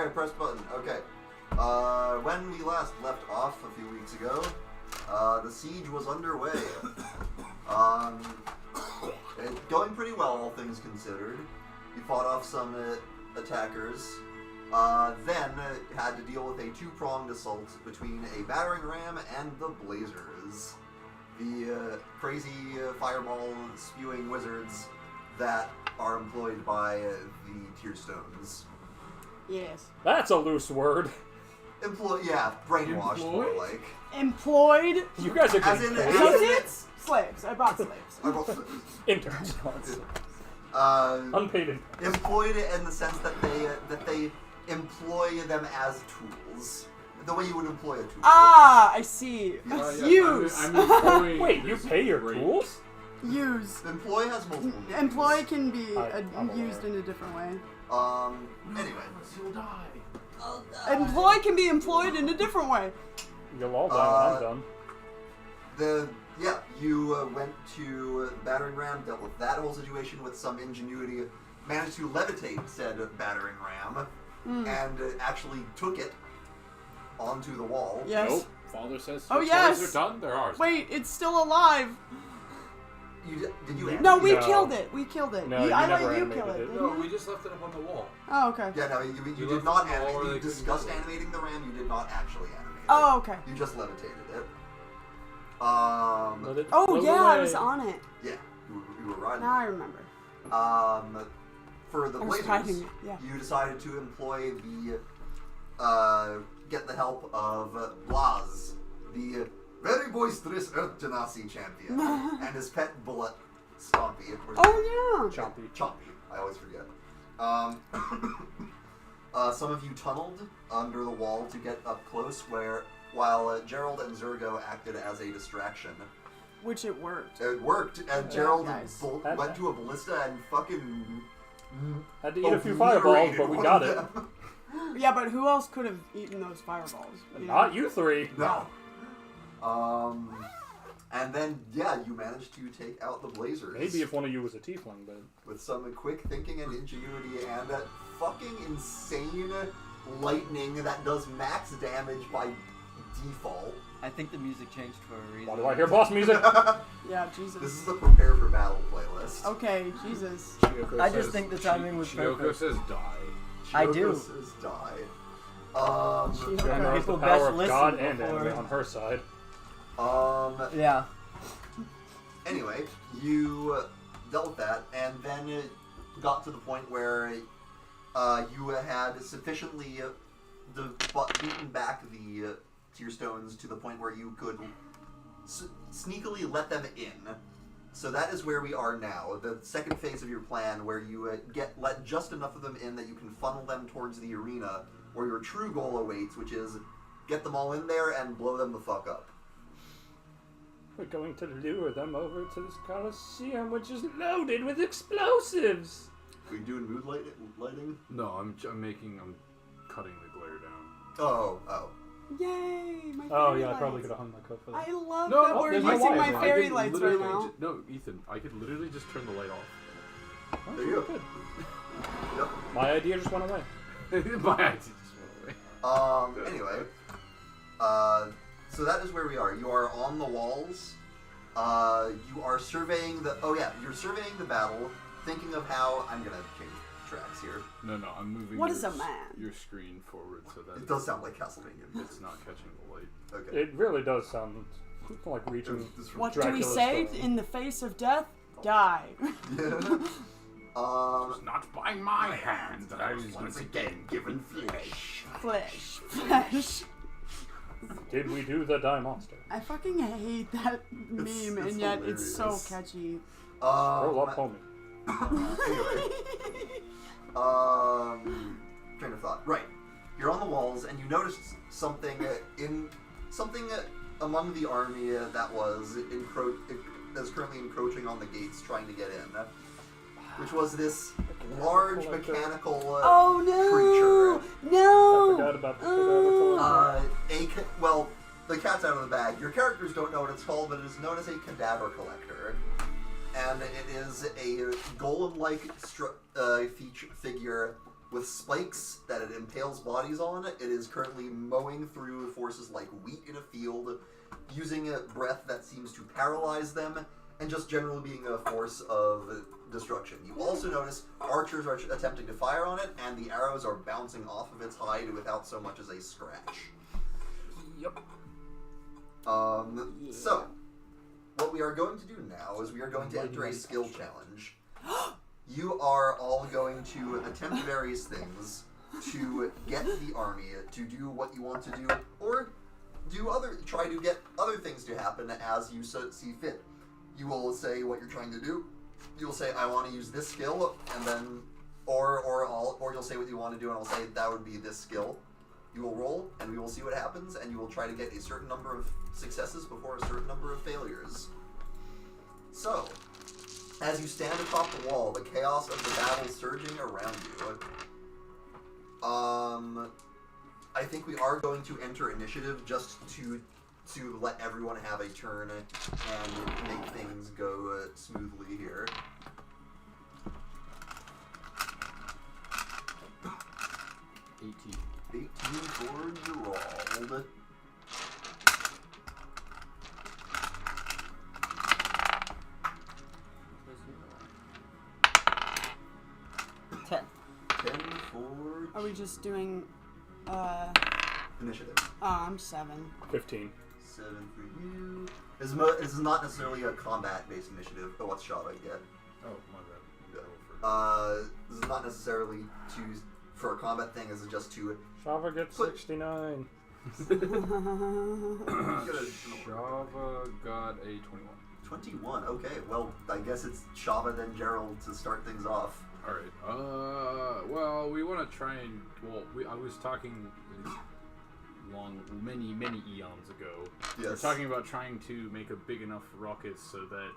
Alright, press button. Okay. When we last left off a few weeks ago, the siege was underway. Going pretty well, all things considered. You fought off some attackers. Then had to deal with a two-pronged assault between a battering ram and the Blazers. The crazy fireball-spewing wizards that are employed by the Tearstones. Yes. That's a loose word. Brainwashed, more like. Employed? You guys are As getting in- paid. Associates? Slaves. I brought slaves. Interns. Unpaid interns. Employed in the sense that they employ them as tools. The way you would employ a tool. Ah, I see. Yes. Use. I'm Wait, you pay your tools? Use. Employ has multiple meanings. Employee can be I'm used aware. in a different way. Anyway. You'll die. Employee can be employed in a different way. You'll all die when I'm done. You went to the battering ram, dealt with that whole situation with some ingenuity, managed to levitate said battering ram, and actually took it onto the wall. Yes. Nope. Father says Oh, your yes. toys are done, they're ours. Wait, it's still alive. Did you No, we No. killed it. We killed it. No, you I never let you animated kill it. it. Didn't No, you? we just left it up on the wall. Oh, okay. Yeah, no, you You did left not it on the wall animate. where You they couldn't discussed do it. animating the ram. You did not actually animate it. Oh, okay. You just levitated it. Let it Oh, float yeah, I away. was on it. Yeah, you were riding. Now I remember. For the I was Blazers, riding it, yeah. you decided to employ get the help of Blaz, the very boisterous Earth Genasi champion, and his pet bullet, Stompy. Oh, yeah. Chompy. I always forget. Some of you tunneled under the wall to get up close, while Gerald and Zergo acted as a distraction. Which it worked. It worked, and Yeah, Gerald nice. went to a ballista and fucking Had to eat a few fireballs, but we got it. Yeah, but who else could have eaten those fireballs? You know? Not you three. No. And then, you managed to take out the Blazers. Maybe if one of you was a tiefling, but... With some quick thinking and ingenuity and fucking insane lightning that does max damage by default. I think the music changed for a reason. Why do I hear boss music? Yeah, Jesus. This is the Prepare for Battle playlist. Okay, Jesus. Chiyoko I just says- think the timing was Chiyoko perfect. says die. I Chiyoko do. says die. Chiyoko. Gemma has the People power best of listen God and before- anime on her side. Yeah. Anyway, you dealt with that, and then it got to the point where you had sufficiently beaten back the Tearstones to the point where you could sneakily let them in. So that is where we are now. The second phase of your plan, where you let just enough of them in that you can funnel them towards the arena, where your true goal awaits, which is get them all in there and blow them the fuck up. We're going to lure them over to this Colosseum, which is loaded with explosives. Are you doing mood lighting? No, I'm cutting the glare down. Oh. Yay, my fairy Oh yeah, I lights. probably could have hung my coat for that. I love No, that no, we're there's using no my wire. fairy I could lights right literally now. no, Ethan, I could literally just turn the light off. Oh, There you go. good. Yep. My idea just went away. My idea just went away. Anyway. So that is where we are. You are on the walls. You are surveying you're surveying the battle, thinking of how, I'm gonna change tracks here. No, I'm moving What is a man? your screen forward so that It does sound like Castlevania. it's not catching the light. Okay. It really does sound like reaching. What do we Dracula's say throne. in the face of death? Die. It's not by my hand that I was once again given flesh. Flesh. Did we do the die monster? I fucking hate that meme, it's and yet it's so hilarious. catchy. Roll up, homie. Anyway. Train of thought. Right. You're on the walls, and you noticed something among the army that was that's currently encroaching on the gates, trying to get in. Which was this large mechanical Oh creature. no! I forgot about the The cat's out of the bag. Your characters don't know what it's called, but it is known as a cadaver collector. And it is a golem-like figure with spikes that it impales bodies on. It is currently mowing through forces like wheat in a field, using a breath that seems to paralyze them, and just generally being a force of destruction. You also notice archers are attempting to fire on it, and the arrows are bouncing off of its hide without so much as a scratch. Yep. So, what we are going to do now is we are going to enter a skill challenge. You are all going to attempt various things to get the army to do what you want to do, or try to get other things to happen as you see fit. You will say what you're trying to do. You'll say, I want to use this skill, and then, or you'll say what you want to do, and I'll say that would be this skill. You will roll, and we will see what happens, and you will try to get a certain number of successes before a certain number of failures. So, as you stand atop the wall, the chaos of the battle surging around you, I think we are going to enter initiative just to let everyone have a turn and make things go smoothly here. 18 for Gerald. 10. 10 for Are we just doing, initiative. I'm 7. 15. 7 for you. This is not necessarily a combat-based initiative. Oh, what's Shava get? Oh, my bad. This is not necessarily for a combat thing. This is just to Shava gets 69. Shava got a 21. 21. Okay, well, I guess it's Shava then Gerald to start things off. Alright, well, we want to try and, I was talking many eons ago. Yes. We're talking about trying to make a big enough ruckus so that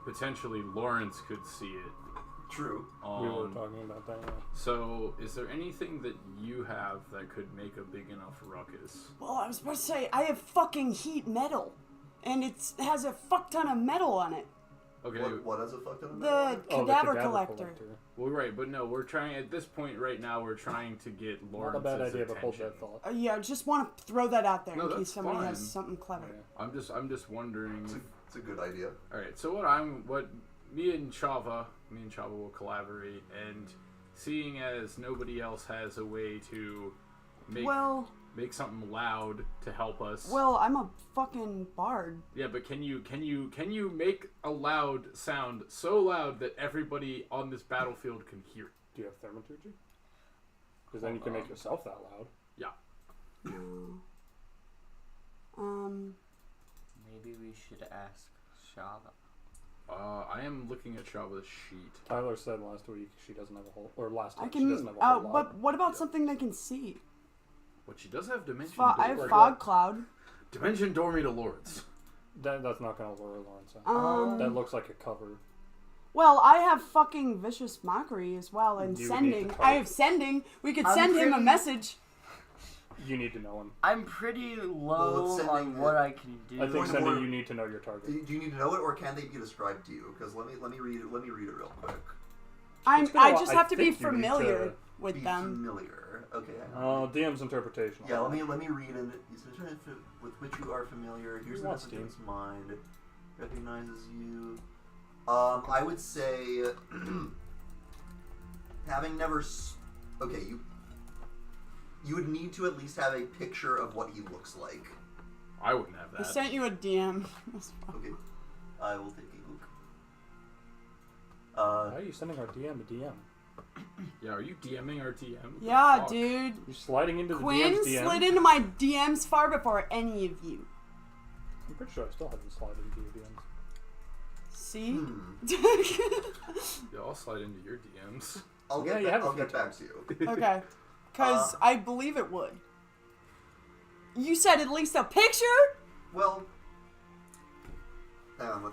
potentially Lawrence could see it. True. We were talking about that, yeah. So, is there anything that you have that could make a big enough ruckus? Well, I was about to say, I have fucking heat metal. And it has a fuck ton of metal on it. Okay. What is a fucking The cadaver collector. Well, right, but no, we're trying, at this point right now, we're trying to get Lawrence's Not a bad idea, attention. but hold that thought. Yeah, just want to throw that out there No, in case that's somebody fine. has something clever. I'm just wondering. It's a good idea. Alright, so me and Chava will collaborate, and seeing as nobody else has a way to make something loud to help us. Well, I'm a fucking bard. Yeah, but can you make a loud sound so loud that everybody on this battlefield can hear it? Do you have thaumaturgy? Because then you can make yourself that loud. Yeah. Maybe we should ask Shava. I am looking at Shava's sheet. Tyler said last week she doesn't have a whole, or last I week can. she doesn't have a whole lot. But what about something they can see? But she does have dimension. I have fog cloud. Dimension door me to Lawrence. That's not going to lure Lawrence out. That looks like a cover. Well, I have fucking vicious mockery as well, and You sending. need to I have sending. We could send him a message. You need to know him. I'm pretty low on what I can do. I think sending you need to know your target. Do you need to know it, or can they be described to you? Because let me read it. Let me read it real quick. I just have to be think you need familiar to with Be them. familiar. Okay. hang on. DM's interpretation. Yeah, let me read it. With which you are familiar. Here's the What's message's mind. Recognizes you. I would say, having never. Okay, you would need to at least have a picture of what he looks like. I wouldn't have I that. sent you a DM. Okay, I will take a look. Why are you sending our DM a DM? Yeah, are you DMing our DM? Yeah, Fuck. dude. You're sliding into the Quinn DM's DM? slid into my DMs far before any of you. I'm pretty sure I still haven't slid into your DMs. See? Yeah, I'll slide into your DMs. I'll get back to you. Okay. Because I believe it would. You said at least a picture? Well, hang on.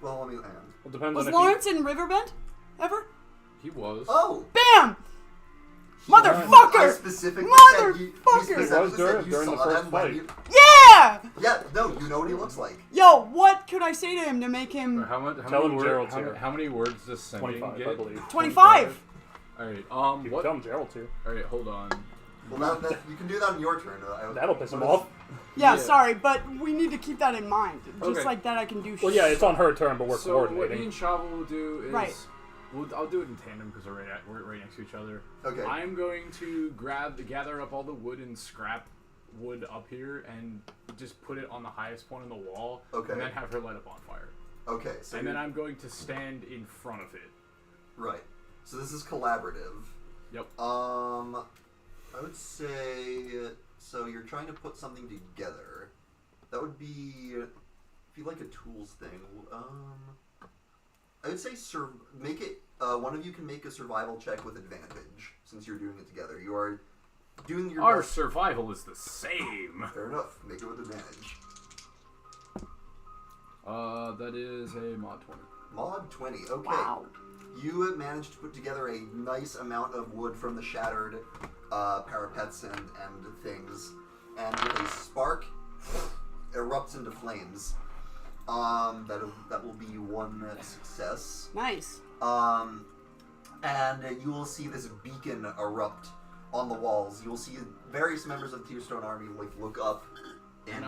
Well, let me hang on. Well, depends Was on Lawrence in Riverbend? Ever? He was. Oh! Bam! I Motherfucker! specifically Motherfucker! said you during the saw first them when fight. you... Yeah! Yeah, no, you know what he looks like. Yo, what could I say to him to make him How Tell him Gerald's here. many words does sending 25, get? I believe. 25? Alright, You what? can tell him Gerald to. Alright, hold on. Well, you can do that on your turn. That'll piss him off. Yeah, Yeah. sorry, but we need to keep that in mind. Just Okay. like that, I can do. Well, yeah, it's on her turn, but we're So what me coordinating. and Shava will do is... Right. I'll do it in tandem because we're right next to each other. Okay. I'm going to gather up all the wood and scrap wood up here and just put it on the highest point on the wall. Okay. And then have her light up on fire. Okay. So And then I'm going to stand in front of it. right. So this is collaborative. Yep. I would say so. You're trying to put something together. That would be if you like a tools thing. I would say make it. One of you can make a survival check with advantage since you're doing it together. You are doing your Our best. survival is the same. Fair enough. Make it with advantage. That is a mod 20. Mod 20. Okay. Wow. You have managed to put together a nice amount of wood from the shattered parapets and things, and with a spark, erupts into flames. That will be one success. Nice. And you will see this beacon erupt on the walls. You will see various members of the Tearstone Army look up. And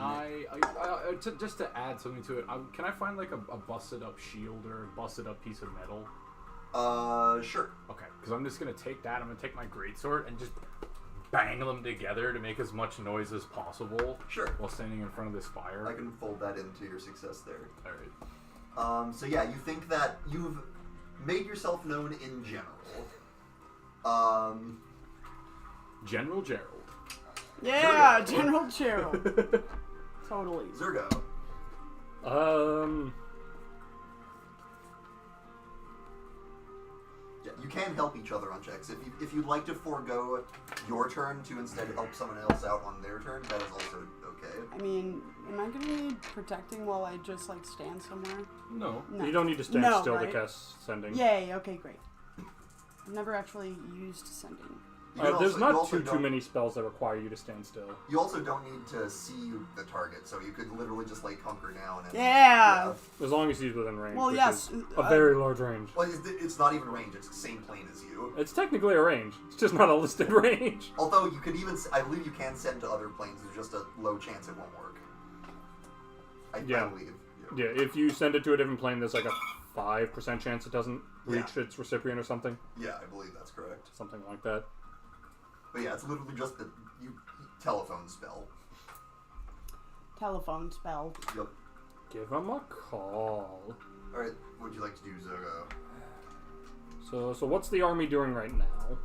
just to add something to it, can I find like a busted up shield or a busted up piece of metal? Sure. Okay, because I'm just gonna take that. I'm gonna take my greatsword and just bang them together to make as much noise as possible. Sure. While standing in front of this fire. I can fold that into your success there. All right. So yeah, you think that you've made yourself known in general. General Gerald. Yeah, General Gerald. Totally. Zergo. Yeah, you can help each other on checks. If you'd like to forego your turn to instead help someone else out on their turn, that is also okay. I mean, am I gonna need protecting while I just like stand somewhere? No. No. You don't need to stand No, still right? to cast sending. Yay. Okay, great. I've never actually used sending. You can There's also- you not also too don't- many spells that require you to stand still. You also don't need to see the target, so you could literally just like hunker down and Yeah. As long as he's within range. Well, which yes, is a very large range. Well, it's not even range; it's the same plane as you. It's technically a range. It's just not a listed range. Although you could even, I believe you can send to other planes. There's just a low chance it won't work. I believe. Yeah, if you send it to a different plane, there's like a 5% chance it doesn't reach its recipient or something. Yeah, I believe that's correct. Something like that. But yeah, it's literally just the telephone spell. Telephone spell. Yep. Give him a call. All right, what would you like to do, Zergo? So what's the army doing right now?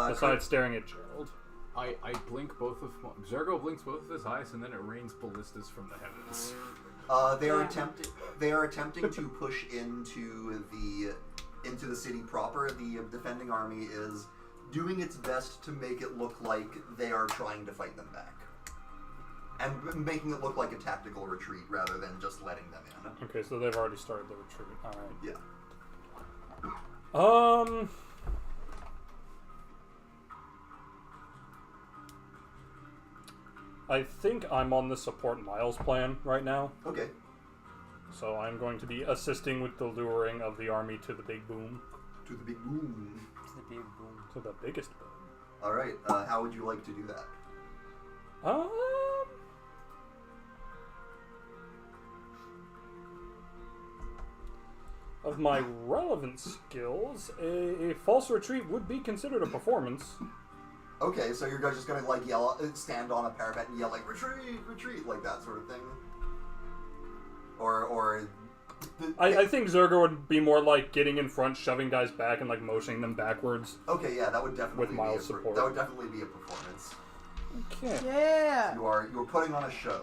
Besides staring at Gerald. I blink both of Zergo blinks both of his eyes and then it rains ballistas from the heavens. They are attempting to push into the city proper. The defending army is doing its best to make it look like they are trying to fight them back, and making it look like a tactical retreat rather than just letting them in. Okay, so they've already started the retreat. All right. Yeah. I think I'm on the support Miles plan right now. Okay. So I'm going to be assisting with the luring of the army to the big boom. To the big boom. It's the big boom. To the biggest boom. All right. How would you like to do that? Of my relevant skills, a false retreat would be considered a performance. Okay, so you're just gonna like yell, stand on a parapet and yell like "retreat, retreat," like that sort of thing, or. I think Zergo would be more like getting in front, shoving guys back, and like motioning them backwards. Okay, yeah, that would definitely With Miles' support. That would definitely be a performance. Okay. Yeah. You're putting on a show.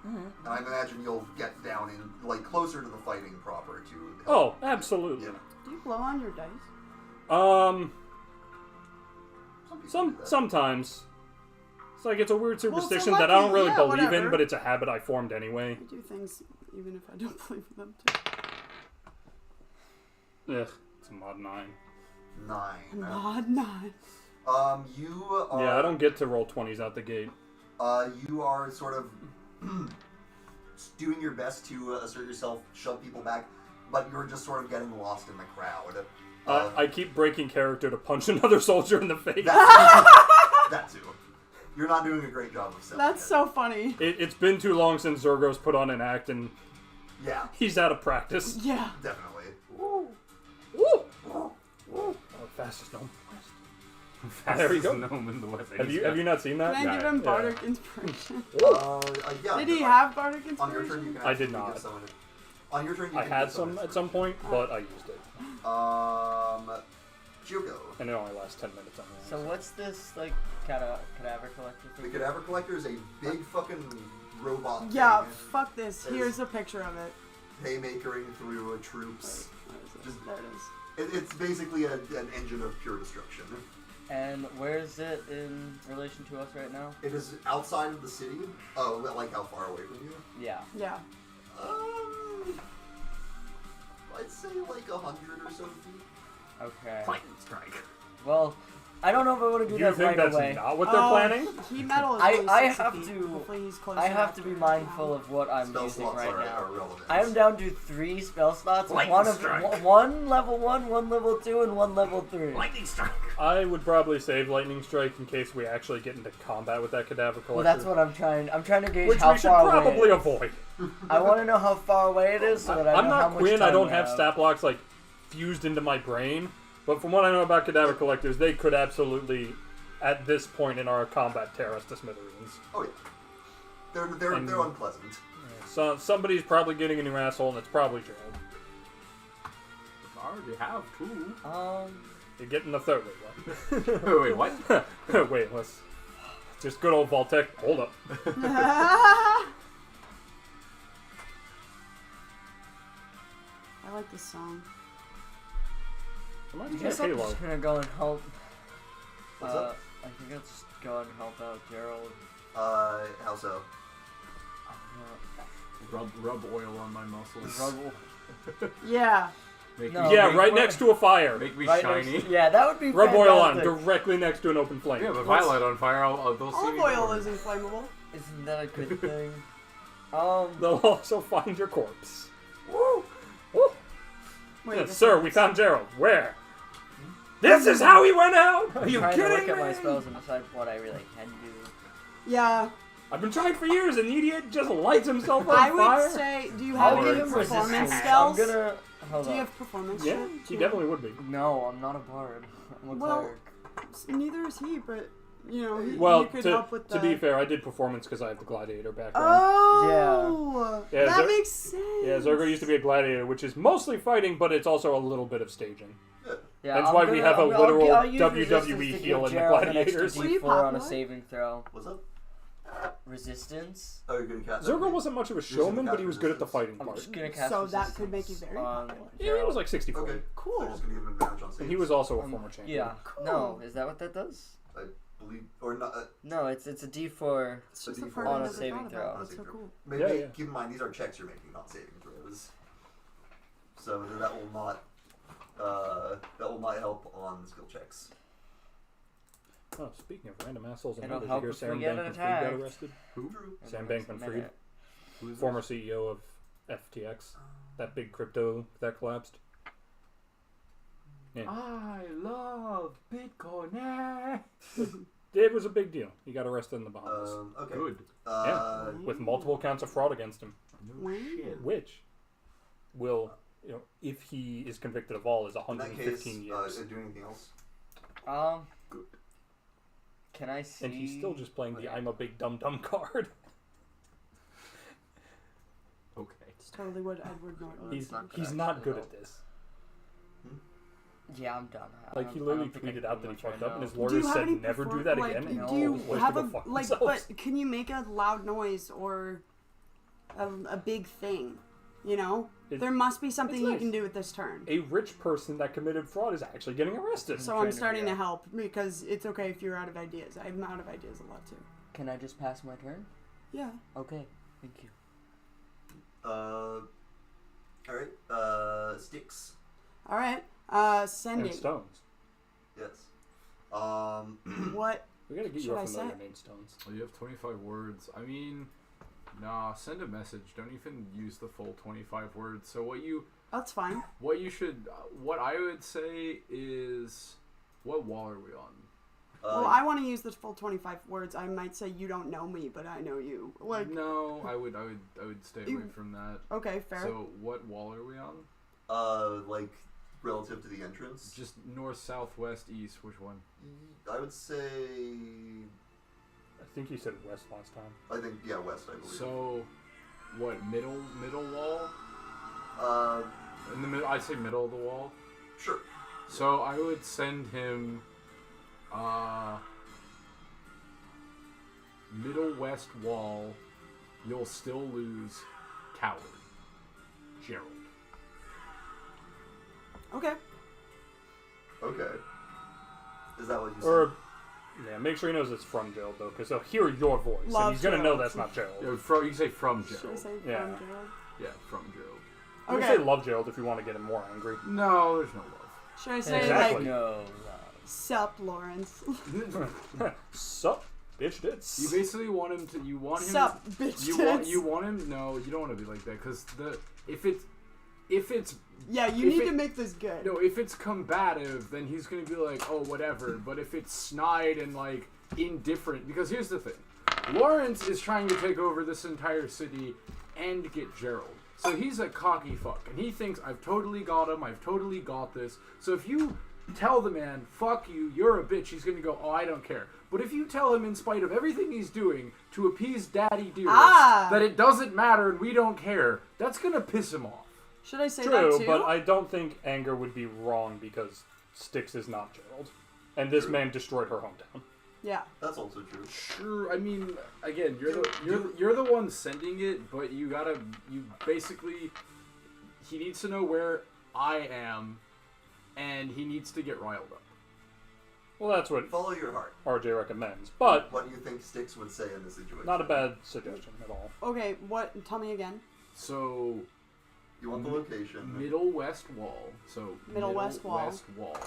And I imagine you'll get down in like closer to the fighting proper to help. Oh, absolutely. Yeah. Do you blow on your dice? Some people do that. Sometimes. It's like it's a weird Well, it's superstition a that I don't lucky- really yeah, believe whatever. in, but it's a habit I formed anyway. I do things even if I don't believe in them too. Ugh, it's a mod 9. 9. Mod 9. You are. Yeah, I don't get to roll 20s out the gate. You are sort of doing your best to assert yourself, shove people back. but you're just sort of getting lost in the crowd. I keep breaking character to punch another soldier in the face. That too. You're not doing a great job of selling That's it. so funny. It's been too long since Zergo's put on an act, and Yeah, he's out of practice. Yeah. definitely. Woo! Woo! Oh, fastest gnome. There you go. Gnome in the West. Have you not seen that? Can I give him Yeah. bardic inspiration? Yeah. Did he have bardic inspiration? On your turn, you can I did actually not. give someone on your turn, you I can had give someone some at some point, but I used it. Joko. And it only lasts 10 minutes on So what's this like cadaver collector The thing? Cadaver Collector is a big fucking robot Yeah, thing. fuck this. Here's a picture of it. Haymakering through troops. Where is it? Just- There it is. It's basically an engine of pure destruction. And where is it in relation to us right now? It is outside of the city. Oh, like how far away from you? Yeah. Yeah. I'd say like 100 or so feet. Okay. Lightning strike. Well, I don't know if I want to do You that think right that's away. not what they're planning? Heat metal is I- only I 60 have feet. to- Hopefully he's closer I have to after be it. mindful of what I'm Spell using slots right are now. relevant. I am down to 3 spell slots. Lightning One of strike. one level 1, one level 2, and one level 3. Lightning strike. I would probably save Lightning Strike in case we actually get into combat with that Cadaver Collector. Well, that's what I'm trying. I'm trying to gauge Which how we should far probably away. avoid. I want to know how far away it is, so that I I'm know how not much Quinn, time I don't we have stat blocks like fused into my brain. But from what I know about Cadaver Collectors, they could absolutely, at this point in our combat, tear us to smithereens. Oh yeah. They're unpleasant. So somebody's probably getting a new asshole, and it's probably Gerald. I already have 2. You're getting the third one. Wait, what? Wait, let's just good old Vaultec. Hold up. I like this song. Reminds I me guess of I'm Halo. just gonna go and help. What's up? I think I'll just go and help out Gerald. How so? Rub oil on my muscles. Rubble. Yeah. Make No. me, Yeah, make right one- next to a fire. make me Right shiny. next- yeah, that would be Rub oil on fantastic. directly next to an open flame. Yeah, but if I light on fire, they'll see Olive me. oil more. is inflammable. Isn't that a good thing? They'll also find your corpse. Woo! Woo! Wait, Yes, this sir, is- we found Gerald. Where? This is how he went out? Are you I'm trying kidding to look me? at my spells and decide what I really can do. Yeah. I've been trying for years, and the idiot just lights himself on I fire. would say, do you I'll have give any him performance resistance. spells? I'm gonna. Hold Do you on. have performance Yeah, shit? he definitely would be. No, I'm not a bard. I'm a Well, cleric. neither is he, but, you know, he Well, could help with to the... be fair, I did performance because I have the gladiator background. Oh! Yeah, that Zer- makes sense. Yeah, Zergo used to be a gladiator, which is mostly fighting, but it's also a little bit of staging. Yeah, That's I'm why we gonna- have a I'll literal use resistance WWE to heel give in the Gerald an extra Gladiators. Were you D4 on a popular? saving throw. What's up? Resistance. Oh, you're gonna cast. Zergo wasn't much of a showman, but he was good at the fighting I'm part. just gonna cast So that resistance could make you very on popular. Yeah, he was like 60-40. Okay. Cool. So just gonna give him advantage on saves. And he was also a former champion. Yeah. Cool. No, is that what that does? I believe, or not. No, it's a D4. It's just So the D4 part on I a never saving thought throw. about. That's so cool. Maybe Yeah, yeah. keep in mind these are checks you're making, not saving throws. So that will not help on skill checks. Oh, speaking of random assholes and It'll numbers, help you hear if Sam we get Bankman-Fried attacked. got arrested? True. Sam Bankman-Fried, Who's former CEO of FTX, that big crypto that collapsed. Yeah. I love Bitcoin. It was a big deal. He got arrested in the Bahamas. Okay. Good. With multiple counts of fraud against him, No shit. which will, if he is convicted of all, is In that 115 case, years. do anything else? Good. Can I see? And he's still just playing the I'm a big dumb card. Okay. It's totally what Edward Norton He's not he's gonna not actually good help. at this. Yeah, I'm done. Like, he I literally don't think I tweeted can out do that he much fucked right up, and his now. lawyers Do you have said any never do perform- that like, again. And No. do you the lawyers have go a fuck like? themselves. But can you make a loud noise or a big thing? You know, there must be something it's you nice. can do with this turn. A rich person that committed fraud is actually getting arrested. So trying I'm to starting to figure out. help because it's okay if you're out of ideas. I'm out of ideas a lot too. Can I just pass my turn? Yeah. Okay, thank you. Alright, sticks. All right. Send And it. stones. Yes. What? We gotta get Should you I a familiar say? name, stones. Well, you have 25 words. I mean, nah, send a message. Don't even use the full 25 words. So what you That's fine. What I would say is, what wall are we on? Well, I want to use the full 25 words. I might say you don't know me, but I know you. Like no, I would stay away from that. Okay, fair. So what wall are we on? Like relative to the entrance. Just north, south, west, east. Which one? I would say. I think you said west last time. I think west. I believe. So, what middle wall? In the middle, I'd say middle of the wall. Sure. So I would send him. Middle west wall, you'll still lose. Coward. Gerald. Okay. Okay. Is that what you Or, yeah, make sure he knows it's from Gerald, though, because he'll hear your voice, Love and he's going to know Gerald. that's not Gerald. Yeah, you can say from Should I Gerald. say Yeah. from Gerald? Yeah, from Gerald. You Okay. can say love Gerald if you want to get him more angry. No, there's no Should I say Exactly. No. sup, Lawrence? love. Sup, bitch tits. You basically want him to. You want him. Sup, bitch You tits. want him. No, you don't want to be like that because if it's Yeah, you if need it- to make this good. no, if it's combative, then he's gonna be like, oh, whatever. But if it's snide and like indifferent, because here's the thing, Lawrence is trying to take over this entire city and get Gerald. So he's a cocky fuck, and he thinks I've totally got him. I've totally got this. So if you tell the man, fuck you, you're a bitch, he's gonna go, oh, I don't care. But if you tell him, in spite of everything he's doing to appease Daddy Dearest, that it doesn't matter and we don't care, that's gonna piss him off. Should I say that True, too? but I don't think anger would be wrong because Styx is not Gerald. And this man destroyed her hometown. Yeah. That's also true. Sure, I mean, again, you're the one sending it, but you basically, he needs to know where I am, and he needs to get riled up. Well, that's what Follow your heart. RJ recommends, but What do you think Styx would say in this situation? not a bad suggestion at all. Okay, what? Tell me again. So, You want the location. middle west wall. So Middle west wall. West wall.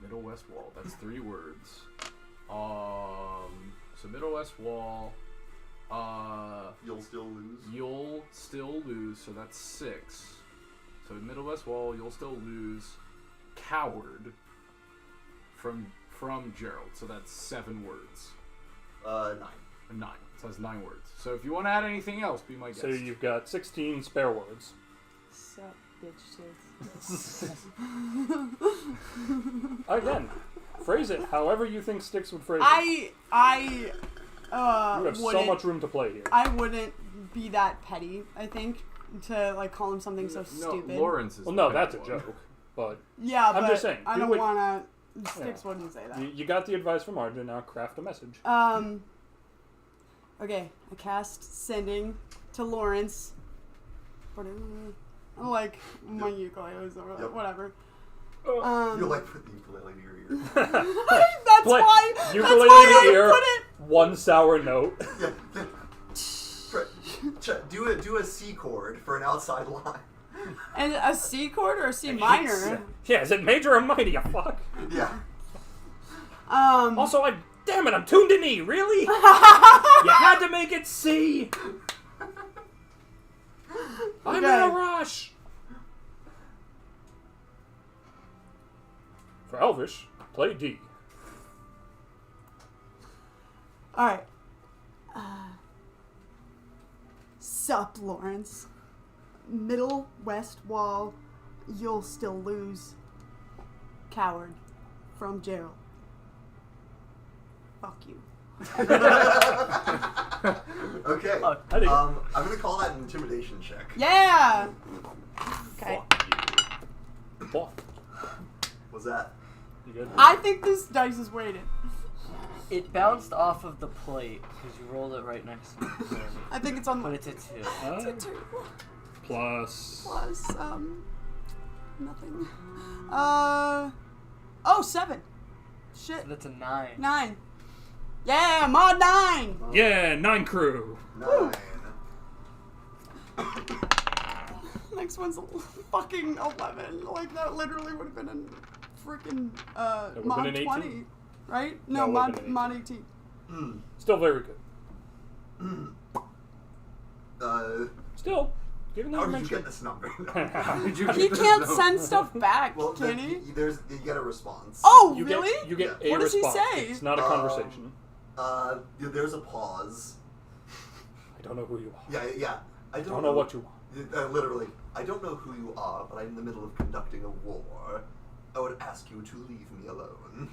Middle west wall. That's 3 words. So middle west wall. You'll still lose. You'll still lose. So that's 6. So middle west wall. You'll still lose. Coward. From Gerald. So that's 7 words. 9. 9. So that's 9 words. So if you want to add anything else, be my guest. So you've got 16 spare words. Sup, bitch tits. Again, phrase it however you think Styx would phrase it. I You have so wouldn't- much room to play here. I wouldn't be that petty, I think, to like call him something so No, stupid. Lawrence is Well, no, the that's a petty one. joke. But Yeah, I'm but just saying, I do don't what- wanna. Styx Yeah. wouldn't say that. you got the advice from RJ, now craft a message. Okay, I cast sending to Lawrence. I'm like my ukuleles or Yep. whatever. You're like put the ukulele to your ear. That's Play why. ukulele That's why in the I ear, put it. one sour note. Do a C chord for an outside line. And a C chord or a C minor. Yeah, is it major or minor, you fuck? Yeah. Also, damn it, I'm tuned in E, really? You had to make it C! I'm in a rush! For Elvish, play D. Alright. Sup, Lawrence. Middle west wall. You'll still lose. Coward. From Gerald. Fuck you. Okay. I think I'm gonna call that an intimidation check. Yeah! Okay. Fuck. What's that? You good? I think this dice is weighted. It bounced off of the plate because you rolled it right next to me. I think it's on But my. it's a 2. It's a 2. Plus... Plus, nothing. 7. Shit. So that's a 9. 9. Yeah, mod 9! Yeah, 9 crew. 9. Next one's fucking 11. Like, that literally would have been a freaking, would've mod been an 20. 18? Right? No, No, it would've been mod an 18. Still very good. Still, Even though How you did you mentioned get this number? He can't send stuff back, Well, can he? you get a response. Oh, you really? get Yeah. a What does he response. say? It's not a conversation. There's a pause. I don't know who you are. Yeah. I don't know what you want. Literally, I don't know who you are, but I'm in the middle of conducting a war. I would ask you to leave me alone.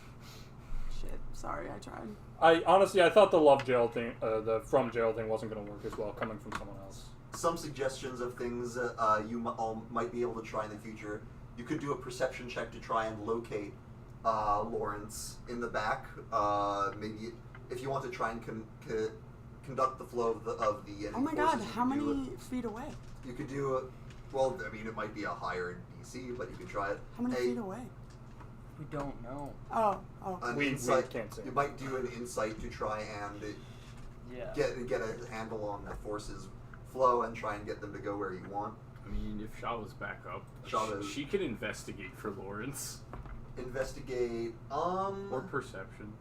Shit, sorry, I tried. I thought the love jail thing, the from jail thing wasn't going to work as well, coming from someone else. Some suggestions of things you all might be able to try in the future. You could do a perception check to try and locate Lawrence in the back. Maybe if you want to try and conduct the flow of the Oh my god, how many feet away? You could do well, I mean, it might be a higher DC, but you could try it. How many feet away? We don't know. Oh. We Insight, can't see. You might do an insight to try and get a handle on the forces flow and try and get them to go where you want. I mean, if Shava's back up, she could investigate for Lawrence. Investigate, or perception.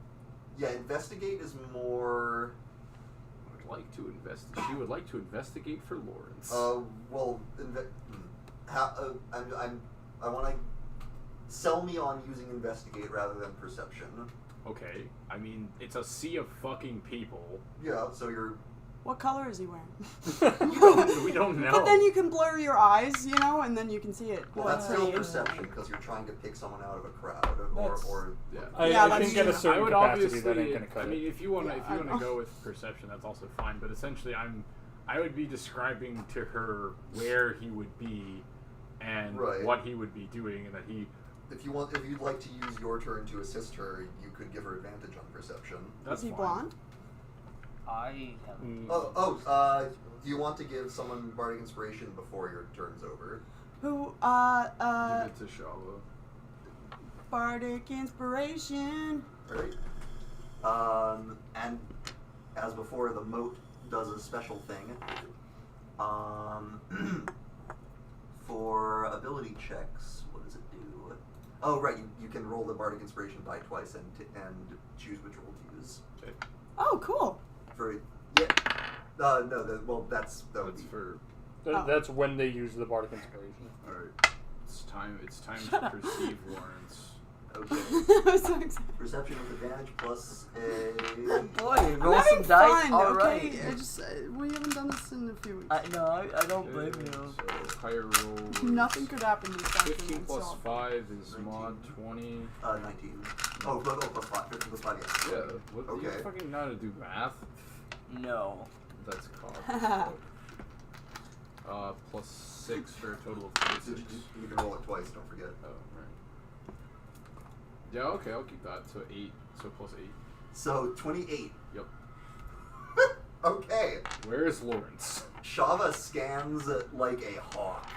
Yeah, investigate is more. She would like to investigate for Lawrence. Well, I want to sell me on using investigate rather than perception. Okay, I mean, it's a sea of fucking people. Yeah, so you're. What color is he wearing? We don't know. But then you can blur your eyes, and then you can see it. Well, that's still perception because you're trying to pick someone out of a crowd, or yeah. I think at a certain capacity that ain't gonna cut it. I mean, if you want to go with perception, that's also fine. But essentially, I would be describing to her where he would be and what he would be doing, and that he. If you'd like to use your turn to assist her, you could give her advantage on perception. Is he blonde? I haven't. Do you want to give someone bardic inspiration before your turn's over? Who? Give it to Shava. Bardic inspiration. Alright. And as before, the moat does a special thing. For ability checks, what does it do? Oh, right, you can roll the bardic inspiration die twice and choose which roll to use. Okay. Oh, cool. That's when they use the bardic inspiration. All right, it's time to perceive Lawrence. Okay. I'm so excited. Perception with advantage plus a. Oh boy, I'm roll having some dice. fun, All okay? right. We haven't done this in a few weeks. I don't blame you. So higher roll. Nothing could happen to this 15 plus 5 is mod 20. 19. Oh, plus 5. 15 plus 5, yes. Yeah. What, Okay. Do you fucking know how to do math? No. That's called. Plus 6 for a total of 36. You can roll it twice, don't forget. Oh, right. Yeah, okay, I'll keep that. So 8. So plus 8. So 28. Yep. Okay. Where is Lawrence? Shava scans like a hawk.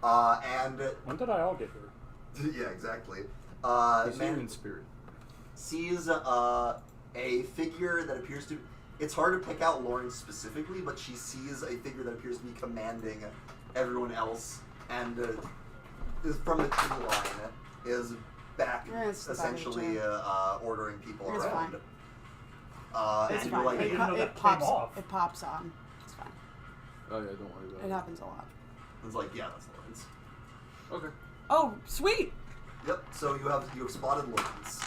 And. When did I all get here? Yeah, exactly. He's here in spirit. Sees a figure that appears to. It's hard to pick out Lawrence specifically, but she sees a figure that appears to be commanding everyone else, and is from the tree line, is back essentially ordering people It's around. It's and fine. you're like, It pops on. It's fine. Oh yeah, don't worry about It happens a lot. it's like, yeah, that's Lawrence. Okay. Oh, sweet! Yep. So you have spotted Lawrence.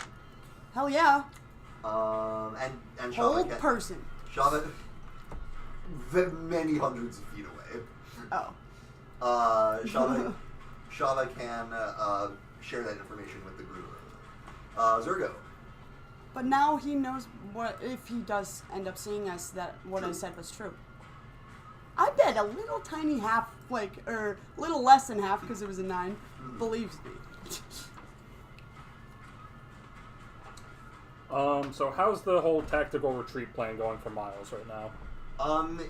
Hell yeah. And Whole Shava person. Shava, many hundreds of feet away. Oh. Shava can share that information with the group. Zergo. But now he knows what if he does end up seeing us that what I said was true. I bet a little tiny half, or little less than half, because it was a 9, believes me. So how's the whole tactical retreat plan going for Miles right now?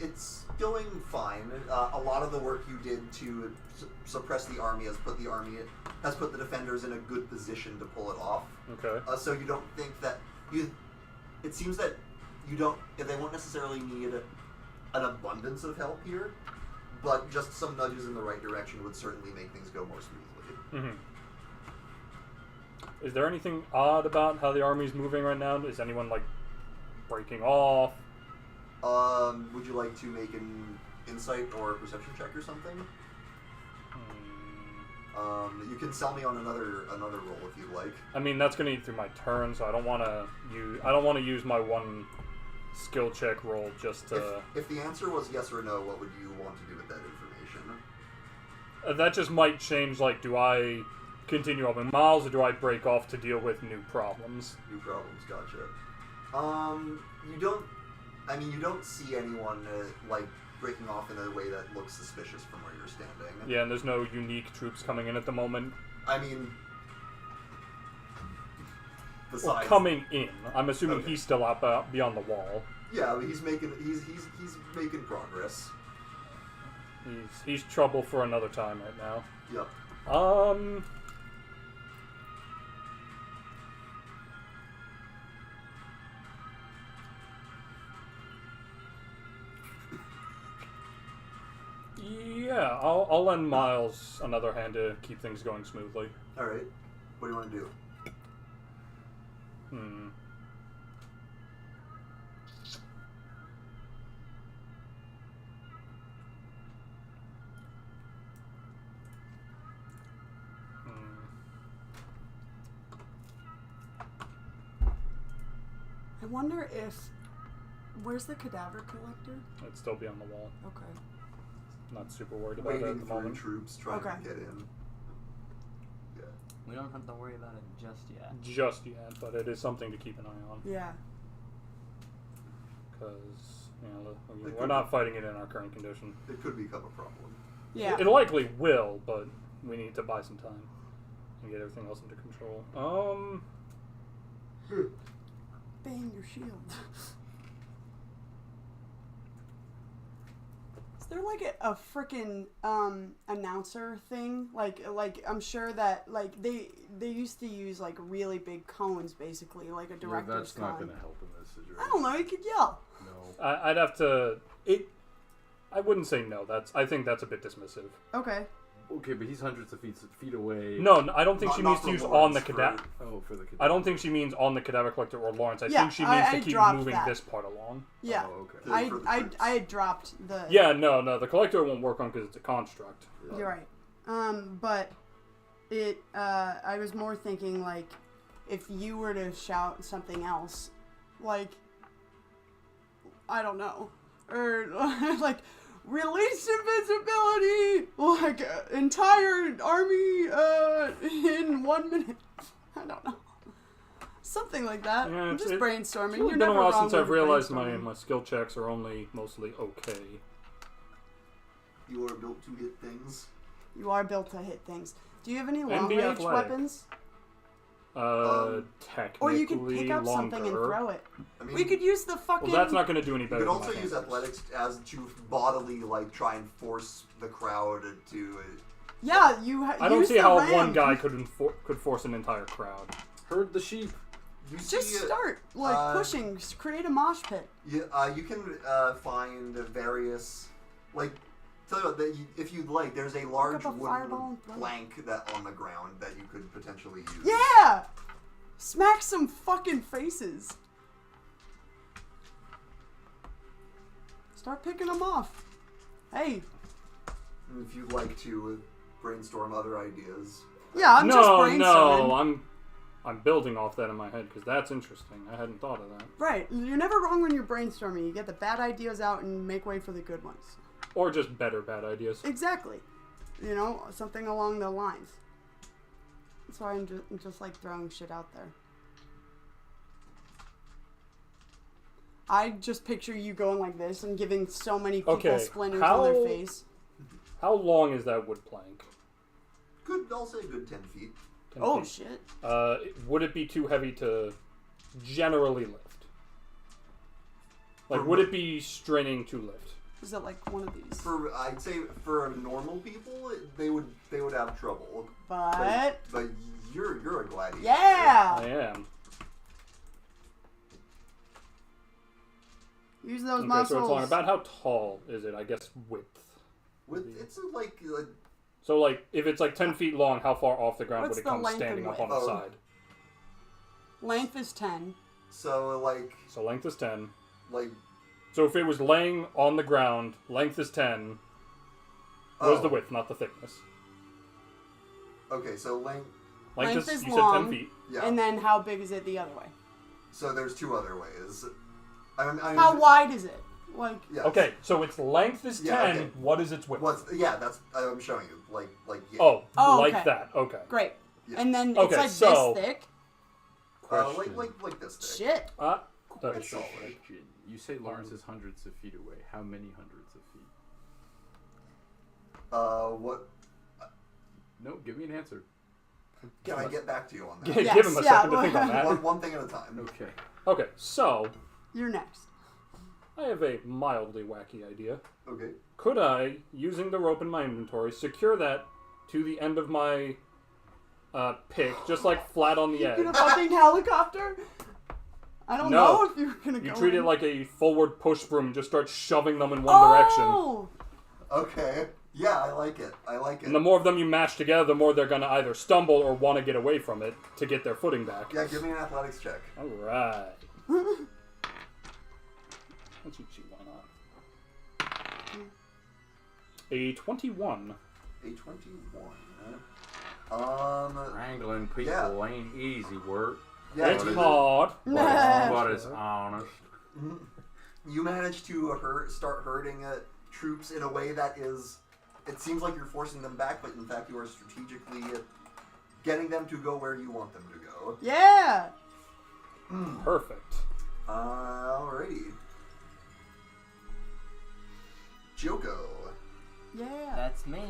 It's going fine. A lot of the work you did to suppress the army has put the defenders in a good position to pull it off. Okay. So you don't think that it seems that they won't necessarily need an abundance of help here, but just some nudges in the right direction would certainly make things go more smoothly. Mm-hmm. Is there anything odd about how the army's moving right now? Is anyone breaking off? Would you like to make an insight or perception check or something. You can sell me on another roll if you'd like. I mean, that's gonna eat through my turn, so I don't want to use my one skill check roll just to. If the answer was yes or no, what would you want to do with that information? That just might change. Like, do I continue up in miles, or do I break off to deal with new problems? New problems, gotcha. You don't see anyone breaking off in a way that looks suspicious from where you're standing. Yeah, and there's no unique troops coming in at the moment. I mean, Well, besides coming in. I'm assuming Okay. he's still out beyond the wall. yeah, he's making progress. He's trouble for another time right now. Yep. Yeah, I'll lend Miles another hand to keep things going smoothly. All right. What do you want to do? I wonder if... Where's the cadaver collector? It'd still be on the wall. Okay. Not super worried about it Waiting at the through moment. troops trying Okay. to get in. Yeah. We don't have to worry about it just yet. Just yet, but it is something to keep an eye on. Yeah. Because, It we're could not fighting it in our current condition. It could become a problem. Yeah. It likely will, but we need to buy some time and get everything else under control. Bang your shield. Is there like a freaking announcer thing? Like I'm sure that they used to use like really big cones, basically, like a director's That's cone. not going to help in this situation. I don't know. You could yell. No. I'd have to. I wouldn't say no. I think that's a bit dismissive. Okay. Okay, but he's hundreds of feet away. No, I don't think she Not means to for use on Lawrence, the cadaver. For the I don't think she means on the cadaver collector or Lawrence. I Yeah, think she means I to keep dropped moving that. this part along. Yeah. Oh, okay. For the troops. I had dropped the. Yeah, no, the collector won't work on because it's a construct. You're right. But it. I was more thinking like, if you were to shout something else, like, I don't know, or like, release invisibility, like entire army in 1 minute. I don't know. Something like that. Yeah, I'm just brainstorming. It's You're been never a while wrong since when I've you're realized brainstorming. my skill checks are only mostly okay. You are built to hit things. You are built to hit things. Do you have any And long be range athletic. weapons? Technically, Or you could pick up longer. something and throw it. I mean, We could use the fucking. Well, that's not going to do any you better. could than also my use hand. athletics as to bodily try and force the crowd to. Yeah, you. I don't use see the how ram. one guy could force an entire crowd. Herd the sheep. You Just see, start pushing. Create a mosh pit. you can find various tell you what, if you'd like, there's a large up a fireball wooden and throw it. plank that on the ground that you could potentially use. Yeah. Smack some fucking faces. Start picking them off. Hey. If you'd like to brainstorm other ideas. Yeah, I'm just brainstorming. No, I'm building off that in my head because that's interesting. I hadn't thought of that. Right. You're never wrong when you're brainstorming. You get the bad ideas out and make way for the good ones. Or just better bad ideas. Exactly. You know, something along the lines. That's why I'm just like throwing shit out there. I just picture you going like this and giving so many people Okay, splinters on their face. How long is that wood plank? I'll say a good 10 feet. 10 Oh feet. shit. Would it be too heavy to generally lift? Like, would it be straining to lift? Is it like one of these? I'd say for normal people, they would have trouble. But you're a gladiator. yeah. I am. Use those Okay, muscles. so it's long. About how tall is it? I guess width. It's So, like, if it's like 10 feet long, how far off the ground What's would it the come length standing and up on the width? side? Length is 10. so So length is 10. So if it was laying on the ground, length is 10. What is the width, not the thickness? Okay, so length. Length is you long, said 10 feet. Yeah. And then how big is it the other way? So there's two other ways. How wide is it? Like. Yeah. Okay, so its length is 10. Yeah, okay. What is its width? That's I'm showing you. Like yeah. Oh, like okay. that. Okay. Great. Yeah. And then Okay, it's so- this thick. Like this thing. Shit. That is It's solid. Question. You say Lawrence is hundreds of feet away. How many hundreds of feet? What? No, give me an answer. Can I get back to you on that? Give Yes, him a yeah, second to think on that. one thing at a time. Okay. Okay, so You're next. I have a mildly wacky idea. Okay. Could I, using the rope in my inventory, secure that to the end of my pick, just like flat on the You get a edge? fucking helicopter? I don't No. know if you're gonna You go. treat it in. like a forward push broom and just start shoving them in one direction. Oh! Okay. Yeah, I like it. And the more of them you mash together, the more they're going to either stumble or want to get away from it to get their footing back. Yeah, give me an athletics check. Alright. Let's see, why not? A 21. A 21. Wrangling people Yeah. ain't easy work. Yeah, It's you- hard. But it's honest. You manage to start herding troops in a way that is. It seems like you're forcing them back, but in fact you are strategically getting them to go where you want them to go. Yeah! Perfect. Alrighty. Joko. Yeah. That's me.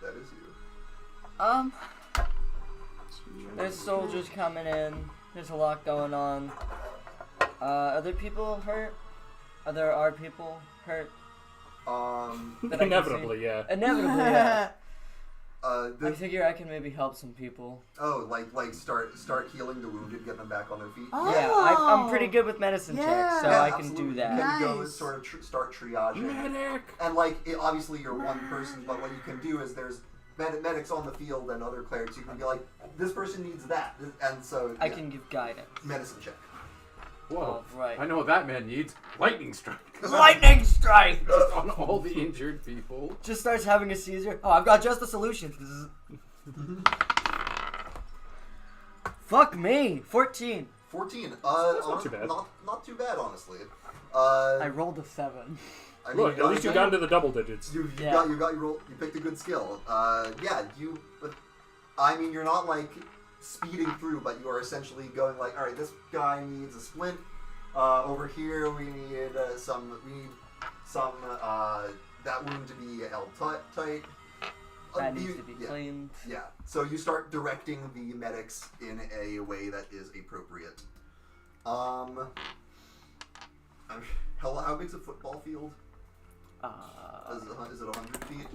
That is you. There's soldiers coming in. There's a lot going on. Are there people hurt? Are people hurt? That I can Inevitably, see? yeah. Inevitably, yeah. I The, figure I can maybe help some people. like start healing the wounded, get them back on their feet. Oh. Yeah, I'm pretty good with medicine checks, so Yeah. I can absolutely. do You that. can go Nice. sort of start triaging. Medic! And obviously you're one person, but what you can do is there's medics on the field and other clerics. You can be like, this person needs that, and so I can give guidance. medicine check. Whoa. Right. I know what that man needs. Lightning strike. Lightning strike! Just on all the injured people. Just starts having a seizure. Oh, I've got just the solution. Fuck me. 14. 14. not too bad. Not too bad, honestly. I rolled a 7. I mean, Look, at least you got into the double digits. You Yeah. got your roll. You picked a good skill. But I mean, you're not like speeding through, but you are essentially going like, all right, this guy needs a splint. Over here, we need some that wound to be held tight. That needs to be cleaned. Yeah. So you start directing the medics in a way that is appropriate. How big's a football field? Is it 100 feet?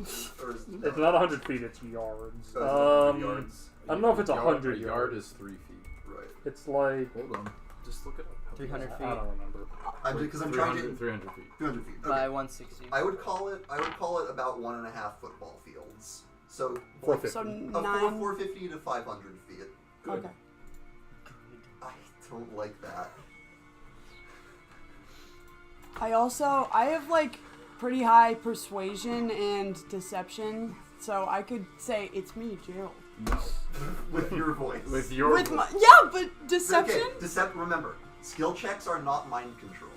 Or is It's not 100 feet, it's yards. Oh, it's 100 yards. I don't know if it's A 100 yard yards. is 3 feet. Right. It's like... Hold on. Just look it up. 300 feet. I don't remember. Because I'm trying to 300 feet. 200 feet. Okay. By 160. I would call it about 1.5 football fields. So 450. So of 9. 450 to 500 feet. Good. Okay. I don't like that. I have like pretty high persuasion and deception, so I could say it's me, Gerald. No. With your voice. With your With voice. my, yeah, but deception? Okay, remember, skill checks are not mind control.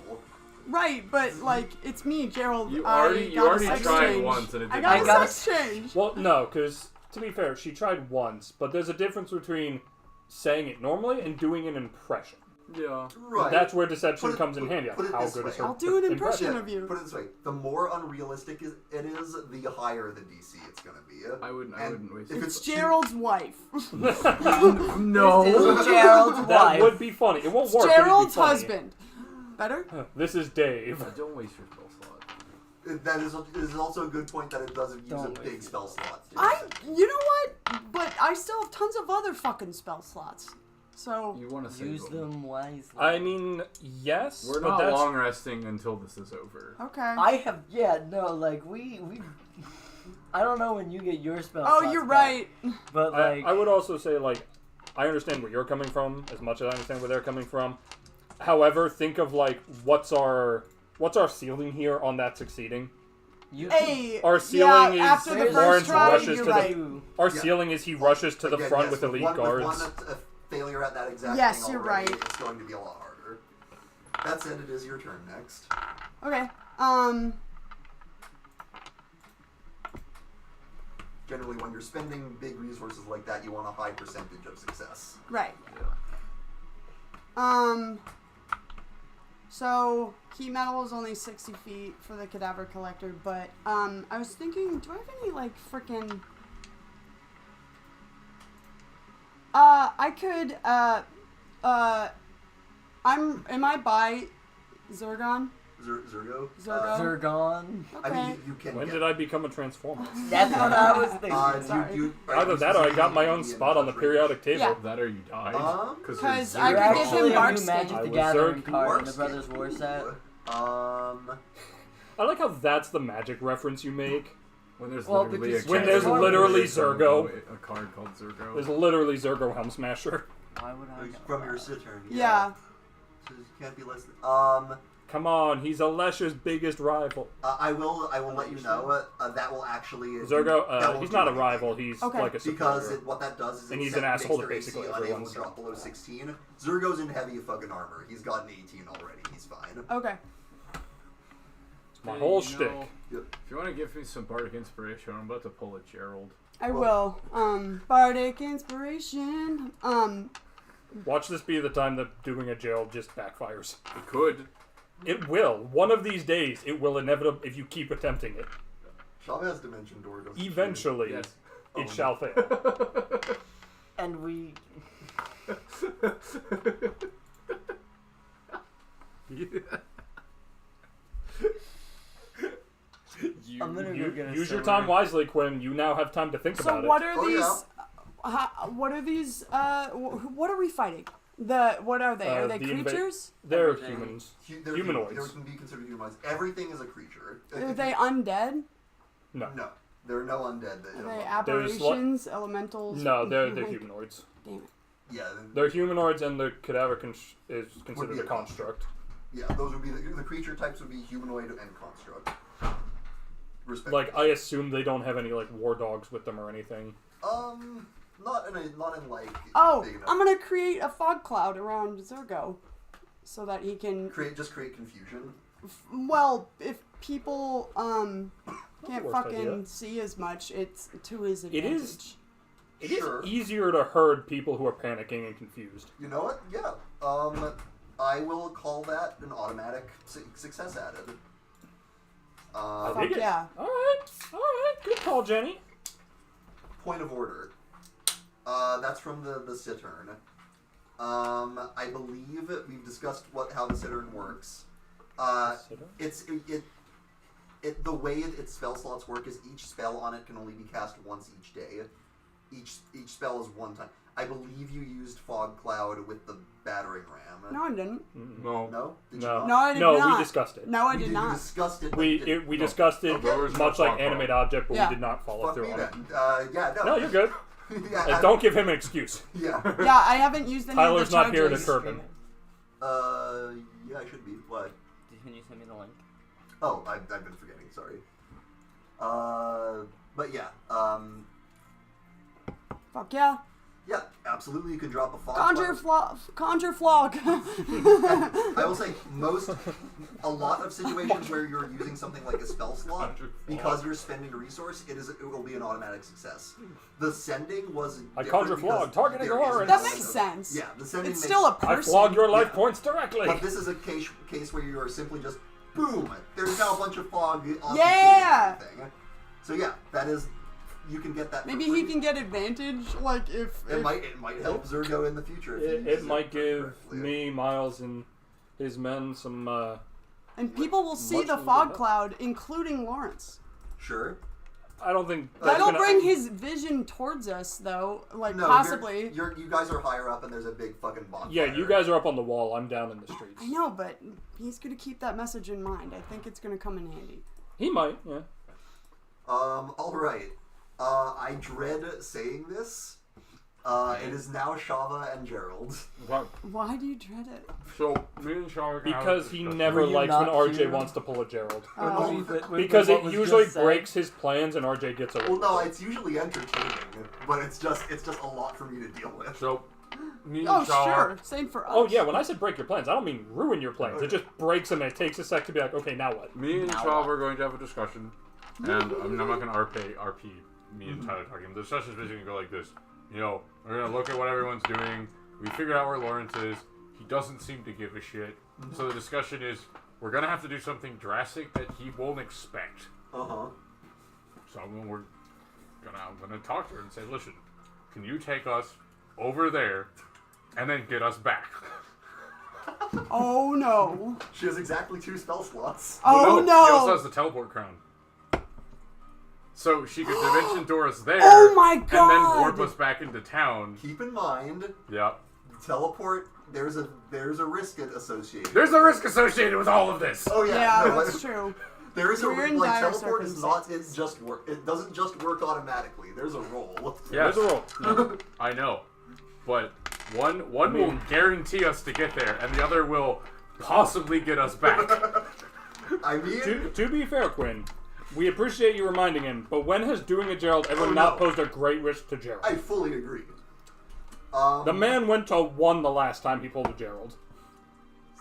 Right, but like it's me, Gerald. You I already got a tried sex change. once and it I didn't got work. a sex change. Well, no, because to be fair, she tried once, but there's a difference between saying it normally and doing an impression. Yeah. Right. That's where deception Put it- comes in put- handy. put it How this good is way. her I'll do an impression Yeah, of you. Put it this way: the more unrealistic it is, the higher the DC it's gonna be. I wouldn't waste if it. It's Gerald's wife. No. This is Gerald's That wife. would be funny. It won't It's work. but it'd be Gerald's funny. husband. Better? This is Dave. Don't waste your spell slot. That is also a good point that it doesn't use Don't a waste big it. spell slot. You know what? But I still have tons of other fucking spell slots. So You want to save Use them wisely. I mean, yes, We're but not that's... long resting until this is over. okay. I have, we I don't know when you get your spell Oh, slots you're back, right. But like, I would also say, like, I understand where you're coming from as much as I understand where they're coming from. However, think of, like, what's our What's our ceiling here on that succeeding? Our ceiling is after the Lawrence first try, rushes you're to right. Our ceiling is he rushes to the Again, front yes, with elite one, guards. With one failure at that exact Yes, thing you're already, right. It's going to be a lot harder. That said, it is your turn next. Okay. Generally, when you're spending big resources like that, you want a high percentage of success. Right. Yeah. So heat metal is only 60 feet for the cadaver collector, but I was thinking, do I have any like freaking? I could am I by Zergon? Zergo? Zergon. Okay. I mean, you can When get... did I become a transformer? That's what I was thinking. Either that or I got my own spot on the periodic table. Yeah. That or you died. 'Cause You're I could give actually him a Bark new Magic I the was Gathering Zerg. card in the Bark Brothers skin. War set. I like how that's the magic reference you make. When there's Well, literally because a when card there's called literally Zergo, Zergo. a card called Zergo. There's literally Zergo Helm Smasher. Why would I know From your that? Saturn. Yeah. So you can't be less than... Come on, he's Alesha's biggest rival. I will let you know that will actually... Zergo, that won't he's do not a anything. rival, he's Okay. like a Because supporter. what that does is And it he's an makes asshole their to basically AC everyone, unable to so. drop below 16. Zergo's in heavy fucking armor. He's got an 18 already. He's fine. Okay. My Hey, whole you shtick. know, if you want to give me some bardic inspiration, I'm about to pull a Gerald. I will. Bardic inspiration. Watch this be the time that doing a jail just backfires. It could. It will. One of these days, it will inevitably, if you keep attempting it. Shav has Dimension Door. doesn't he? Eventually, Yes. it shall fail. And we. I'm gonna go get a Use your silver. time wisely, Quinn. You now have time to think So about what it. are Oh, these? yeah. What are these? What are we fighting? What are they? Are they the creatures? They're Everything. humans. They're Humanoids. They can be considered humanoids. Everything is a creature. Are they undead? No. No. There are no undead. That Are they There's aberrations? Elementals? No, they're humanoids. Damn it. Yeah. They're humanoids, and the cadaver is Would considered be a a construct. Yeah, those would be the creature types would be humanoid and construct. Respectively. Like, I assume they don't have any, like, war dogs with them or anything. Not in like. Oh, big enough. I'm gonna create a fog cloud around Zergo, so that he can. create confusion. Well, if people can't worst fucking idea. see as much, it's to his It advantage. is- It is Sure. easier to herd people who are panicking and confused. You know what? Yeah. I will call that an automatic success added. I Fuck dig it. yeah. Alright. Good call, Jenny. Point of order. That's from the Cittern. I believe we've discussed how the Cittern works. The way its spell slots work is each spell on it can only be cast once each day. Each spell is one time. I believe you used Fog Cloud with the Battering Ram. No, I didn't. No. No? Did you No. not? No, I did No, not. we discussed it. No, I We did You not. discussed it. but We didn't. discussed it Okay. much like Fuck Animate Object, but Yeah. we did not follow Fuck through me on it. then. Yeah, no. No, you're good. Yeah, Don't give him an excuse. Yeah. Yeah, I haven't used any Tyler's of the not here to charges. curb him. Yeah, I should be. What? Can you send me the link? Oh, I've been forgetting. Sorry. But yeah. Fuck yeah. Yeah, absolutely. You can drop a fog. Conjure cloud. flog. I will say a lot of situations where you're using something like a spell slot, Conjure because you're spending a resource, it will be an automatic success. The sending was. I different conjure because flog, targeting there your is horror. That no- makes sense. Yeah, the sending. It's makes, still a I person. flog your life Yeah. points directly. But this is a case where you are simply just boom. There's now a bunch of fog. On Yeah! everything. So yeah, that is. You can get that. for Maybe free. he can get advantage, like if. It might help Zergo in the future. If you It use might give correctly. me, Miles, and his men some. And people will see Much the needed fog help. cloud, including Lawrence. Sure. I don't think That'll gonna- bring his vision towards us, though. Like, No, possibly. You guys are higher up, and there's a big fucking bonfire. Yeah, you guys are up on the wall. I'm down in the streets. I know, but he's gonna keep that message in mind. I think it's gonna come in handy. He might. Yeah. All right. I dread saying this. It is now Shava and Gerald. Why do you dread it? So, me and Shava Because he never Were you likes when not RJ here? wants to pull a Gerald. Oh. Because it usually breaks his plans and RJ gets away. Well, no, it's usually entertaining, but it's just a lot for me to deal with. So, me and Oh, Shava... sure. Same for us. Oh yeah, when I said break your plans, I don't mean ruin your plans. It just breaks them and it takes a sec to be like, okay, now what? Me and Shava are going to have a discussion. And I'm not going to RP me and Tyler talking. The discussion is basically going to go like this. You know, we're going to look at what everyone's doing. We figured out where Lawrence is. He doesn't seem to give a shit. So the discussion is, we're going to have to do something drastic that he won't expect. Uh-huh. So I'm going to talk to her and say, listen, can you take us over there and then get us back? Oh no. She has exactly 2 spell slots. Oh She also no. has the teleport crown. So she could dimension door us there. Oh my And then God. warp us back into town. Keep in mind, Yeah. teleport. There's a risk associated. There's a risk associated with all of this. Oh yeah, Yeah, no, that's true. There is a We're in like dire teleport is not. circumstances. It's just work. It doesn't just work automatically. There's a roll. Yes. There's a roll. No. I know. But one will guarantee us to get there, and the other will possibly get us back. I mean, To be fair, Quinn, we appreciate you reminding him, but when has doing a Gerald ever not posed a great risk to Gerald? I fully agree. The man went to 1 the last time he pulled a Gerald.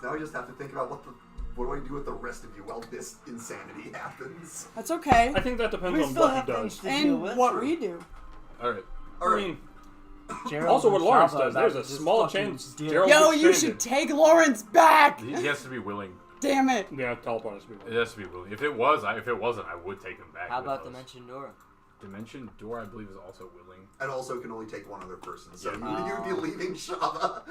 So now I just have to think about what do I do with the rest of you while this insanity happens. That's okay. I think that depends We on still what he have does. things to deal And with. what we do. Alright. All I right. mean, Gerald also what and Lawrence Shava does, about there's to a just small fucking chance deal. Gerald Yo, gets you stranded. should take Lawrence back. He has to be willing. Damn it. Yeah, teleport has to be It willing. has to be willing. If it wasn't, I would take him back. How with about us. Dimension Door? Dimension Door, I believe, is also willing. And also can only take 1 other person. So Yeah. you'd be leaving Shava.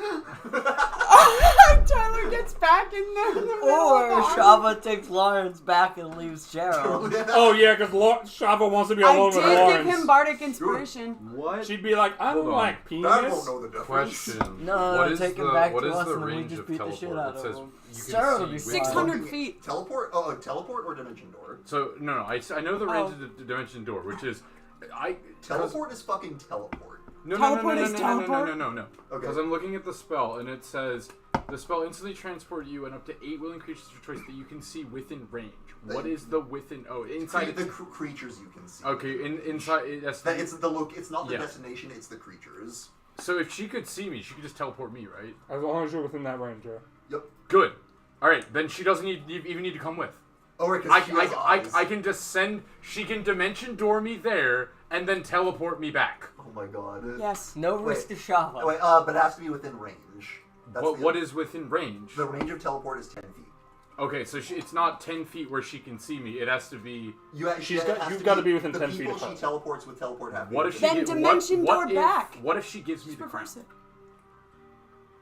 Tyler gets back in there. In the middle Or of the Shava takes Lawrence back and leaves Gerald. Oh yeah, because Shava wants to be I alone did with give Lawrence. him bardic inspiration. What? She'd be like, I don't Hold on. like That won't penis. know the difference. Question. No, What is take him the- back what to is us the and then we range just of beat the shit teleport? out It of says him. you can Sarah see would be within- 600 feet. Teleport? Oh, teleport or dimension door? So no, I know the range of the Dimension Door, which is Teleport is fucking teleport. No, Teleport no, is no, no, no, no, teleport? no, no, no. Okay. Because I'm looking at the spell, and it says the spell instantly transport you and up to 8 willing creatures of choice that you can see within range. What is the within? Oh, inside. The creatures you can see. Okay, inside. That's That it's the look. It's not the Yeah. destination. It's the creatures. So if she could see me, she could just teleport me, right? As long as you're within that range, yeah. Yep. Good. All right, then she doesn't even need to come with. Oh, right, because she has eyes. I can just send. She can dimension door me there and then teleport me back. Oh my god. Yes. No risk to Shava. Wait, but it has to be within range. That's What is within range? The range of teleport is 10 feet. Okay, so it's not 10 feet where she can see me. It has to be. You've got to be within 10 feet The people of she her. teleports with teleport have to What be if she Then get- dimension what door if- back. What if she gives me Just the crown? reverse it.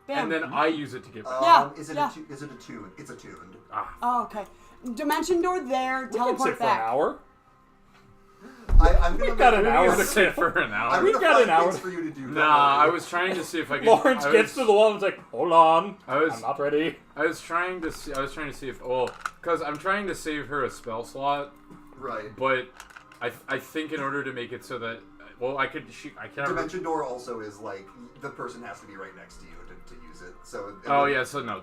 Bam. And then I use it to get back. Yeah, Is it yeah. is it attuned? It's attuned. Oh, okay. Dimension door there, We can teleport sit for an back. hour. I'm gonna We've got an make- hour I'm to gonna sit sit. for an hour. I'm We've gonna got find an hour. things for you to do. Nah, I was trying to see if I could. Lawrence gets to the wall and is like, hold on. I'm not ready. I was trying to see. I was trying to see if because I'm trying to save her a spell slot, Right. but I think in order to make it so that I can't. Dimension door also is like the person has to be right next to you to use it. So. So no,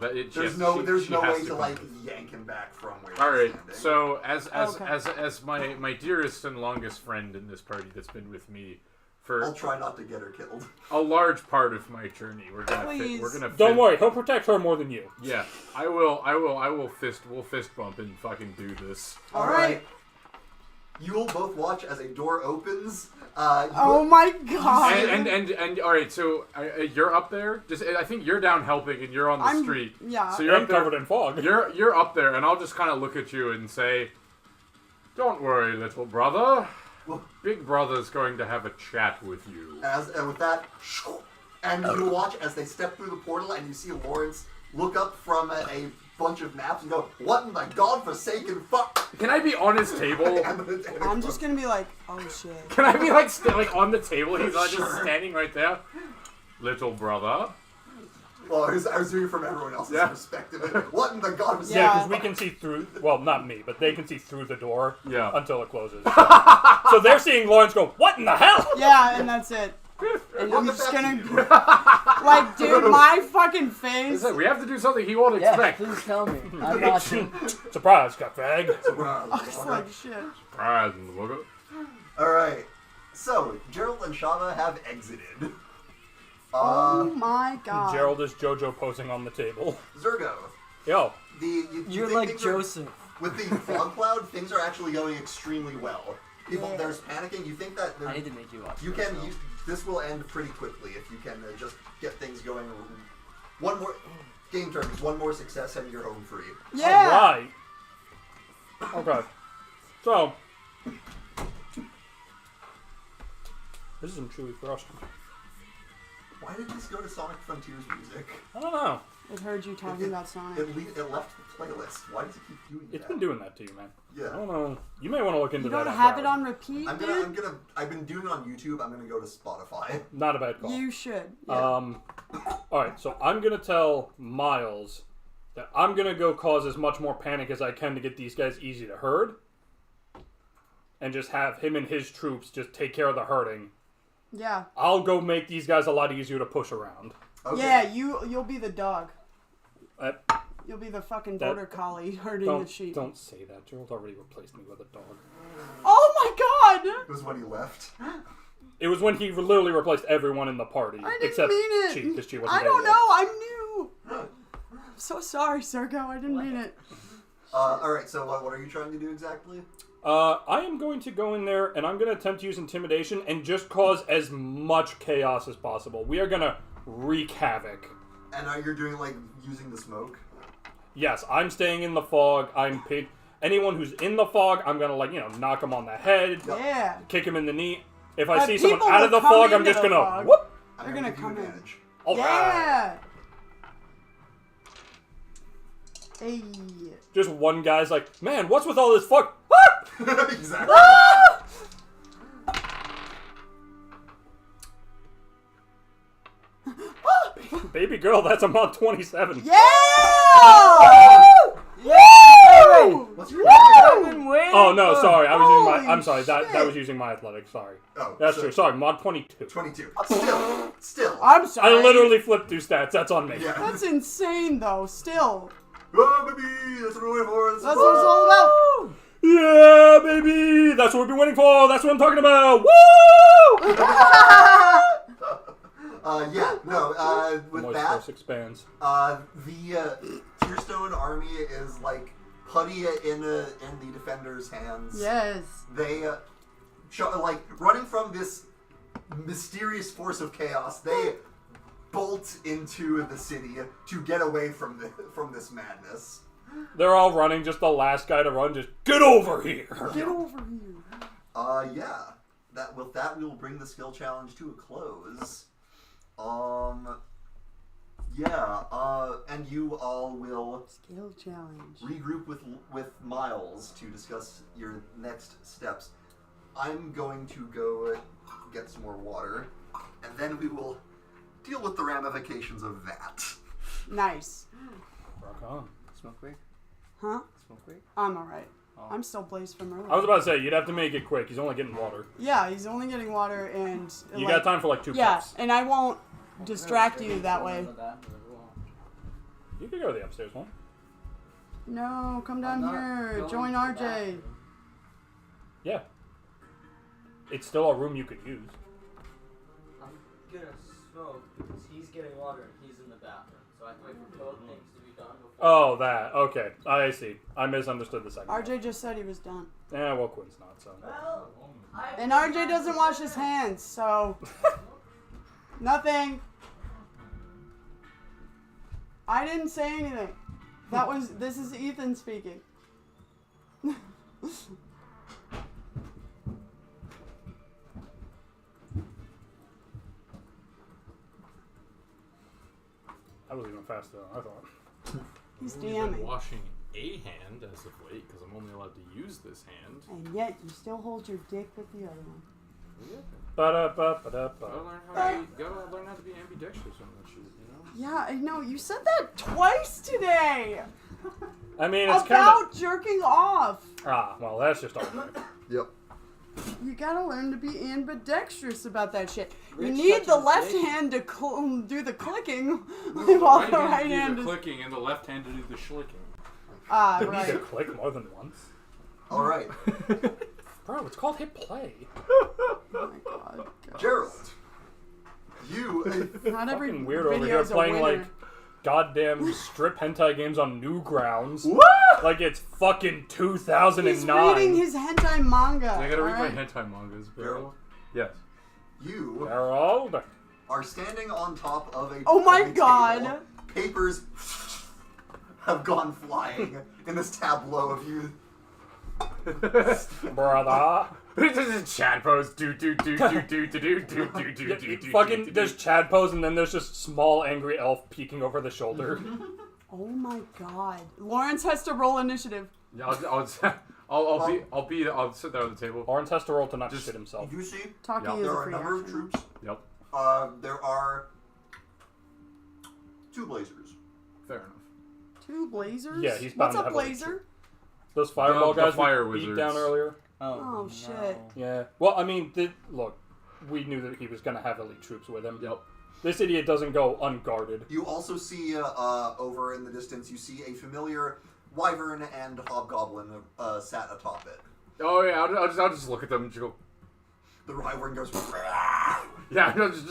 There's she no has way to come like with. yank him back from where All he's right. standing. So Okay. as my dearest and longest friend in this party that's been with me I'll for try not to get her killed. a large part of my journey, we're gonna Please. Don't worry, he'll protect her more than you. Yeah, I will fist bump and fucking do this. All right. You will both watch as a door opens. Oh my god. And all right, so you're up there. I think you're down helping, and you're on the street. Yeah. So you're And up there, covered in fog. You're up there, and I'll just kind of look at you and say, "Don't worry, little brother. Big brother's going to have a chat with you." And with that, and you watch as they step through the portal, and you see Lawrence look up from a bunch of maps and go, "What in the godforsaken fuck?" Can I be on his table? I'm just gonna be like, oh shit. Can I be like on the table? He's like just standing right there. Little brother. Well, I was doing it from everyone else's perspective. What in the godforsaken? Yeah, Yeah. because we can see through. Well, not me, but they can see through the door. Yeah. Until it closes. So they're seeing Lawrence go, "What in the hell?" Yeah, and that's it. And We'll I'm get just back gonna, to you. like, dude, my fucking face. We have to do something he won't Yeah, expect. please tell me. I'm watching. Surprise, got fag. I was like, shit. Surprise, motherfucker. Alright. So, Gerald and Shava have exited. Oh my god. Gerald is JoJo posing on the table. Zergo. Yo, You You're think like things are- Joseph. with the fog cloud, things are actually going extremely well. People, Yeah. there's panicking. You think that I need to make you watch. you this, can. though. This will end pretty quickly if you can just get things going. One more game terms, one more success, and you're home free. Yeah. alright. Okay. So, this is some chewy frosting. Why did this go to Sonic Frontiers music? I don't know. It heard you talking about Sonic. It left the playlist. Why does it keep doing It's that? been doing that to you, man. I Yeah. don't know. You may want to look into You that. don't after have it hours. on repeat, I'm dude? gonna. I've been doing it on YouTube. I'm gonna go to Spotify. Not a bad call. You should. Yeah. Alright, so I'm gonna tell Miles that I'm gonna go cause as much more panic as I can to get these guys easy to herd. And just have him and his troops just take care of the herding. Yeah. I'll go make these guys a lot easier to push around. Okay. Yeah, you'll be the dog. Uh, You'll be the fucking That- border collie herding the sheep. Don't say that. Gerald already replaced me with a dog. Oh my god! It was when he left. It was when he literally replaced everyone in the party. I didn't except mean it. Chi, because Chi wasn't I there don't yet. know. I'm new. I'm so sorry, Sergo. I didn't mean it. All right. So what are you trying to do exactly? I am going to go in there and I'm going to attempt to use intimidation and just cause as much chaos as possible. We are going to wreak havoc. And you're doing like using the smoke. Yes, I'm staying in the fog. I'm paid. Anyone who's in the fog, I'm going to, knock them on the head, Yeah. kick him in the knee. If I But see someone people out of the will come fog, I'm into just the going to fog. whoop. I'm They're gonna gonna give you come in. advantage. All right. Yeah. Hey. Just one guy's like, man, what's with all this fog? Exactly. Baby girl, that's a mod 27. Yeah! Woo! What's your I've been waiting. Oh no, for- sorry. I was using Holy my. I'm sorry. That shit. was using my athletics. Sorry. Oh, That's so true. Sorry, mod 22. 22. Still. I'm sorry. I literally flipped through stats. That's on me. Yeah. That's insane, though. Still. Oh, baby, that's what we're waiting for. That's what it's all about. Yeah, baby. That's what we've been waiting for. That's what I'm talking about. Woo! With Moist that, force expands. the Tearstone army is like putty in the defenders' hands. Yes. They, running from this mysterious force of chaos, they bolt into the city to get away from this madness. They're all running. Just the last guy to run. Just get over here. Get over here. Yeah. With that, we will bring the skill challenge to a close. And you all will Skill challenge. regroup with Miles to discuss your next steps. I'm going to go get some more water, and then we will deal with the ramifications of that. Nice. Rock on. Smoke break? Huh? Smoke break? I'm alright. I'm still blazed from earlier. I was about to say you'd have to make it quick. He's only getting water. Yeah, he's only getting water and... You got time for like 2 Yeah, cups. and I won't distract you that way. You could go to the upstairs one. No, come down I'm not here. going Join to the RJ. bathroom. Yeah. It's still a room you could use. I'm gonna smoke because he's getting water and he's in the bathroom. So I have to wait for both things to be done before. Oh, that. Okay. I see. I misunderstood the second RJ just said he was done. one. Yeah, well, Quinn's not, so. Well, And RJ doesn't wash his hands, so... Nothing. I didn't say anything. This is Ethan speaking. That was even faster than I thought. He's I've only been DMing. washing a hand as of late because I'm only allowed to use this hand. And yet you still hold your dick with the other one. Ba-da-ba-ba-da-ba. Gotta learn how to be ambidextrous on that shit, you know? Yeah, I know. You said that twice today. I mean, it's kind About jerking off. of... Ah, well, that's just all right. Yep. You gotta learn to be ambidextrous about that shit. You Rich need the touches left bacon. hand to do the clicking, while the right to do hand the is... clicking and the left hand to do the schlicking. Ah, You need to right. click more than once. All right, Bro, it's called hit play. Oh my god. Gerald. You. Not every Fucking weird over here video's a playing winner. like goddamn strip hentai games on Newgrounds. What? Like it's fucking He's 2009. reading his hentai manga. I gotta read alright? my hentai mangas, bro. Gerald. Yes. You Gerald. are standing on top of a. Oh my of a god. table. Papers have gone flying in this tableau of you. Brother. This is Chad pose. Do. Fucking, there's Chad pose and then there's just small angry elf peeking over the shoulder. Oh my god. Lawrence has to roll initiative. Yeah, I'll sit there at the table. Lawrence has to roll to not Just- shit himself. You see, Talking Yeah. is there a are a free number of action. troops. Yep. There are 2 blazers. Fair enough. 2 blazers? Yeah, he's bound What's to a have a blazer? Those fireball The guys fire we beat wizards. down earlier. Oh, no. shit. Yeah. Well, I mean, look, we knew that he was going to have elite troops with him. Yep. This idiot doesn't go unguarded. You also see over in the distance, you see a familiar wyvern and hobgoblin sat atop it. Oh yeah, I'll just look at them and just go. The wyvern goes. Yeah, no, just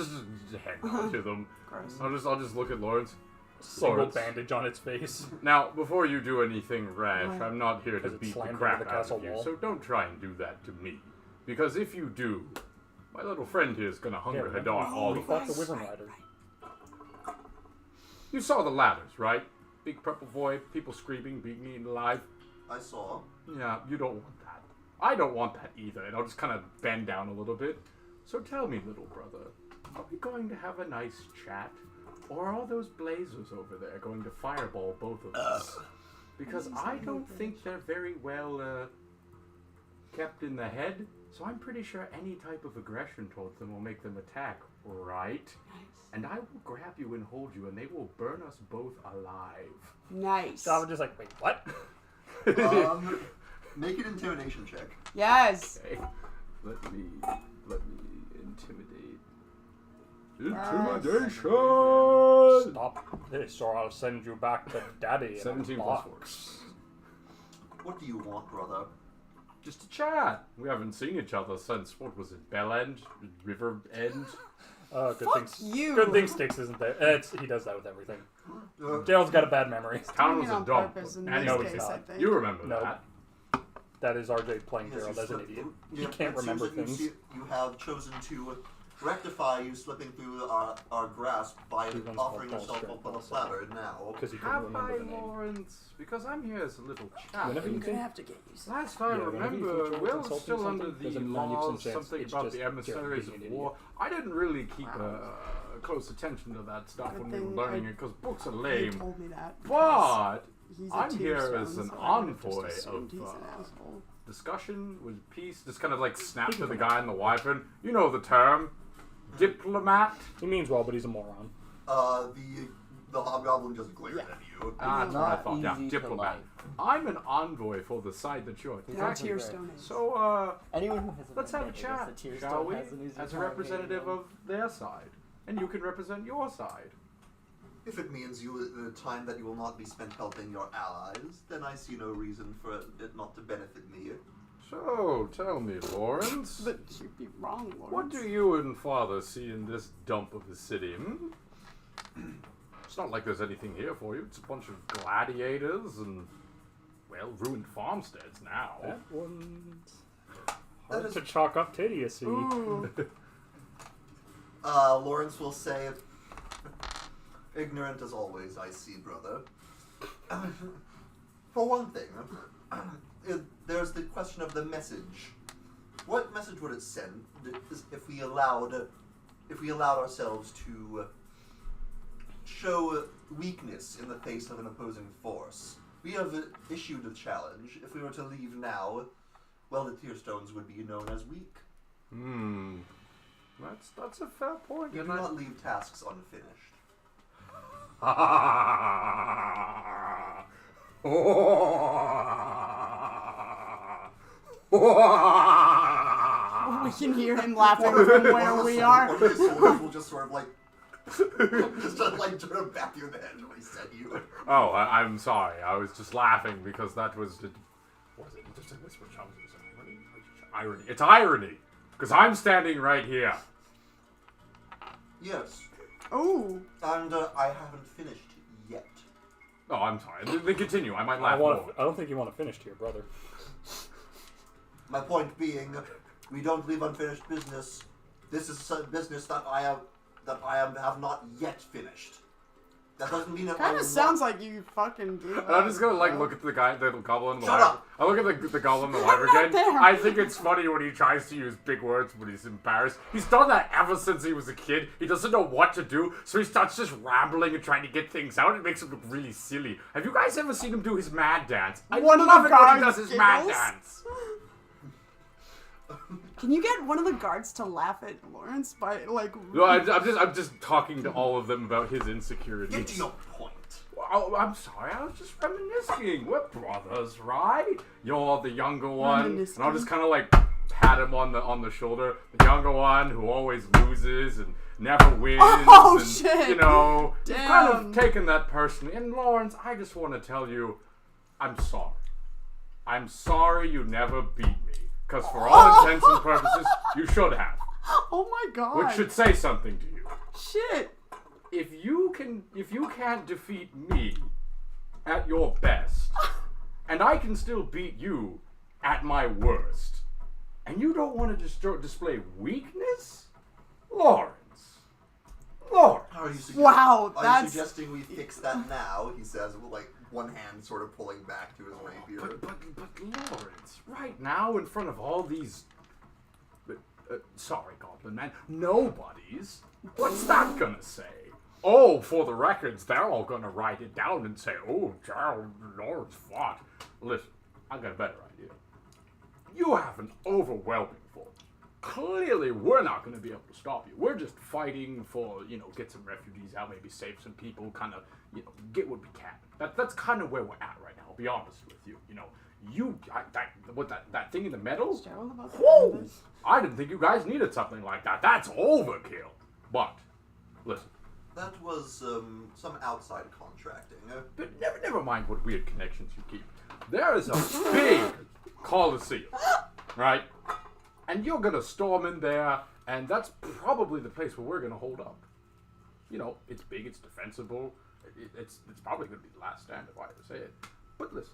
hang on to them. Gross. I'll just look at Lawrence. Single Lawrence. bandage on its face. Now, before you do anything rash, What? I'm not here to Because it beat the slammed into crap the out castle of you, wall. so don't try and do that to me. Because if you do, my little friend here is gonna hunger Yeah, Hadar all we of fought us. the Wyvern Rider. You saw the ladders, right? Big purple void, people screaming, being eaten alive. I saw. Yeah, you don't want that. I don't want that either, and I'll just kind of bend down a little bit. So tell me, little brother, are we going to have a nice chat? Or are those blazers over there going to fireball both of us? Because I don't think they're very well kept in the head, so I'm pretty sure any type of aggression towards them will make them attack, right? And I will grab you and hold you, and they will burn us both alive. Nice. So I was just like, wait, what? Make an intimidation check. Yes. Okay. Let me intimidate. Intimidation! Stop this or I'll send you back to daddy in 17 a plus box. What do you want, brother? Just a chat. We haven't seen each other since, what was it, Bell End? River End? Good Fuck thing, you. Good thing Styx isn't there. He does that with everything. Uh, Gerald's got a bad memory. Town Doing was it a on dump. purpose in Anyways, this case, I not. think. you remember No. that. That is RJ playing yes, Gerald you as an slip- idiot. yeah, He can't it seems remember that you things. you have chosen to rectify you slipping through our grasp by He runs offering called yourself Balstrad, up on a also. platter now. Because he couldn't Have remember I, the name. Lawrence? Because I'm here as a little chat. Whenever you You're can. gonna have to get used to Last I Yeah, whenever you remember, feature Will's consulting still something, under there's the a 90% laws, chance something it's about just the emissaries Gerald of being an war. I didn't really keep close attention to that stuff Good when we were thing learning I- it, because books are You lame. told me that. But He's a I'm here Tombstone, as an so I would've just envoy assumed of he's an asshole. discussion with peace. Just kind of like snap to the guy in the wyvern. You know the term. Diplomat. He means well, but he's a moron. The hobgoblin just glared at you. That's what I Not thought. Yeah, easy to diplomat. like. I'm an envoy for the side that you're Now attacking. Tearstone is. So, Anyone who has a let's have a vendetta chat, against the Tearstone shall we? has an easy As a time representative hating of their side. And you can represent your side. If it means the time that you will not be spent helping your allies, then I see no reason for it not to benefit me. So, tell me, Lawrence. But you'd be wrong, Lawrence. What do you and Father see in this dump of a city, hmm? It's not like there's anything here for you. It's a bunch of gladiators and, well, ruined farmsteads now. That one's That hard is- to chalk up to, you see. Ooh. Lawrence will say, ignorant as always, I see, brother. For one thing, there's the question of the message. What message would it send if we allowed ourselves to show weakness in the face of an opposing force? We have issued a challenge. If we were to leave now, well, the Tearstones would be known as weak. That's a fair point. We do and not leave tasks unfinished. We can hear him laughing from where we are. One of his soldiers will just sort of like, just like turn him back your head and reset you. Oh, I'm sorry. I was just laughing because that was the... Was it just a whisper? Irony. It's irony! Because I'm standing right here. Yes. Oh. And I haven't finished yet. Oh, I'm sorry. Then continue. I might I laugh more. don't think you want to finish here, brother. My point being, we don't leave unfinished business. This is a business that I have not yet finished. That doesn't mean that Kind of sounds like you fucking gave And I'm just gonna look at the goblin. Shut up! I look at the goblin alive I'm not again. there. I think it's funny when he tries to use big words when he's embarrassed. He's done that ever since he was a kid. He doesn't know what to do, so he starts just rambling and trying to get things out. It makes him look really silly. Have you guys ever seen him do his mad dance? I One of love the it when he guards does his mad giggles. dance. Can you get one of the guards to laugh at Lawrence by like? No, I'm just talking to all of them about his insecurities. Get to your point. Oh, I'm sorry, I was just reminiscing. We're brothers, right? You're the younger one, and I'll just kind of like pat him on the shoulder. The younger one who always loses and never wins. Oh, and, shit. You know, you've kind Damn. of taken that personally. And Lawrence, I just want to tell you, I'm sorry. I'm sorry you never beat me. Because for all intents and purposes, you should have. Oh my god. Which should say something to you. Shit. If you can't defeat me at your best, and I can still beat you at my worst, and you don't want to display weakness, Lawrence. How are you suggesting? Wow, Are that's- you suggesting we fix that now? He says, with like one hand sort of pulling back to his rapier. But Lawrence, right now in front of all these, sorry, Goblin Man, nobodies. What's that gonna say? Oh, for the records, they're all gonna write it down and say, oh, Lawrence fought. Listen, I got a better idea. You have an overwhelming force. Clearly, we're not gonna be able to stop you. We're just fighting for, get some refugees out, maybe save some people, kind of, get what we can. That's kind of where we're at right now, I'll be honest with you. That thing in the metal? Whoa! I didn't think you guys needed something like that. That's overkill. But, listen. That was some outside contracting. But never mind what weird connections you keep. There is a big Colosseum, right? And you're gonna storm in there, and that's probably the place where we're gonna hold up. It's big, it's defensible. It's probably gonna be the last stand if I ever say it. But listen,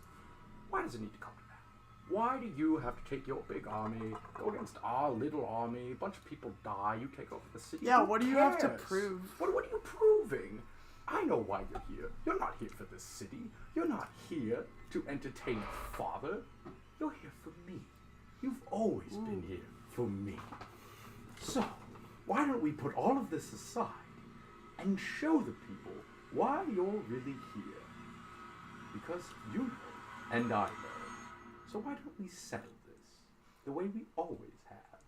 why does it need to come to that? Why do you have to take your big army, go against our little army, a bunch of people die, you take over the city? Yeah, Who what do you have to cares? prove? What are you proving? I know why you're here. You're not here for this city. You're not here to entertain a father. You're here for me. You've always been here for me. So, why don't we put all of this aside and show the people why you're really here? Because you know, and I know. So why don't we settle this the way we always have?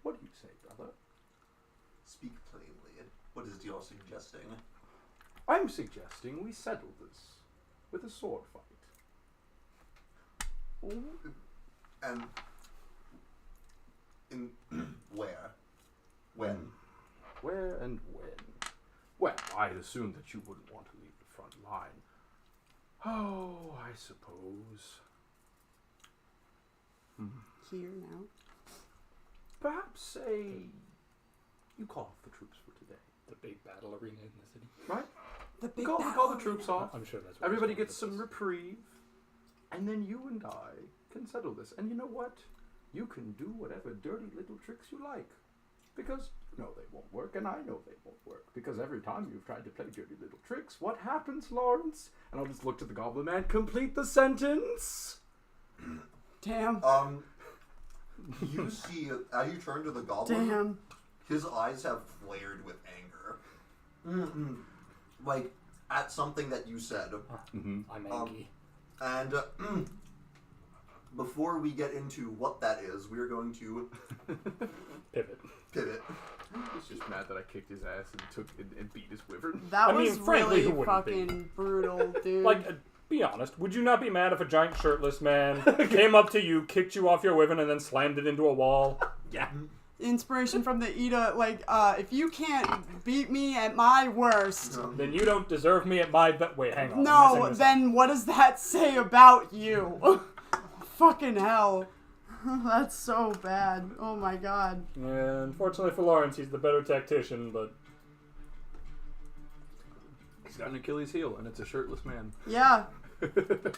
What do you say, brother? Speak plainly. What is it you're suggesting? I'm suggesting we settle this with a sword fight. And in where? When? Where and when? Well, I'd assume that you wouldn't want to leave the front line. Oh, I suppose. Here now. Perhaps say you call off the troops for today. The big battle arena in the city. Right? The big We call the troops off. I'm sure that's what Everybody it's gets some reprieve. And then you and I can settle this. And you know what? You can do whatever dirty little tricks you like. Because you know they won't work, and I know they won't work. Because every time you've tried to play dirty little tricks, what happens, Lawrence? And I'll just look to the Goblin Man. Complete the sentence. Damn. You see, as you turn to the goblin, Damn. his eyes have flared with anger. Like, at something that you said. I'm angry. And before we get into what that is, we're going to Pivot. He's just mad that I kicked his ass and took and beat his wyvern. That I mean, was frankly, really who wouldn't be? fucking brutal, dude. Like, Be honest. Would you not be mad if a giant shirtless man came up to you, kicked you off your wyvern, and then slammed it into a wall? Yeah. Inspiration from the Ida, like, if you can't beat me at my worst... Then you don't deserve me at my... Wait, hang on. No, then what does that say about you? Fucking hell. That's so bad. Oh my god. Yeah, unfortunately for Lawrence, he's the better tactician, but... He's got an Achilles heel, and it's a shirtless man. Yeah.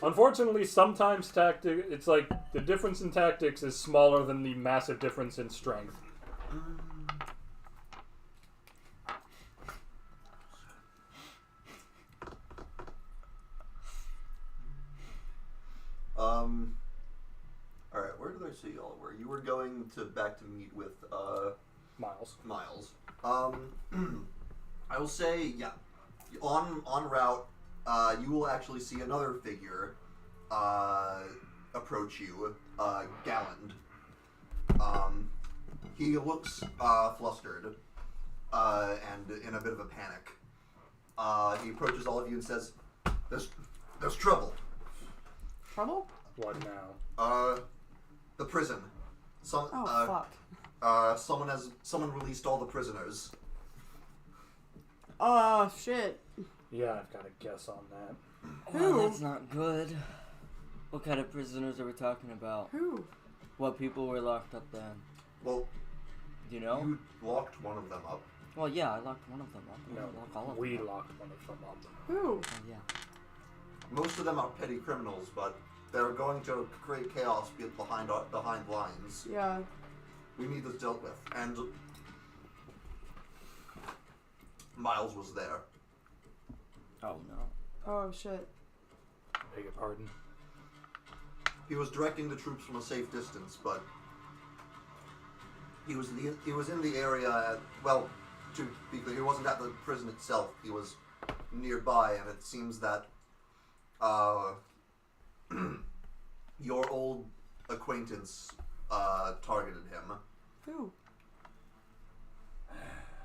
Unfortunately, sometimes it's like the difference in tactics is smaller than the massive difference in strength. Alright, where did I see y'all were? You were going back to meet with, Miles. I will say, yeah, en route, you will actually see another figure, approach you, Galland. He looks, flustered, and in a bit of a panic. He approaches all of you and says, There's trouble. Trouble? What now? The prison. Fuck. Someone released all the prisoners. Oh, shit. Yeah, I've got a guess on that. Who? Oh, that's not good. What kind of prisoners are we talking about? Who? What people were locked up then? Well, Do you know? you locked one of them up. Well, yeah, I locked one of them up. I No, didn't lock all of we them up. locked one of them up. Who? Oh, yeah. Most of them are petty criminals, but they're going to create chaos behind lines. Yeah. We need this dealt with. And Miles was there. Oh, no. Oh, shit. Beg your pardon? He was directing the troops from a safe distance, but he was in the area. Well, to be clear, he wasn't at the prison itself. He was nearby, and it seems that your old acquaintance targeted him. Who?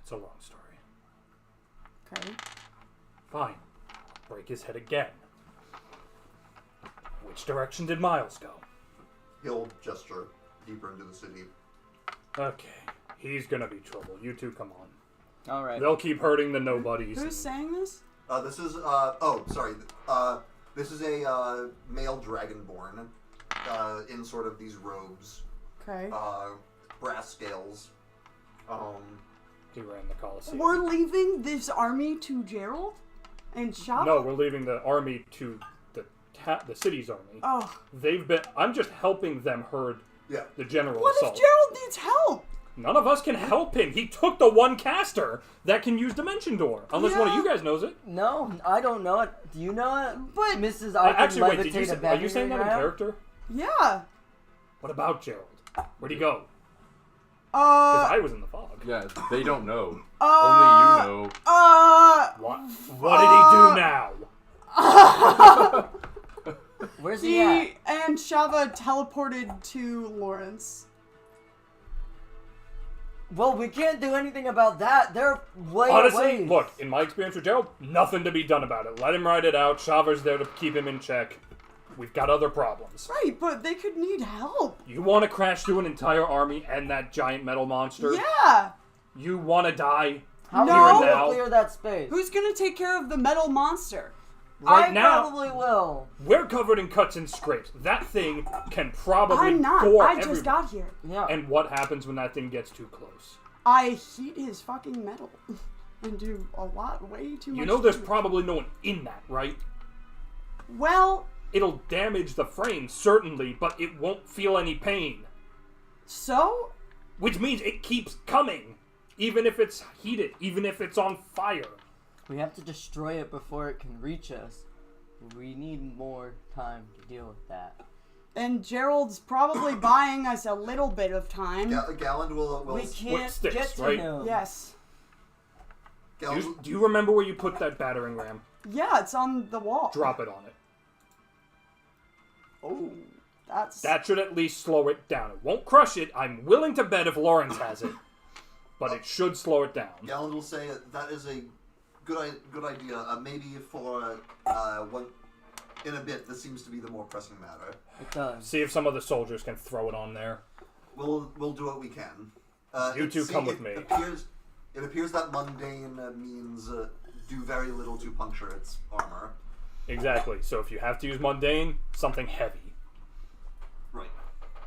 It's a long story. Okay. Fine. Break his head again. Which direction did Miles go? He'll gesture deeper into the city. Okay. He's gonna be trouble. You two come on. Alright. They'll keep hurting the nobodies. Who's saying this? This is this is a male dragonborn in sort of these robes, Okay. brass scales. He ran the Colosseum. We're leaving this army to Gerald and Shop? No, we're leaving the army to the city's army. Oh. I'm just helping them herd the general What assault. if Gerald needs help? None of us can help him. He took the one caster that can use Dimension Door. Unless one of Yeah. you guys knows it. No, I don't know it. Do you know it? But Mrs. I can Actually, wait, levitate a are battering you saying that in ram? character? Yeah. What about Gerald? Where'd he go? Because I was in the fog. Yeah, they don't know. Only you know. What did he do now? Where's he at? and Shava teleported to Lawrence. Well, we can't do anything about that. They're way Honestly, away. look, in my experience with Gerald, nothing to be done about it. Let him ride it out. Shava's there to keep him in check. We've got other problems. Right, but they could need help. You want to crash through an entire army and that giant metal monster? Yeah. You want to die? How No. are we Here and gonna now? clear that space? Who's gonna take care of the metal monster? Right I now, probably will. we're covered in cuts and scrapes. That thing can probably I'm not. gore I just everyone. got here. Yeah. And what happens when that thing gets too close? I heat his fucking metal and do a lot, way too much. You know there's damage. probably no one in that, right? Well, It'll damage the frame, certainly, but it won't feel any pain. so? Which means it keeps coming. Even if it's heated, even if it's on fire. We have to destroy it before it can reach us. We need more time to deal with that. And Gerald's probably buying us a little bit of time. Galland will We can't sticks, get to right? him. Yes. Galland, Do you remember where you put that battering ram? Yeah, it's on the wall. Drop it on it. Oh, that's... That should at least slow it down. It won't crush it. I'm willing to bet if Lawrence has it. But it should slow it down. Galland will say that is a good idea. Maybe for in a bit. This seems to be the more pressing matter. It does. See if some of the soldiers can throw it on there. We'll do what we can. You two come with me. It appears that mundane means do very little to puncture its armor. Exactly. So if you have to use mundane, something heavy. Right.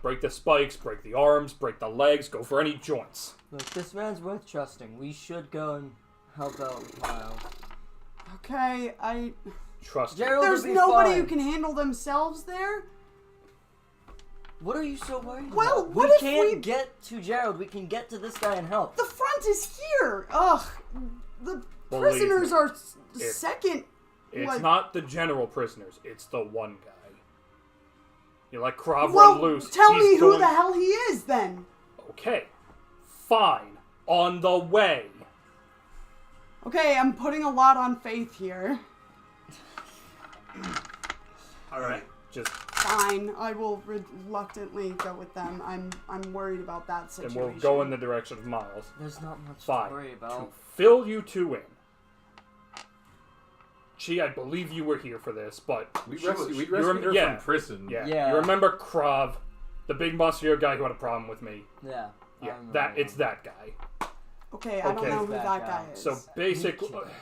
Break the spikes, break the arms, break the legs, go for any joints. Look, this man's worth trusting. We should go and help out Miles. Okay, Trust me. Gerald There's will be nobody fine. who can handle themselves there? What are you so worried Well, about? what We if can't we- get to Gerald. We can get to this guy and help. The front is here! Ugh. The Believe prisoners me, are if- second. It's like, not the general prisoners, it's the one guy. You let Krav well, run loose. tell he's me who going... the hell he is then. Okay. Fine. On the way. Okay, I'm putting a lot on faith here. Alright. Just Fine, I will reluctantly go with them. I'm worried about that and situation. we'll go in the direction of Miles. There's not much Fine. to worry To about. fill you two in. Chi, I believe you were here for this, but We She rescued, was- we you rescued her yeah. from prison. yeah. Yeah. You remember Krav, the big muscular guy who had a problem with me? Yeah. I Yeah, remember that him. it's that guy. Okay, I don't Okay. know who That that guy. guy is. So basically, He killed him.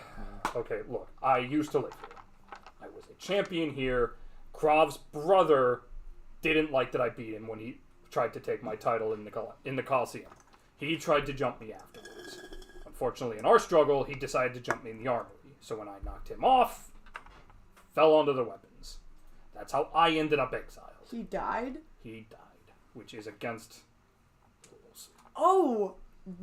okay, look, I used to live here. I was a champion here. Krav's brother didn't like that I beat him when he tried to take my title in the Coliseum. He tried to jump me afterwards. Unfortunately, in our struggle, he decided to jump me in the armory. So when I knocked him off, fell onto the weapons. That's how I ended up exiled. He died? He died, which is against rules. Oh,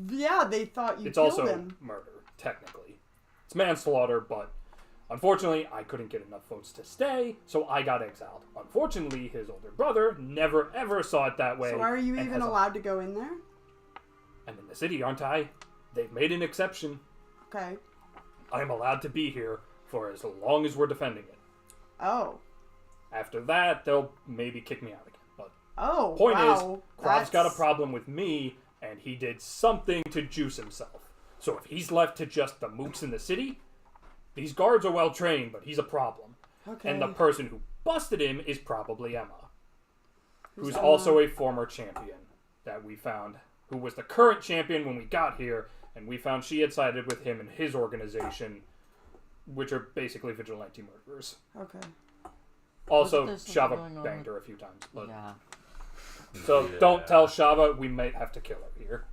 yeah, they thought you It's killed also him. murder, technically. It's manslaughter, but unfortunately, I couldn't get enough votes to stay, so I got exiled. Unfortunately, his older brother never ever saw it that way. So are you and even has allowed to go in there? I'm in the city, aren't I? They've made an exception. Okay. I'm allowed to be here for as long as we're defending it. Oh. After that, they'll maybe kick me out again. But Oh, point wow. is, Krav's got a That's- problem with me, and he did something to juice himself. So if he's left to just the mooks in the city, these guards are well trained, but he's a problem. Okay. And the person who busted him is probably Emma, who's Emma? also a former champion that we found, who was the current champion when we got here, and we found she had sided with him and his organization, which are basically vigilante murderers. Okay. Also, Wasn't there something Shava going on banged with- her a few times. But, Yeah. So Yeah. don't tell Shava, we might have to kill her here.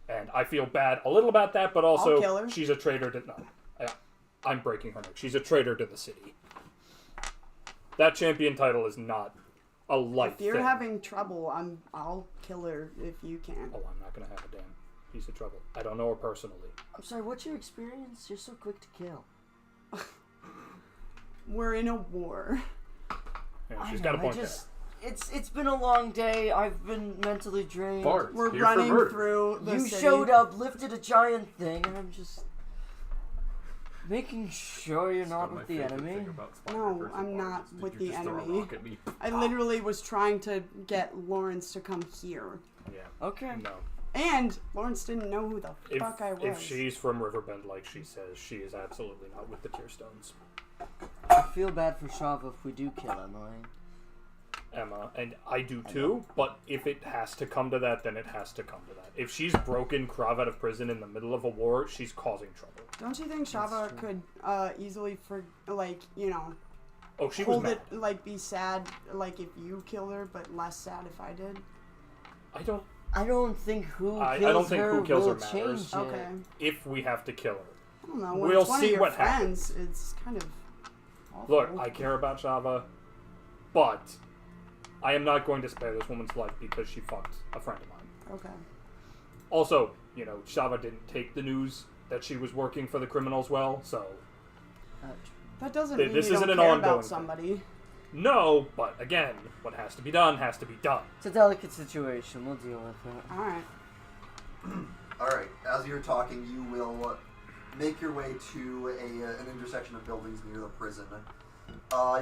And I feel bad a little about that, but also I'll kill her. she's a traitor to... No, I'm breaking her neck. She's a traitor to the city. That champion title is not a light If you're thing. having trouble, I'll kill her if you can. Oh, I'm not going to have a damn piece of trouble. I don't know her personally. I'm sorry, what's your experience? You're so quick to kill. We're in a war. And I she's know, got a point It's been a long day. I've been mentally drained. Bart, We're here for running murder. through the You city. showed up, lifted a giant thing, and I'm just making sure you're It's not my with the favorite enemy. thing about Spider No, versus I'm Bart not is, did with you the just throw a enemy. rock at me? I literally was trying to get Lawrence to come here. there. Okay. Yeah, no. And Lawrence didn't know who the If, fuck I was. if she's from Riverbend like she says, she is absolutely not with the Tearstones. I feel bad for Shava if we do kill Emily. Emma, and I do too, but if it has to come to that, then it has to come to that. If she's broken Krav out of prison in the middle of a war, she's causing trouble. Don't you think Shava could easily, Oh, she was hold mad. it, like, be sad, like, if you kill her, but less sad if I did? I don't think who I kills don't think her who kills will her matters. change it. Okay. if we have to kill her. I don't know. When We'll it's one see of your what friends, happens. it's kind of awful. Look, I care about Shava, but I am not going to spare this woman's life because she fucked a friend of mine. Okay. Also, Shava didn't take the news that she was working for the criminals well, so That doesn't This mean you isn't don't an care ongoing about thing. somebody. no, but again, what has to be done has to be done. It's a delicate situation. We'll deal with it. Alright. Alright, as you're talking, you will make your way to an intersection of buildings near the prison.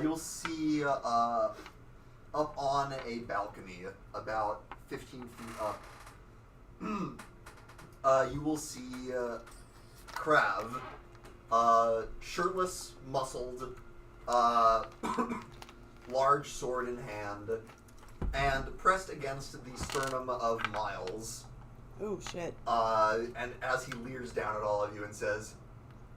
You'll see up on a balcony, about 15 feet up, you will see Krav, shirtless, muscled, large sword in hand, and pressed against the sternum of Miles. Oh, shit. And as he leers down at all of you and says,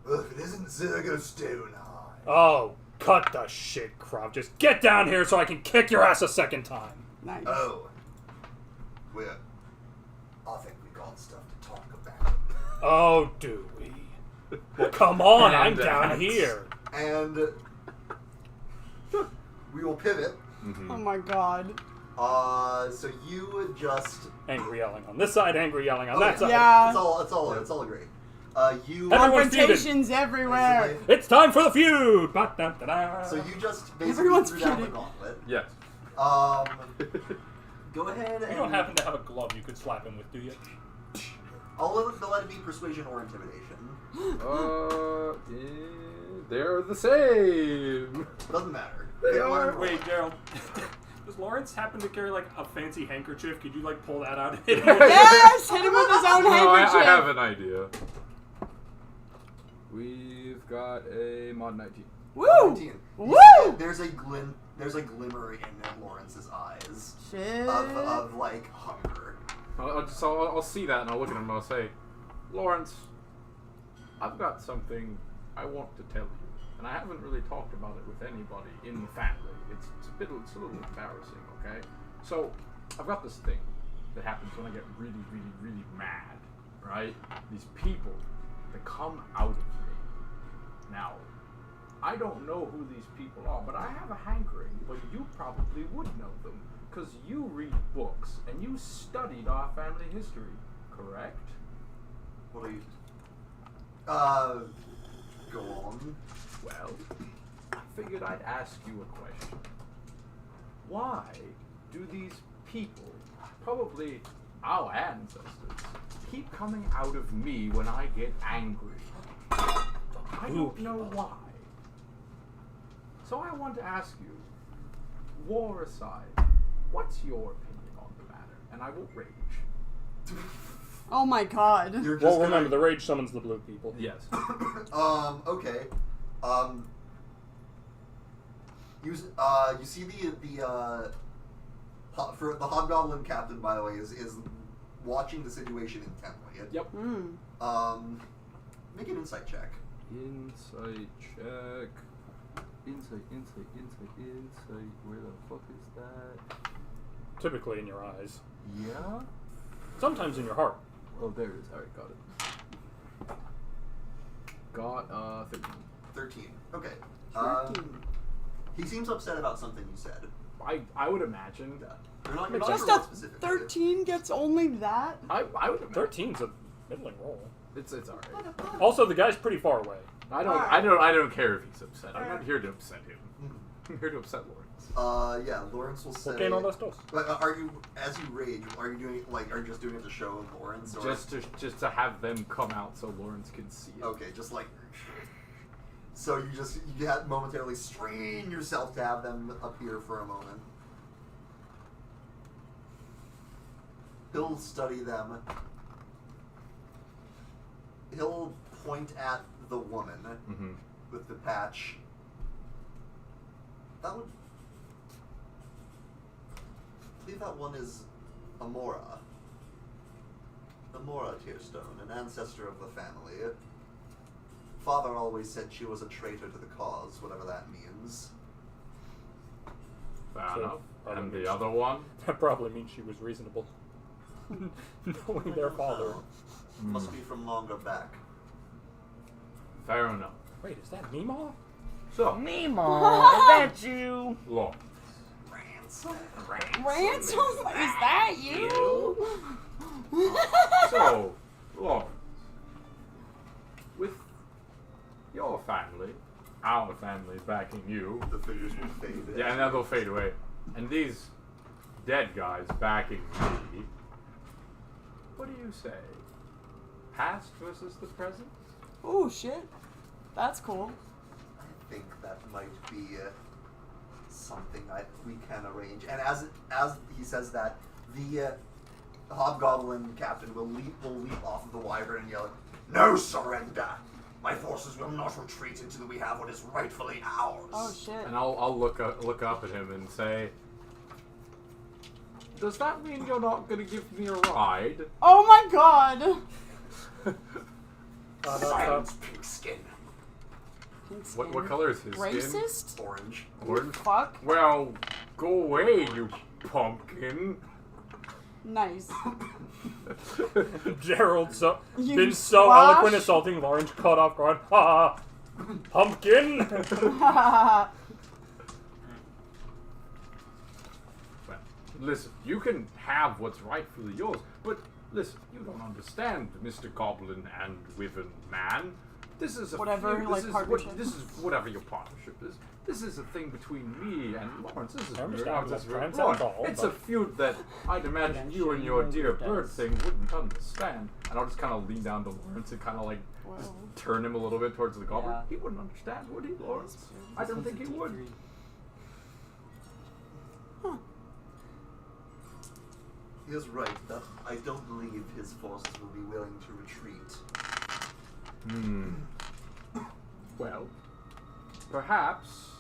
"Well, if it isn't Zergo Stonehide." Oh, cut the shit, Krav. Just get down here so I can kick your ass a second time. Nice. Oh. I think we got stuff to talk about. Oh, do we? Well, come on, I'm And down that's- here. And we will pivot. Mm-hmm. Oh my god. So you just Angry yelling on this side, angry yelling on that side. Yeah. it's all great. You Everyone's Confrontations everywhere. basically- It's time for the feud! Ba-da-da-da. so you just basically Everyone's threw down the feuding. gauntlet. Yes. Go ahead and You don't happen to have a glove you could slap him with, do you? I'll let it be persuasion or intimidation. They're the same. Doesn't matter. They Pick one are. and Wait, roll. Gerald. Does Lawrence happen to carry like a fancy handkerchief? Could you like pull that out and hit him? Yes! Hit him with his own No, handkerchief. I have an idea. We've got a mod 19. Woo! 19. Woo! There's a glimmer in Lawrence's eyes Shit. of like hunger. I'll see that and I'll look at him and I'll say, Lawrence, I've got something I want to tell you, and I haven't really talked about it with anybody in the family. It's a little embarrassing, okay? So I've got this thing that happens when I get really, really, really mad, right? These people that come out of me. Now, I don't know who these people are, but I have a hankering, but you probably would know them, because you read books and you studied our family history, correct? What are you? Go on. Well, I figured I'd ask you a question. Why do these people, probably our ancestors, keep coming out of me when I get angry? I don't know why. So I want to ask you, war aside, what's your opinion on the matter? And I will rage. Oh my god. You're just Well, gonna- remember, the rage summons the blue people. Yes. Okay. You see the hobgoblin captain, by the way, is watching the situation intently. Yep. Make an insight check. Insight check. Insight. Where the fuck is that? Typically in your eyes. Yeah? Sometimes in your heart. Oh, there it is. Alright, got it. Got 13. 13. Okay. 13. He seems upset about something you said. I would imagine. Yeah. You're not Just sure a what specifically. 13 gets only that? I would imagine. 13's a middling roll. It's alright. Also, the guy's pretty far away. I don't care if he's upset. I'm not here to upset him. I'm here to upset Lawrence. Yeah, Lawrence will say. Okay, no, that's dos. But are you, as you rage, are you doing are you just doing it to show Lawrence, or Just to have them come out so Lawrence can see it. okay, just like. So you have momentarily strain yourself to have them appear for a moment. He'll study them. He'll point at the woman Mm-hmm. with the patch. That would. I believe that one is Amora. Amora Tearstone, an ancestor of the family. Father always said she was a traitor to the cause, whatever that means. Fair So, enough. probably And means- the other one? That probably means she was reasonable. Knowing their father. Must be from longer back. Fair enough. Wait, is that Meemaw? So, Meemaw, is that you? Lawrence. Ransom? Is that you? So, Lawrence, with your family, our family backing you, The figures will fade. yeah, and then they'll fade away, and these dead guys backing me, what do you say? Past versus the present? Oh shit. That's cool. I think that might be something we can arrange. And as he says that, the hobgoblin captain will leap off of the wyvern and yell, "No surrender! My forces will not retreat until we have what is rightfully ours. Oh shit. And I'll look up at him and say, does that mean you're not gonna give me a ride? Oh my god. Silence, pigskin. What color is his skin? Racist? Orange. Orange? Fuck. Well, go away, you pumpkin. Nice. Gerald You been so squash? eloquent assaulting Lawrence, caught off guard. Ha! Pumpkin! Well, listen, you can have what's rightfully yours, but listen, you don't understand, Mr. Goblin and Wyvern Man. This is a Whatever, feud. like, partnership. This is whatever your partnership is. This is a thing between me and Lawrence. This is I understand Lawrence that is very transcends broad. all, It's but- a feud that I'd imagine you and your dear bird thing wouldn't understand. And I'll just kind of lean down to Lawrence and kind of like just turn him a little bit towards the goblin. Yeah. He wouldn't understand, would he, Lawrence? I don't think he would. He is right that I don't believe his forces will be willing to retreat. Well, perhaps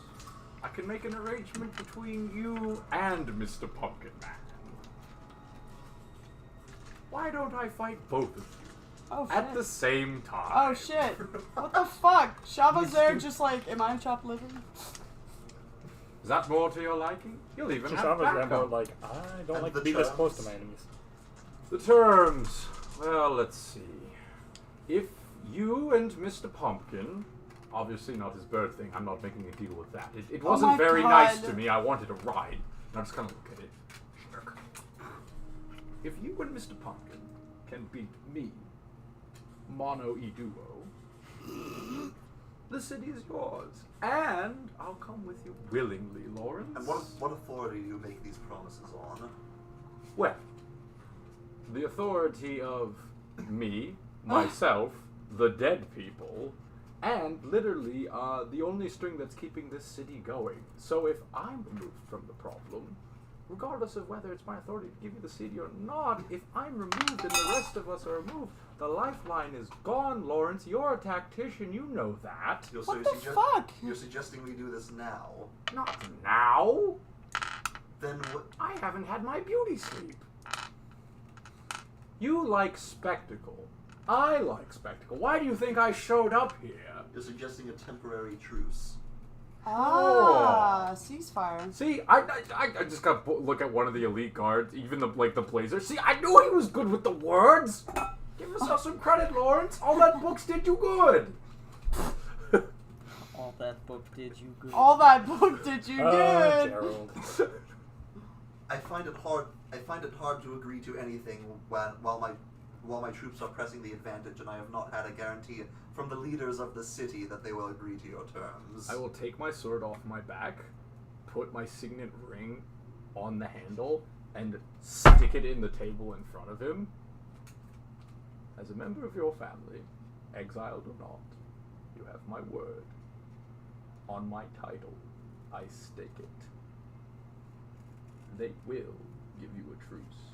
I can make an arrangement between you and Mr. Pumpkin Man. Why don't I fight both of you Oh at shit. the same time? Oh shit. What the fuck? Shava's there just like, am I chopped liver? Is that more to your liking? You'll even have Shava's backup. Rambo, like, I don't And like the to be this terms? close to my enemies. The terms. Well, let's see. If you and Mr. Pumpkin, obviously not his bird thing, I'm not making a deal with that. It Oh wasn't my very God. nice to me. I wanted a ride. And I just kind of look at it. Shirk. If you and Mr. Pumpkin can beat me, mono e duo, the city is yours. And I'll come with you willingly, Lawrence. And what authority do you make these promises on? Well, the authority of me, myself, the dead people, and literally the only string that's keeping this city going. So if I'm removed from the problem, regardless of whether it's my authority to give you the city or not, if I'm removed and the rest of us are removed, the lifeline is gone, Lawrence. You're a tactician, you know that. What the fuck? You're suggesting we do this now? Not now. Then what? I haven't had my beauty sleep. You like spectacle. I like spectacle. Why do you think I showed up here? You're suggesting a temporary truce. Ah, ceasefire. See, I just got to look at one of the elite guards, even the blazer. See, I knew he was good with the words. Give yourself some credit, Lawrence. All that books did you good. All that book did you good. All that book did you good. Gerald. I find it hard to agree to anything while my troops are pressing the advantage, and I have not had a guarantee from the leaders of the city that they will agree to your terms. I will take my sword off my back, put my signet ring on the handle, and stick it in the table in front of him. As a member of your family, exiled or not, you have my word. On my title, I stake it. They will give you a truce.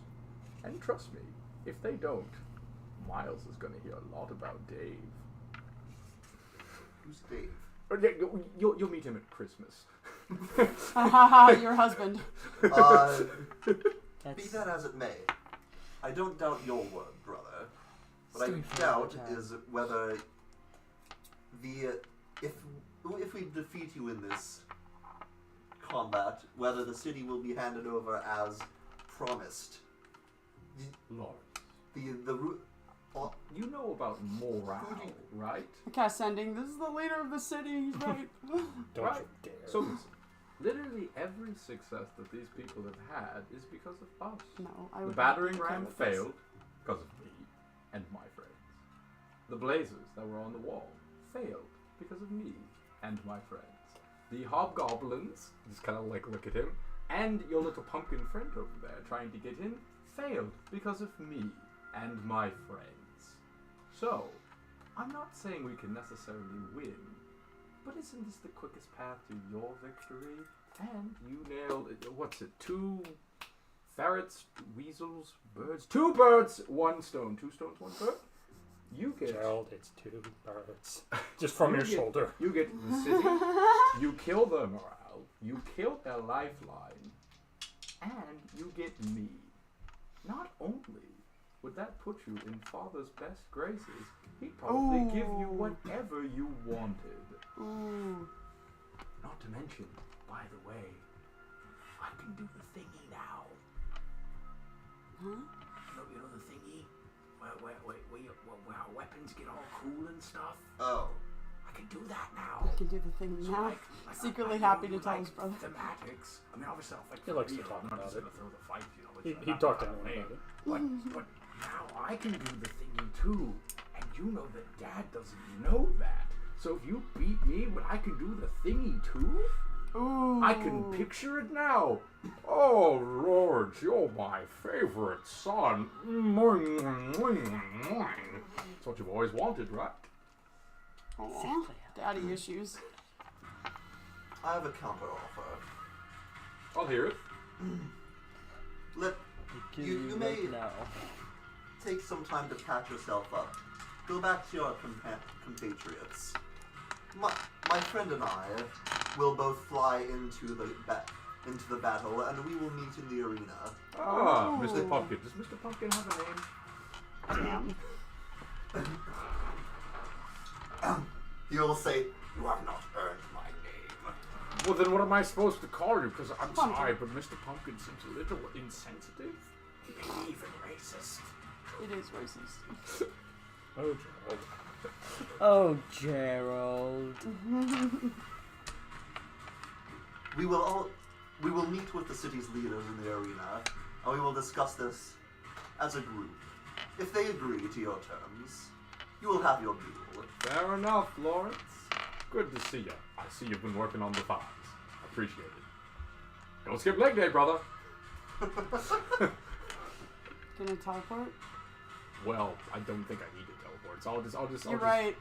And trust me, if they don't, Miles is going to hear a lot about Dave. Who's Dave? You'll meet him at Christmas. Haha, your husband. Be That's that as it may, I don't doubt your word, brother. What Stay I doubt for the is whether if we defeat you in this combat, whether the city will be handed over as promised. Lawrence, you know about morale, right? Cast sending. This is the leader of the city. He's right. Don't Right. you dare. So listen, literally every success that these people have had is because of us. No, I The would battering not ram with this. failed because of me and my friends. The blazers that were on the wall failed because of me and my friends. The hobgoblins, just kind of like look at him, and your little pumpkin friend over there trying to get in, failed because of me and my friends. So, I'm not saying we can necessarily win, but isn't this the quickest path to your victory? And you nailed it. What's it? 2 ferrets, weasels, birds. 2 birds, 1 stone. 2 stones, 1 bird? You get Gerald, it's 2 birds. Just from your shoulder. You get the city. You kill their morale. You kill their lifeline. And you get me. Not only would that put you in Father's best graces, he'd probably give you whatever you wanted. Ooh. Not to mention, by the way, I can do the thingy now. Huh? You know the thingy? Where our weapons get all cool and stuff? Oh. I can do that now. I can do the thing So now. like Secretly I happy know to tell you his brother. Thematics. I mean, obviously, I'll fight He for likes to real. talk I'm not about just it. gonna throw the fight, you know. He talked to everyone about it. But now I can do the thingy too, and you know that Dad doesn't know that. So if you beat me when I can do the thingy too, Ooh. I can picture it now. Oh Lord, you're my favorite son. That's what you've always wanted, right? Aw, daddy issues. I have a counter offer. I'll hear it. Let you may now. take some time to patch yourself up. Go back to your compatriots. My friend and I will both fly into the battle, and we will meet in the arena. Ah, Ooh. Mr. Pumpkin. Does Mr. Pumpkin have a name? Damn. He'll say, "You have not earned my name." Well, then what am I supposed to call you? Because I'm Pumpkin. sorry, but Mr. Pumpkin seems a little insensitive. Maybe even racist. It is racist. Oh, Gerald. Oh, Gerald. We will meet with the city's leaders in the arena, and we will discuss this as a group. If they agree to your terms, you will have your duel. Fair enough, Lawrence. Good to see you. I see you've been working on the files. Appreciate it. Don't skip leg day, brother. Can I teleport? Well, I don't think I need to teleport. So You're right.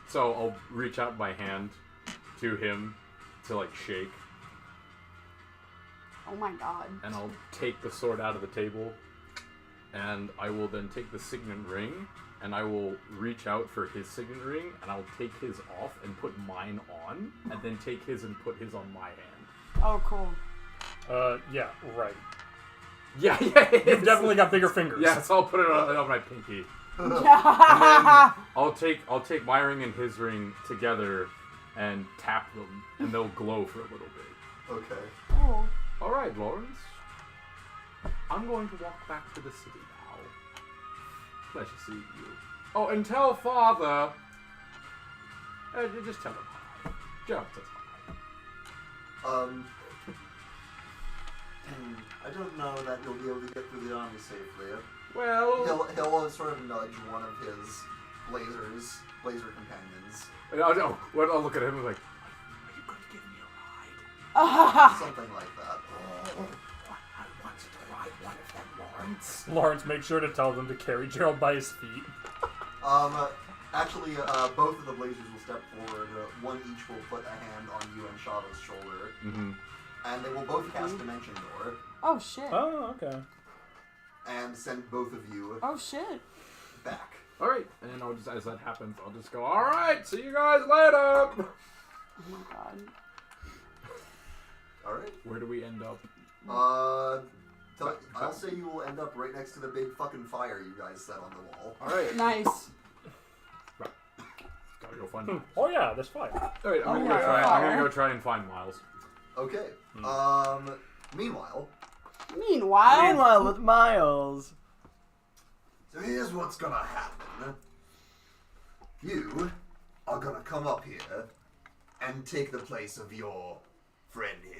So I'll reach out my hand to him to like shake, Oh my god. and I'll take the sword out of the table, and I will then take the signet ring, and I will reach out for his signet ring, and I'll take his off and put mine on, and then take his and put his on my hand. Oh, cool. Yeah, right. Yeah. You've definitely got bigger fingers. Yeah, so I'll put it on my pinky. Yeah. I'll take my ring and his ring together and tap them, and they'll glow for a little bit. Okay. Cool. All right, Lawrence. I'm going to walk back to the city now. Pleasure seeing you. Oh, and tell Father. Just tell him hi. Gerald says hi. I don't know that you'll be able to get through the army safely. Well, He'll sort of nudge one of his blazer companions. I'll look at him and like, are you going to give me a ride? Something like that. I want to ride one of them, Lawrence. Lawrence, make sure to tell them to carry Gerald by his feet. Actually, both of the blazers will step forward. One each will put a hand on you and Shava's shoulder. Mm-hmm. And they will both cast Dimension Door Oh shit. Oh, okay. and send both of you Oh shit. back. All right, and I'll just, as that happens, I'll just go, all right, see you guys later. Oh my god. Alright. Where do we end up? I'll say you will end up right next to the big fucking fire you guys set on the wall. All right, Nice. gotta go find Miles. Oh, yeah, there's fire. All right, I'm gonna go try and find Miles. Okay. Meanwhile, Meanwhile, with Miles. so here's what's gonna happen. You are gonna come up here and take the place of your friend here.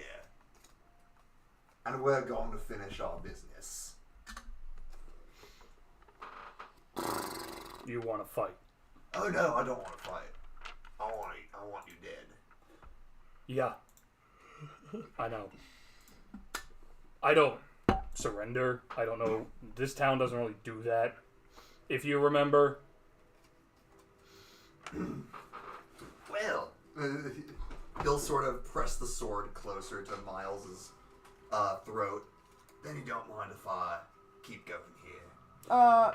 And we're going to finish our business. You want to fight? Oh no, I don't want to fight. I want you dead. Yeah. I know. I don't surrender. I don't know. This town doesn't really do that. If you remember. Well, he'll sort of press the sword closer to Miles's throat. Then you don't mind if I keep going here.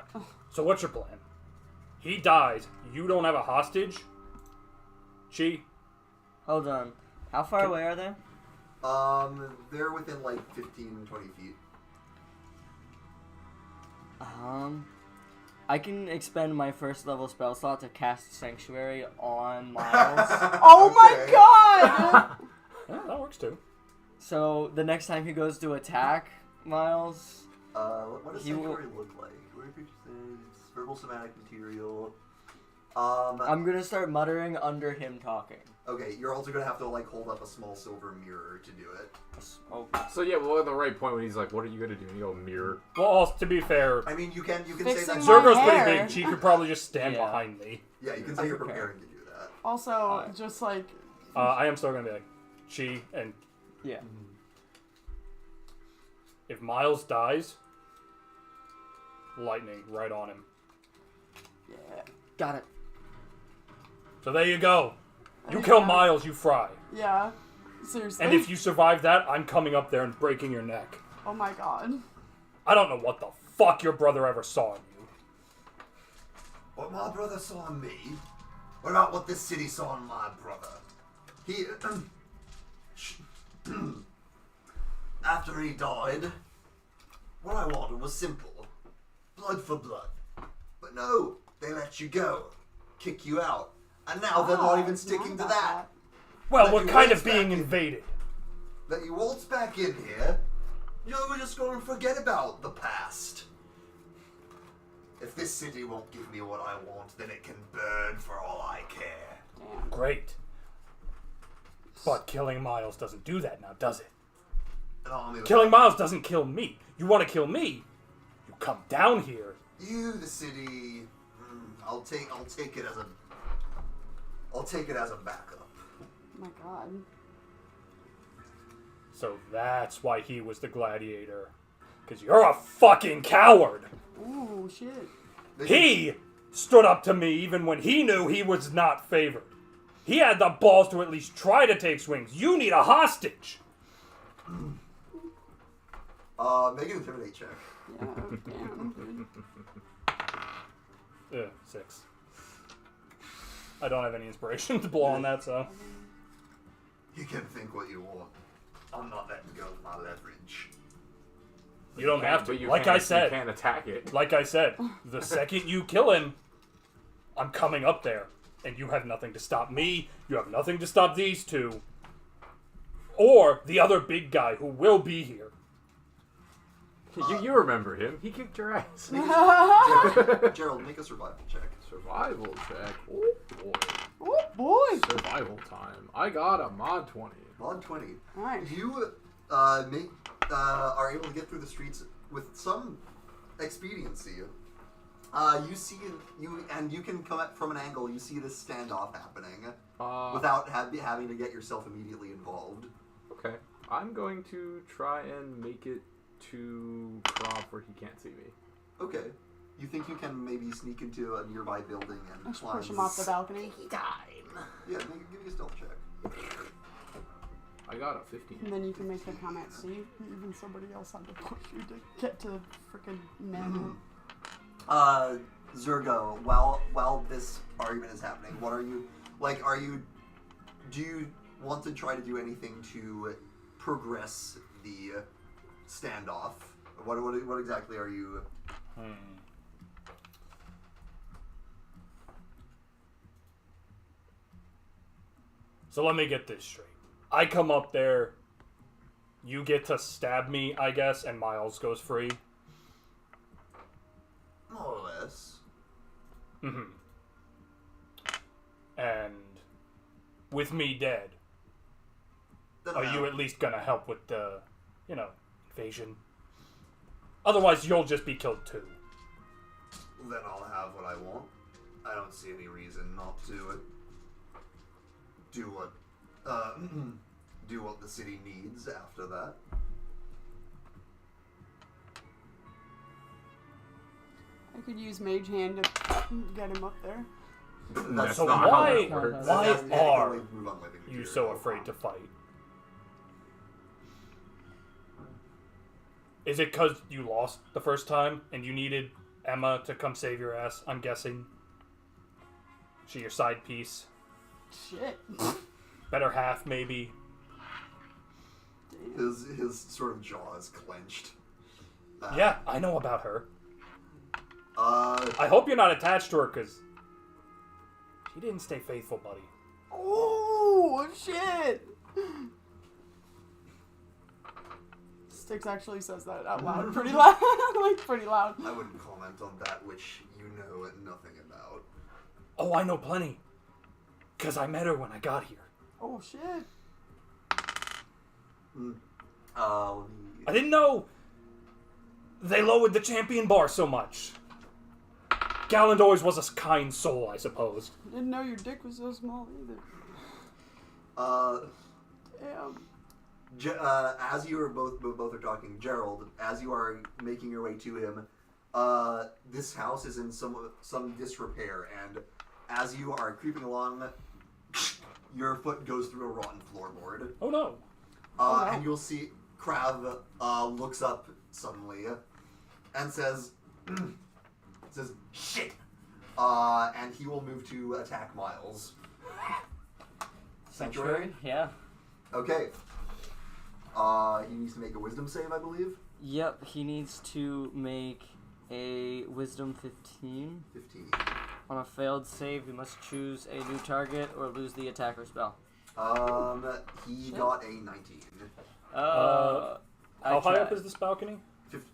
So what's your plan? he dies, you don't have a hostage. Hold on. How far away are they? They're within like 15, 20 feet. I can expend my first level spell slot to cast Sanctuary on Miles. Oh my god! Yeah, that works too. So the next time he goes to attack Miles, What does Sanctuary look like? Where verbal somatic material. I'm gonna start muttering under him talking. Okay, you're also gonna have to like hold up a small silver mirror to do it. Oh. So yeah, well, at the right point when he's like, "What are you gonna do?" And you go, "Mirror." Well, also, to be fair, I mean, you can say Fixing that. my Zergo's hair. pretty big. She could probably just stand Yeah. behind me. Yeah, you can say you're preparing to do that. Also, just like... I am still gonna be like, and Yeah. if Miles dies, lightning right on him. Yeah. Got it. So there you go. You kill Miles, you fry. Yeah. Seriously. And if you survive that, I'm coming up there and breaking your neck. Oh my god. I don't know what the fuck your brother ever saw in you. What my brother saw in me, what about what this city saw in my brother? He, after he died, what I wanted was simple. Blood for blood. But no, they let you go. Kick you out. And now they're not even sticking to that. Well, Let we're you kind waltz of being back in. invaded. That you waltz back in here, you're just going to forget about the past. If this city won't give me what I want, then it can burn for all I care. Damn. Great. But killing Miles doesn't do that now, does it? An army of- Killing Miles doesn't kill me. You want to kill me? You come down here. You, the city. I'll take it as a backup. Oh my god. So that's why he was the gladiator. Because you're a fucking coward. Ooh, shit. He stood up to me even when he knew he was not favored. He had the balls to at least try to take swings. You need a hostage. Make an intimidate check. Yeah, damn. 6. I don't have any inspiration to blow on that, so. You can think what you want. I'm not letting go of my leverage. You don't have to. But you Like can't- I said. you can't attack it. Like I said, the second you kill him, I'm coming up there. And you have nothing to stop me. You have nothing to stop these two. Or the other big guy who will be here. You remember him? He kicked your ass. Gerald, make a survival check. Survival check. Oh boy. Oh boy. Survival time. I got a mod 20. Mod 20. Nice. You are able to get through the streets with some expediency. You can come up from an angle. You see this standoff happening without having to get yourself immediately involved. Okay. I'm going to try and make it to Krop where he can't see me. Okay. You think you can maybe sneak into a nearby building and Let's climb? push him off the balcony. Yeah, give me a stealth check. I got a 15. And then you can make the comment, see? Even somebody else had to push you to get to frickin' man. Zergo, while this argument is happening, what are you like? Do you want to try to do anything to progress the standoff? What exactly are you? So let me get this straight. I come up there, you get to stab me, I guess, and Miles goes free. More or less. Mm-hmm. And with me dead, are you at least gonna help with the, invasion? Otherwise, you'll just be killed too. Then I'll have what I want. I don't see any reason not to do what the city needs after that. I could use Mage Hand to get him up there. That's So not how that why works. are you so afraid to fight? Is it because you lost the first time and you needed Emma to come save your ass? I'm guessing. She your side piece. Shit. Better half, maybe. His sort of jaw is clenched. Yeah, I know about her. I hope you're not attached to her, because she didn't stay faithful, buddy. Oh, shit. Styx actually says that out loud pretty loud. Like, pretty loud. I wouldn't comment on that which you know nothing about. Oh, I know plenty. Because I met her when I got here. Oh, shit. Let me... I didn't know they lowered the champion bar so much. Galland always was a kind soul, I suppose. Didn't know your dick was so small either. Damn. As you are both are talking, Gerald, as you are making your way to him, this house is in some disrepair, and as you are creeping along, your foot goes through a rotten floorboard. Oh no. And you'll see Krav looks up suddenly and says, "Shit!" And he will move to attack Miles. Sanctuary? Yeah. Okay. He needs to make a wisdom save, I believe. Yep, he needs to make a wisdom 15. 15. On a failed save, we must choose a new target or lose the attacker spell. He got a 19. How high up is this balcony?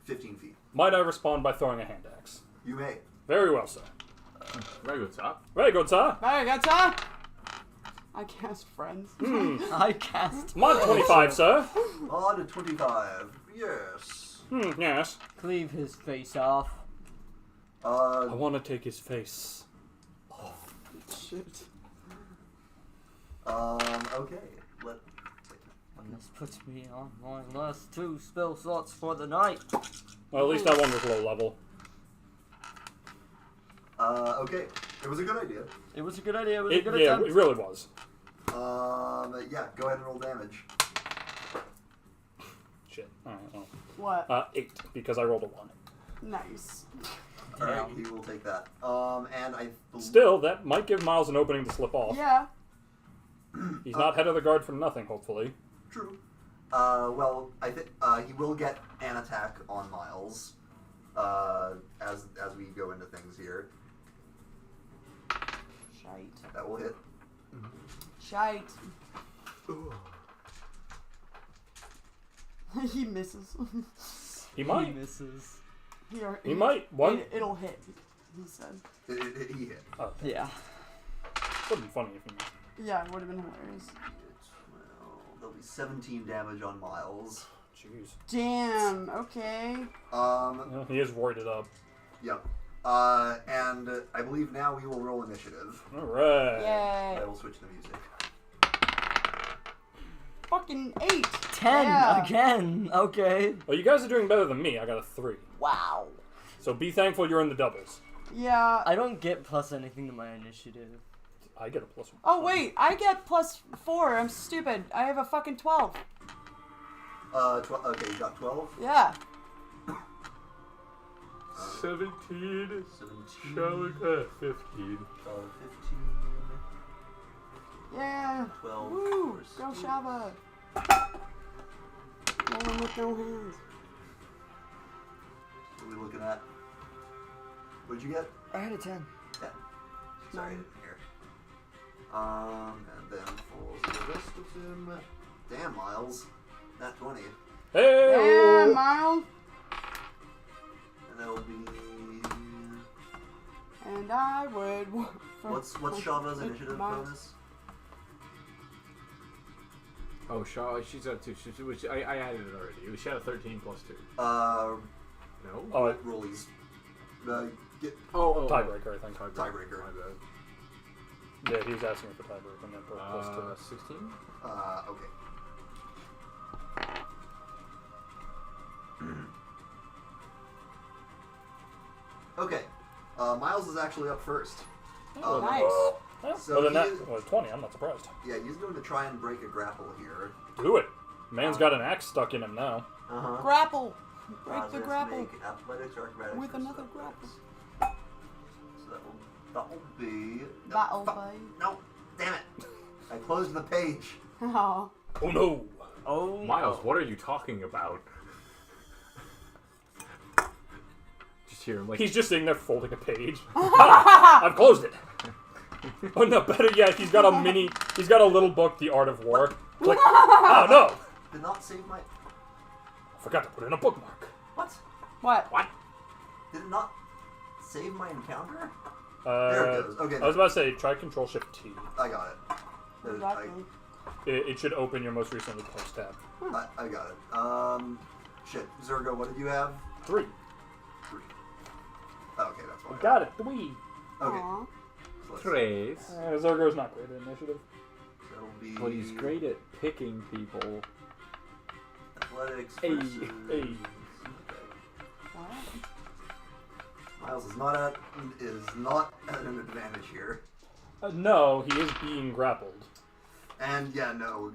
15 feet. Might I respond by throwing a hand axe? You may. Very well, sir. Very good, sir. Very good, sir. Very good, sir. I cast friends. I cast. Mod 25, sir. Odd 25. Yes. Yes. Cleave his face off. I want to take his face. Shit. Okay. And this puts me on my last 2 spell slots for the night. Well, at least that one was low level. Okay. It was a good idea. It was a good idea. It was a good Yeah, attempt. it really was. Yeah, go ahead and roll damage. Shit. Alright, well. What? 8, because I rolled a 1. Nice. Alright, he will take that. And I... Still, that might give Miles an opening to slip off. Yeah. He's not head of the guard for nothing, hopefully. True. Well, I think he will get an attack on Miles as we go into things here. Shite. That will hit. Shite. He misses. He might. He misses. He might. What? It'll hit, he said. He hit. Oh, Yeah. wouldn't be funny if he missed. Yeah, it would have been hilarious. Well, there'll be 17 damage on Miles. Jeez. Damn, okay. Yeah, he is roided up. Yep. And I believe now we will roll initiative. Alright. Yay. I will switch the music. Fucking 8. 10 Yeah. again. Okay. Well, you guys are doing better than me. I got a 3. Wow. So be thankful you're in the doubles. Yeah. I don't get plus anything to my initiative. I get a +1. Oh, wait. I get +4. I'm stupid. I have a fucking 12. Okay, you got 12? Yeah. 17. 17. Shall we go 15? 15. Yeah. 12. Woo. Go Shava. Rolling with no hands. What are we looking at? What'd you get? I had a 10. 10. Sorry, I didn't hear. And then for the rest of them... Damn, Miles. Not 20. Hey! Yeah, Miles. And that'll be... And I would... What's Shava's initiative Miles. bonus? Oh, Shaw, she's at 2. I added it already. She had a 13 plus 2. No? Oh, Rollies. Get tiebreaker, I think. tiebreaker. My bad. Yeah, he was asking for tiebreaker. And then +2. 16? Okay. Okay. Miles is actually up first. Oh, nice. Yeah, So well, then he that is- was 20. I'm not surprised. Yeah, he's going to try and break a grapple here. Do it. Man's got an axe stuck in him now. Uh-huh. Grapple. Break the grapple. Make athletics or acrobatics With or another athletics. grapple. So that will That'll be... That'll be... No, damn it. I closed the page. Oh. Oh no! Oh, Miles, what are you talking about? Just hear him like... He's just sitting there folding a page. I've closed it. Oh no, better yet, he's got a little book, The Art of War. Like, oh no! Did not save my... I forgot to put in a bookmark. What? What? Did it not save my encounter? There it goes. Okay. I was about to say, try Control-Shift-T. I got it. Exactly. It should open your most recently closed tab. I got it. Shit. Zergo, what did you have? 3. 3. Oh, okay, that's why. Got it, 3. Okay. Aw. So let's- Trace. Zergo's not great at initiative. That'll be... But he's great at picking people. Athletics Hey, versus... hey. What? Miles is not at an advantage here. No, he is being grappled. And yeah, no,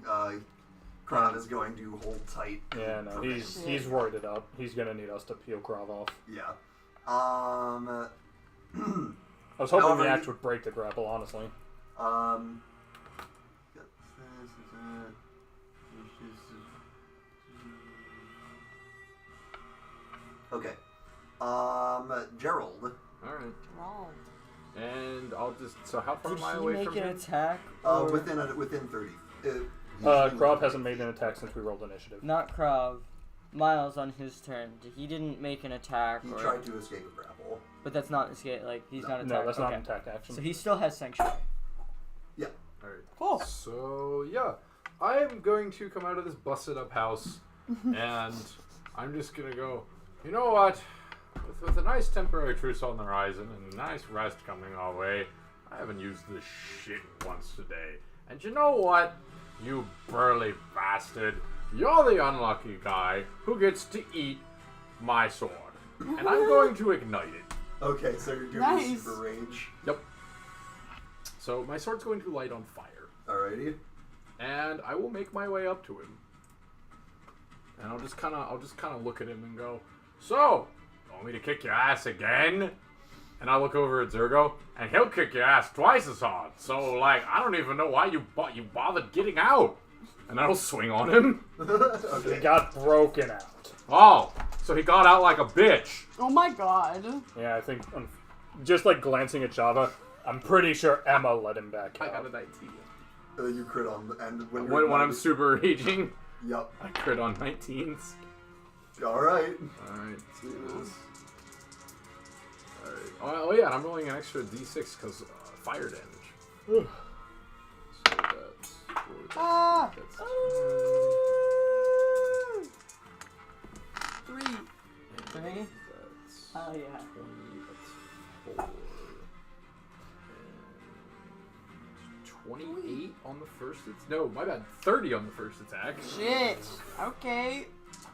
Krav is going to hold tight. Yeah, no, he's roided it up. He's gonna need us to peel Krav off. Yeah. I was hoping However, the axe would break the grapple, honestly. Okay. Gerald. Alright. Wrong. And I'll just... So how far did am I he away make from an him? attack? Or Within 30. Krav hasn't made an attack since we rolled initiative. not Krav. Miles on his turn. He didn't make an attack. He Or, tried to escape a grapple. but that's not escape. Like he's not attacked. No, that's not okay. an attack action. So he still has sanctuary. Yeah. Alright. Cool. So, yeah. I am going to come out of this busted up house and I'm just going to go, you know what? With a nice temporary truce on the horizon and a nice rest coming our way, I haven't used this shit once today. And you know what? You burly bastard. You're the unlucky guy who gets to eat my sword. And I'm going to ignite it. Okay, so you're doing Nice. super rage. Yep. So my sword's going to light on fire. Alrighty. And I will make my way up to him. And I'll just kind of look at him and go, "So, you want me to kick your ass again?" And I look over at Zergo, and he'll kick your ass twice as hard. So, like, I don't even know why you bothered getting out. And I'll swing on him. He Okay. got broken out. Oh, so he got out like a bitch. Oh my god. Yeah, I think, just like glancing at Java, I'm pretty sure Emma let him back I got out. a 19. You crit on, and when When I'm super raging, Yep. I crit on 19s. Alright. Alright, let's do this. Alright. Oh, yeah, and I'm rolling an extra d6 because fire damage. So that's 4. Ah. That's 3. 3. That's Oh yeah. 20. That's 4. And 28 on the first. No, my bad. 30 on the first attack. Shit. Okay.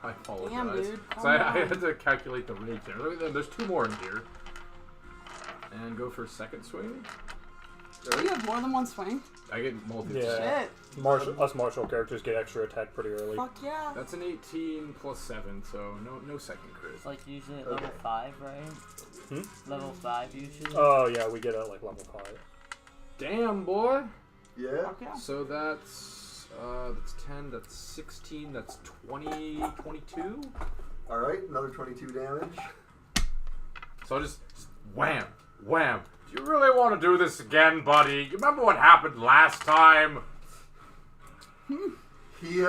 I apologize. Damn, dude. So I Calm had down. to calculate the rage there. There's 2 more in here. And go for a second swing. Do you have more than one swing? I get multi. Yeah. Shit. Us martial characters get extra attack pretty early. Fuck yeah. That's an 18 plus 7, so no second crit. It's like usually at level 5, right? Hmm? Level 5 usually. Oh yeah, we get at like level 5. Damn, boy. Yeah. Fuck yeah. So that's 10, that's 16, that's 20, 22. Alright, another 22 damage. So just wham, wham. Do you really want to do this again, buddy? You remember what happened last time? He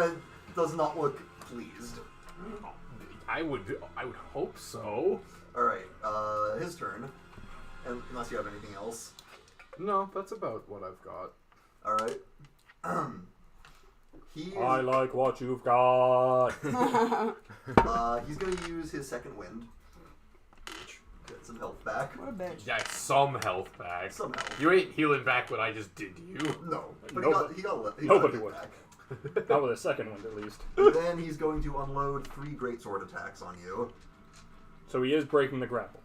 does not look pleased. I would hope so. Alright, his turn. Unless you have anything else. No, that's about what I've got. Alright. He is, I like what you've got. he's gonna use his second wind. Get some health back. What a bitch. Yeah, some health back. Some health. You ain't healing back what I just did to you. No. But Nobody- he got nobody it would. back. Not with a second one at least. Then he's going to unload 3 greatsword attacks on you. So he is breaking the grapple.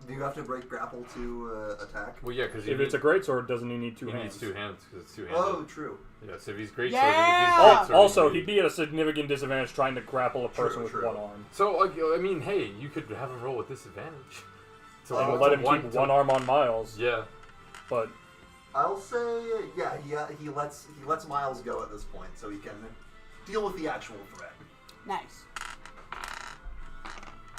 Do you have to break grapple to attack? Well, yeah, because If it's a greatsword, doesn't he need 2 he hands? needs 2 hands because it's 2-handed. Oh, true. Yes, if he's great Yeah! sword, Also, he'd be at a significant disadvantage trying to grapple a person True, with true. one arm. So, like, I mean, hey, you could have him roll with disadvantage we'll let him keep one arm on Miles. Yeah. But I'll say, he lets Miles go at this point, so he can deal with the actual threat. Nice.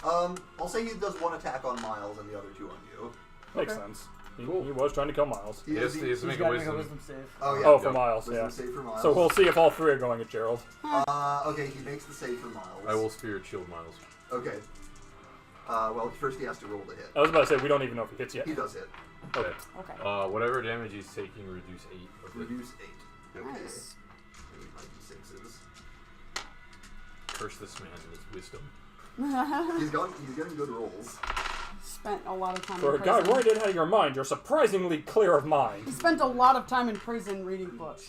I'll say he does one attack on Miles and the other two on you. makes sense. He was trying to kill Miles. He has to make a wisdom save. Oh, yeah. Oh, for Miles, Wisdom yeah. save for Miles. So we'll see if all three are going at Gerald. Okay, he makes the save for Miles. I will spirit shield Miles. Okay. Well, first he has to roll to hit. I was about to say, we don't even know if he hits yet. He does hit. Okay. Okay. Whatever damage he's taking, reduce 8. of it. Reduce 8. Okay. Nice. I need my d6s. Curse this man with wisdom. He's getting good rolls. Spent a lot of time For a in guy prison. right out of your mind, you're surprisingly clear of mind. He spent a lot of time in prison reading books.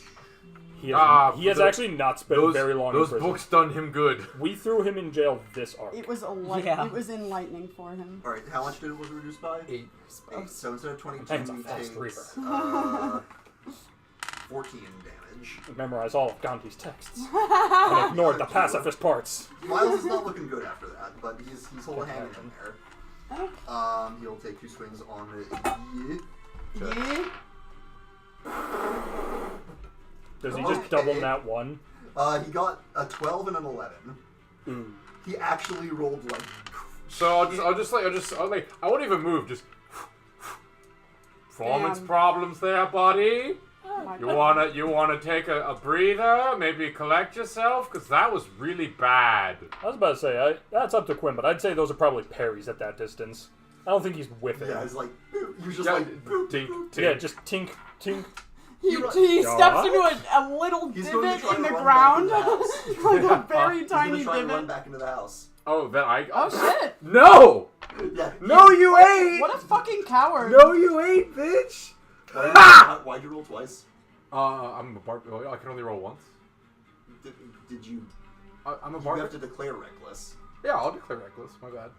He has actually not spent very long in Those prison. books done him good. We threw him in jail this arc. It was Yeah. It was enlightening for him. Alright, how much did it was reduced by? 8. 8. So instead of 22, And it's a he fast takes reader. 14 damage. Memorize all of Gandhi's texts. And ignored the pacifist parts. Miles is not looking good after that, but he's holding hanging in there. He'll take 2 swings on it. Yeah. Does he just double that one? He got a 12 and an 11. Ooh. He actually rolled like. So I won't even move. Just performance Damn. problems there, buddy. Oh my You wanna take a breather? Maybe collect yourself, cause that was really bad. I was about to say, that's up to Quinn, but I'd say those are probably parries at that distance. I don't think he's whiffing. Yeah, he's like. He was just Yeah, like. Boop, dink, boop. dink. Yeah, just tink, tink. He Yeah. steps into a little He's going to divot try in to the run ground. back into the house. Like a very He's tiny gonna try to run divot. back into the house. Oh, then I. Oh shit! No! Yeah. No, you ain't! What a fucking coward! No, you ain't, bitch! Why'd you roll twice? I'm a barbarian. I can only roll once. Did you? I'm a You have barbarian. to declare reckless. Yeah, I'll declare reckless. My bad.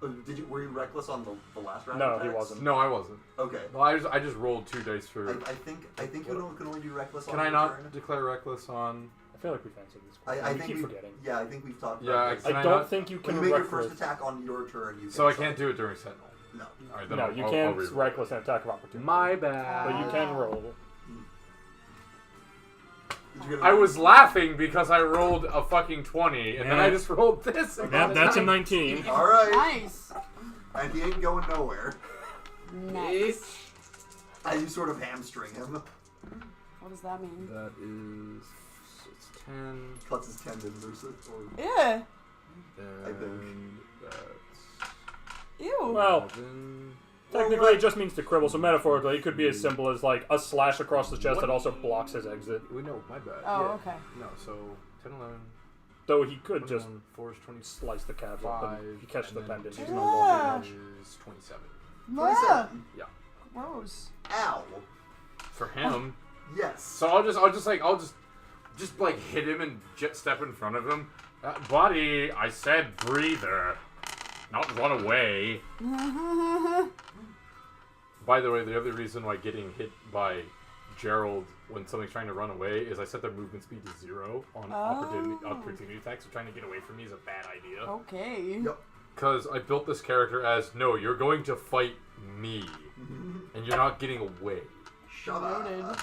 Were you reckless on the last round? No, of he attacks? wasn't. No, I wasn't. Okay. Well, I just rolled 2 dice for. I think you can only do reckless. Can on I your not turn. declare reckless on? I feel like we've answered this I question. We think keep we've- forgetting. Yeah, I think we've talked Yeah, about this. Can I I don't not- think you When can you make your reckless. first attack on your turn, you. So I can can't do it during Sentinel. No. All right, then No, I'll- you I'll can't reroll. reckless an attack of opportunity. My bad. But you can roll. Did you get I was laughing because I rolled a fucking 20, and then I just rolled this. and got That's a 9. 19. All right. Nice. And he ain't going nowhere. Nice. And you sort of hamstring him. What does that mean? That is... It's 10. Cuts his tendons or something. Yeah. I think. And that's... Ew. Well, 11. technically it just means to cripple, so metaphorically it could be as simple as like a slash across the chest that also blocks his exit. Wait, no, my bad. Oh, Yeah. okay. No, so 10, 11, Though he could just 21, 4 is 20, slice the calves up and if you catch and the then pendant, he's 10 no longer. Yeah. is 27. Yeah. 27. Yeah. Gross. Ow. For him. Yes. So I'll just like hit him and jet step in front of him. Buddy, I said breather, not run away. By the way, the other reason why getting hit by Gerald when something's trying to run away is I set their movement speed to 0 on opportunity attacks, so trying to get away from me is a bad idea. Okay. Yep. Because I built this character as, no, you're going to fight me, and you're not getting away. Shut Noted. up.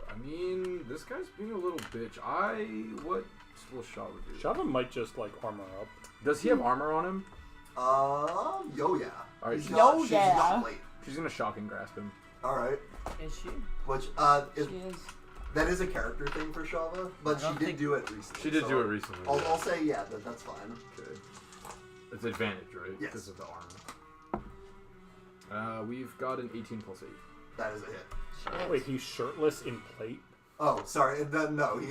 I mean, this guy's being a little bitch. What will Shava do? Shava might just like armor up. Does he have armor on him? Yo yeah. Alright, She's yo got- yeah. She's got plate. She's gonna shock and grasp him. All right. Is she? Which is, She is. that is a character thing for Shava, but I she don't did think- do it recently. She did so do it recently. I'll say yeah, that's fine. Okay. It's advantage, right? Yes. Because of the armor. We've got an 18 plus 8. That is a hit. Wait, he's shirtless in plate? Oh, sorry. No,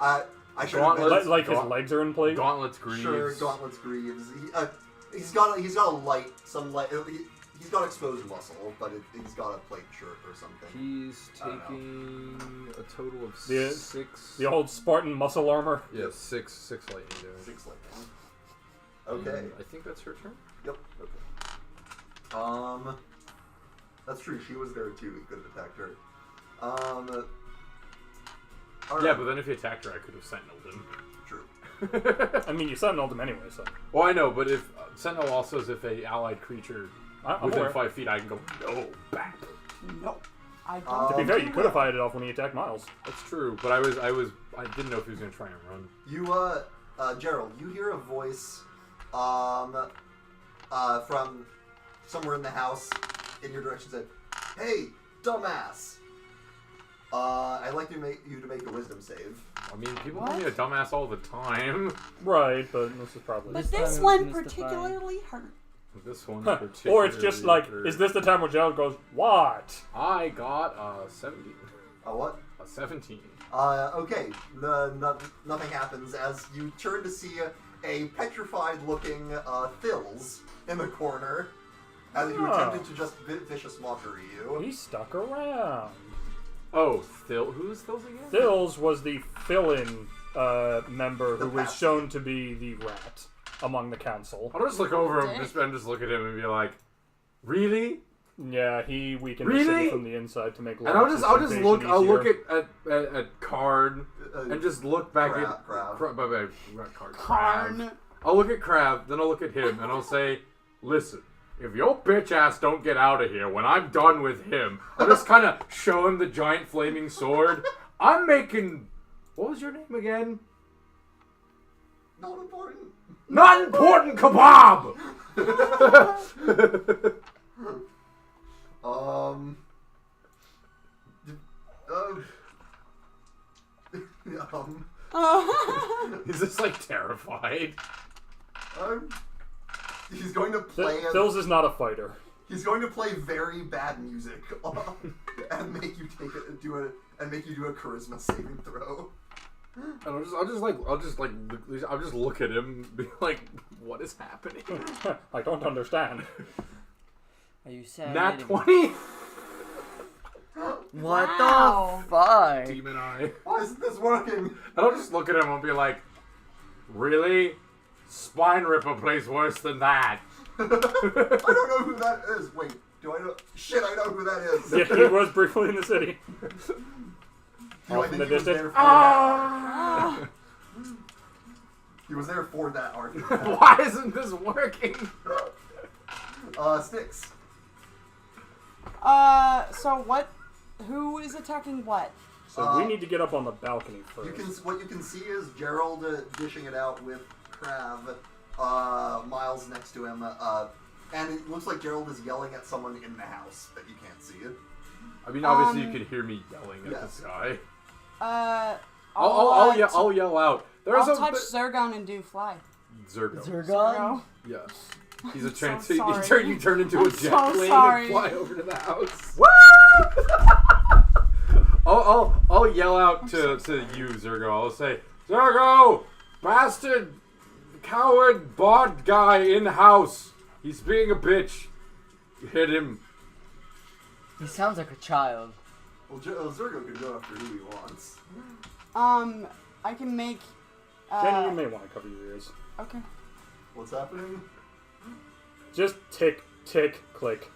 I should have Gauntlet. Like his legs are in plate? Gauntlets, greaves. Sure, gauntlets, greaves. He's got a light, he's got exposed muscle, but he's got a plate shirt or something. He's I don't taking a total of The- 6. The old Spartan muscle armor? Yeah, 6 lightning damage. 6 lightning. Okay. And I think that's her turn. Yep. Okay. That's true. She was there too. He could have attacked her. All right. Yeah, but then if he attacked her, I could have sentineled him. True. I mean, you sentineled him anyway, so. Well, I know, but if Sentinel also is if a allied creature I'm within aware. 5 feet, I can go, no, bap. No. I don't To be fair, you could have fired it off when he attacked Miles. That's true, but I didn't know if he was gonna try and run. You, Gerald, you hear a voice, from somewhere in the house in your direction said, "Hey, dumbass! I'd like you to make a wisdom save." I mean, people call me a dumbass all the time. Right, but this is probably... But This this time one it was mystifying. particularly hurt. This one particularly. Or it's just like, is this the time where Gerald goes, what? I got a 17. A what? A 17. Okay. Nothing happens as you turn to see a petrified-looking Thills in the corner as he attempted to just vicious mockery you. He stuck around. Oh, who's Thills again? Thills was the fill-in member who The was past- shown to be the rat among the council. I'll just look over him and just look at him and be like, really? Yeah, he weakened the city from the inside to make And I'll just look. I'll look at Card and just look back at Karn. I'll look at Crab, then I'll look at him, and I'll say, "Listen, if your bitch ass don't get out of here when I'm done with him, I'll just kind of show him the giant flaming sword. I'm making. What was your name again? Not important. Not important kebab." He's just like terrified. He's going to play. Thills is not a fighter. He's going to play very bad music and make you do a charisma saving throw. And I'll just look at him and be like, what is happening? I don't understand. Are you sad? Nat 20? What Wow. the fuck? Demon Eye. Why isn't this working? And I'll just look at him and be like, really? Spine Ripper plays worse than that. I don't know who that is. Wait, do I know? Shit, I know who that is. Yeah, he was briefly in the city. I Off in think the he was distance. there for that. He was there for that arc. Why isn't this working? Sticks. So what? Who is attacking what? So we need to get up on the balcony first. What you can see is Gerald dishing it out with Krav, Miles next to him, and it looks like Gerald is yelling at someone in the house that you can't see it. I mean, obviously you can hear me yelling at this guy. I'll I'll yell out. I'll touch Zergon and do fly. Zergo. Zergon? Yes. He's a so trans. sorry. You turn into a jet so plane sorry. and fly over to the house. I'll yell out to you, Zergo. I'll say, Zergo, bastard, coward, bot guy in house. He's being a bitch. Hit him. He sounds like a child. Well, Zergo can go after who he wants. I can make. Jenny, you may want to cover your ears. Okay. What's happening? Just tick, tick, click.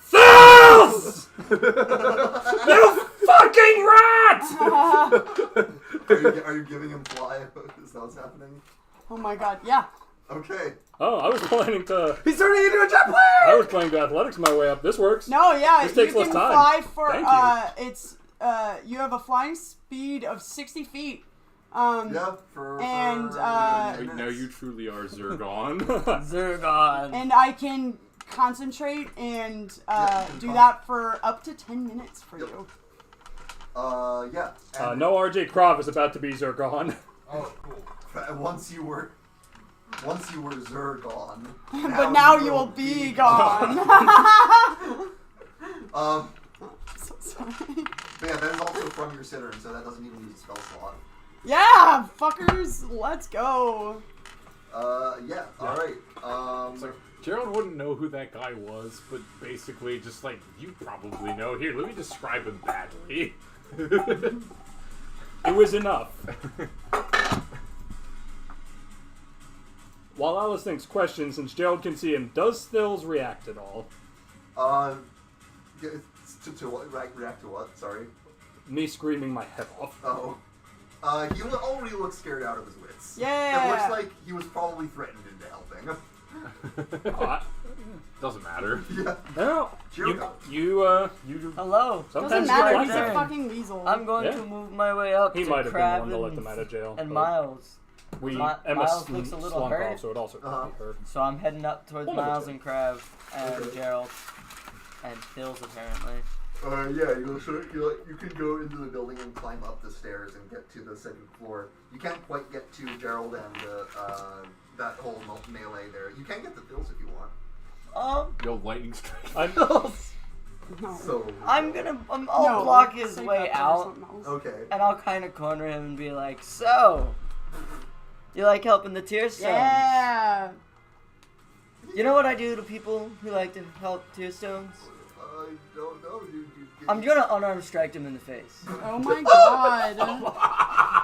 Thills! You fucking rat! Are you giving him fly? Is that what's happening? Oh my god, yeah. Okay. Oh, I was planning to. He's turning into a jet plane. I was planning to athletics my way up. This works. No, yeah, This takes you less can time. fly for Thank you. it's you have a flying speed of 60 feet. Yeah, for Now you truly are Zergon. Zergon. And I can concentrate and do that for up to 10 minutes for you. Yeah. And No RJ Krav is about to be Zergon. Oh, cool. Once you were Zergon. But now you will be gone. So sorry. But yeah, that is also from your Cittern, so that doesn't even use a spell slot. Yeah, fuckers, let's go. Yeah, alright. It's like, Gerald wouldn't know who that guy was, but basically just like, you probably know. Here, let me describe him badly. It was enough. While Alice thinks questions, since Gerald can see him, does Thills react at all? To what? React to what? Sorry. Me screaming my head off. Oh. He already looks scared out of his wits. Yeah. It looks like he was probably threatened into helping. Doesn't matter. Yeah. No, you Hello. sometimes Doesn't matter. you He's like a that. fucking weasel. I'm going Yeah. to move my way up He to might have been the Crab one to let them and, out of jail. and but Miles. Emma Miles looks a little slunk hurt. off, so it also could be her. So I'm heading up towards One of the Miles two. and Crab and Okay. Gerald and Phil's apparently. Yeah, you can go into the building and climb up the stairs and get to the second floor. You can't quite get to Gerald and that whole melee there. You can get to Phil's if you want. Yo, lightning strike. No. So I'll No, block his save way that for out something else. okay. and I'll kind of corner him and be like, so, you like helping the tear stones? Yeah. You know what I do to people who like to help tear stones? I don't know. I'm gonna unarmed strike him in the face. Oh my god.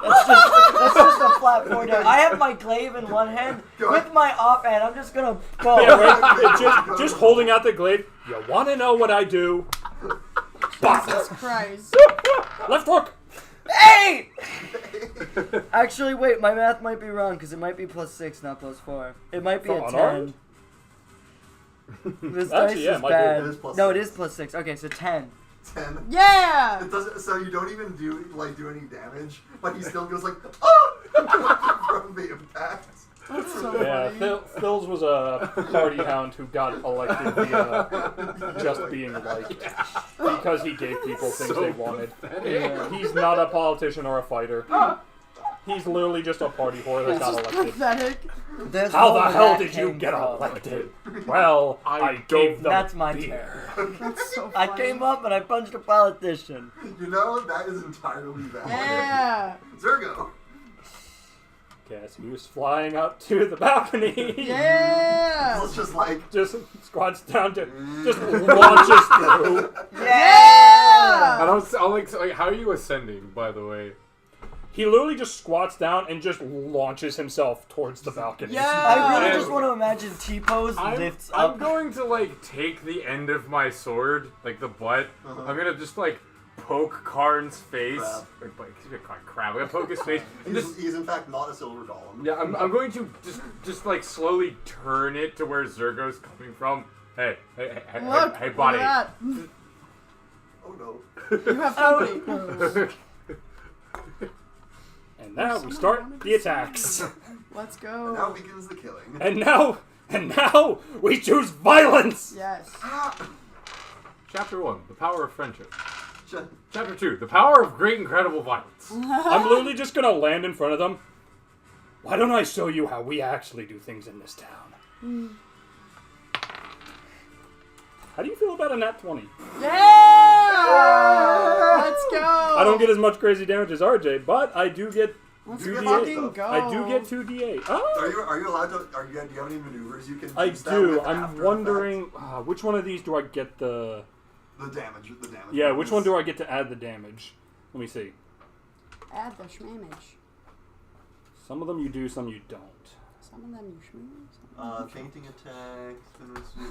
That's just a flat forward. I have my glaive in one hand. With my offhand, I'm just gonna boom. Yeah, right. just holding out the glaive. You want to know what I do? Jesus Christ. Left hook. Hey! Actually, wait, my math might be wrong because it might be +6, not +4. It might be For a 10. unarmed? This Actually, dice yeah, is it might be. bad. It is +6. No, it is +6. Okay, so 10. 10. Yeah. It doesn't. So you don't even do any damage, but he still goes like oh from the impact. That's so Yeah, funny. Phil's was a party hound who got elected via just being liked because he gave people things So they wanted. Yeah. He's not a politician or a fighter. He's literally just a party whore that got elected. Pathetic. There's How where the hell that did you came get from. elected? Well, I gave them That's my beer. That's so I funny. came up and I punched a politician. You know that is entirely valid. Yeah. Zergo. Guess who's flying up to the balcony? Yeah. It's just like Just squats down to, just launches through. Yeah. And I'm like, how are you ascending, by the way? He literally just squats down and just launches himself towards the balcony. Yeah. I really I'm- just want to imagine T-pose lifts I'm up. going to, like, take the end of my sword, like the butt. I'm gonna just, like, poke Karn's face. Crap. I'm gonna poke his face. And just, he's in fact not a silver golem. yeah, I'm going to just like slowly turn it to where Zergo's coming from. Hey, Look. hey, buddy. Look at Oh no. that. You have company. And now we start the attacks. Let's Now go. begins the killing. And now we choose violence. Yes. Chapter 1, the power of friendship. Ch- Chapter 2, the power of great incredible violence. I'm literally just gonna land in front of them. Why don't I show you how we actually do things in this town? How do you feel about a nat 20? Yeah. Let's go. I don't get as much crazy damage as RJ, but I do get Let's 2d8. fucking go. I do get 2d8. Oh! Are you allowed to? Do you have any maneuvers you can? I use that do. with I'm after wondering which one of these do I get the... The damage. Yeah, which one do I get to add the damage? Let me see. Add the shmamage. Some of them you do, some you don't. Some of them you shmamage. Fainting attack.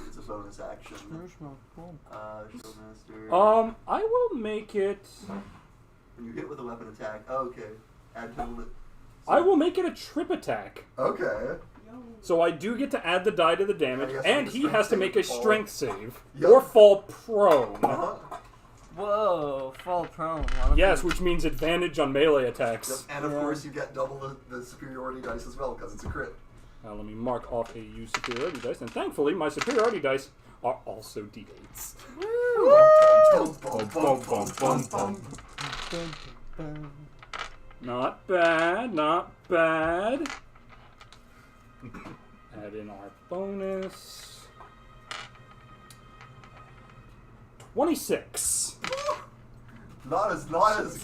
It's a bonus action. Showmaster. I will make it... When you hit with a weapon attack. Oh, okay. Add total. I will make it a trip attack. Okay. So I do get to add the die to the damage, and he has to make a strength save. Yep. Or fall prone. Whoa, fall prone. Yes, which means advantage on melee attacks. And of course you get double the superiority dice as well because it's a crit. Now let me mark off a use superiority dice, and thankfully my superiority dice are also d8s. Not bad, not bad. Add in our bonus. 26. Not as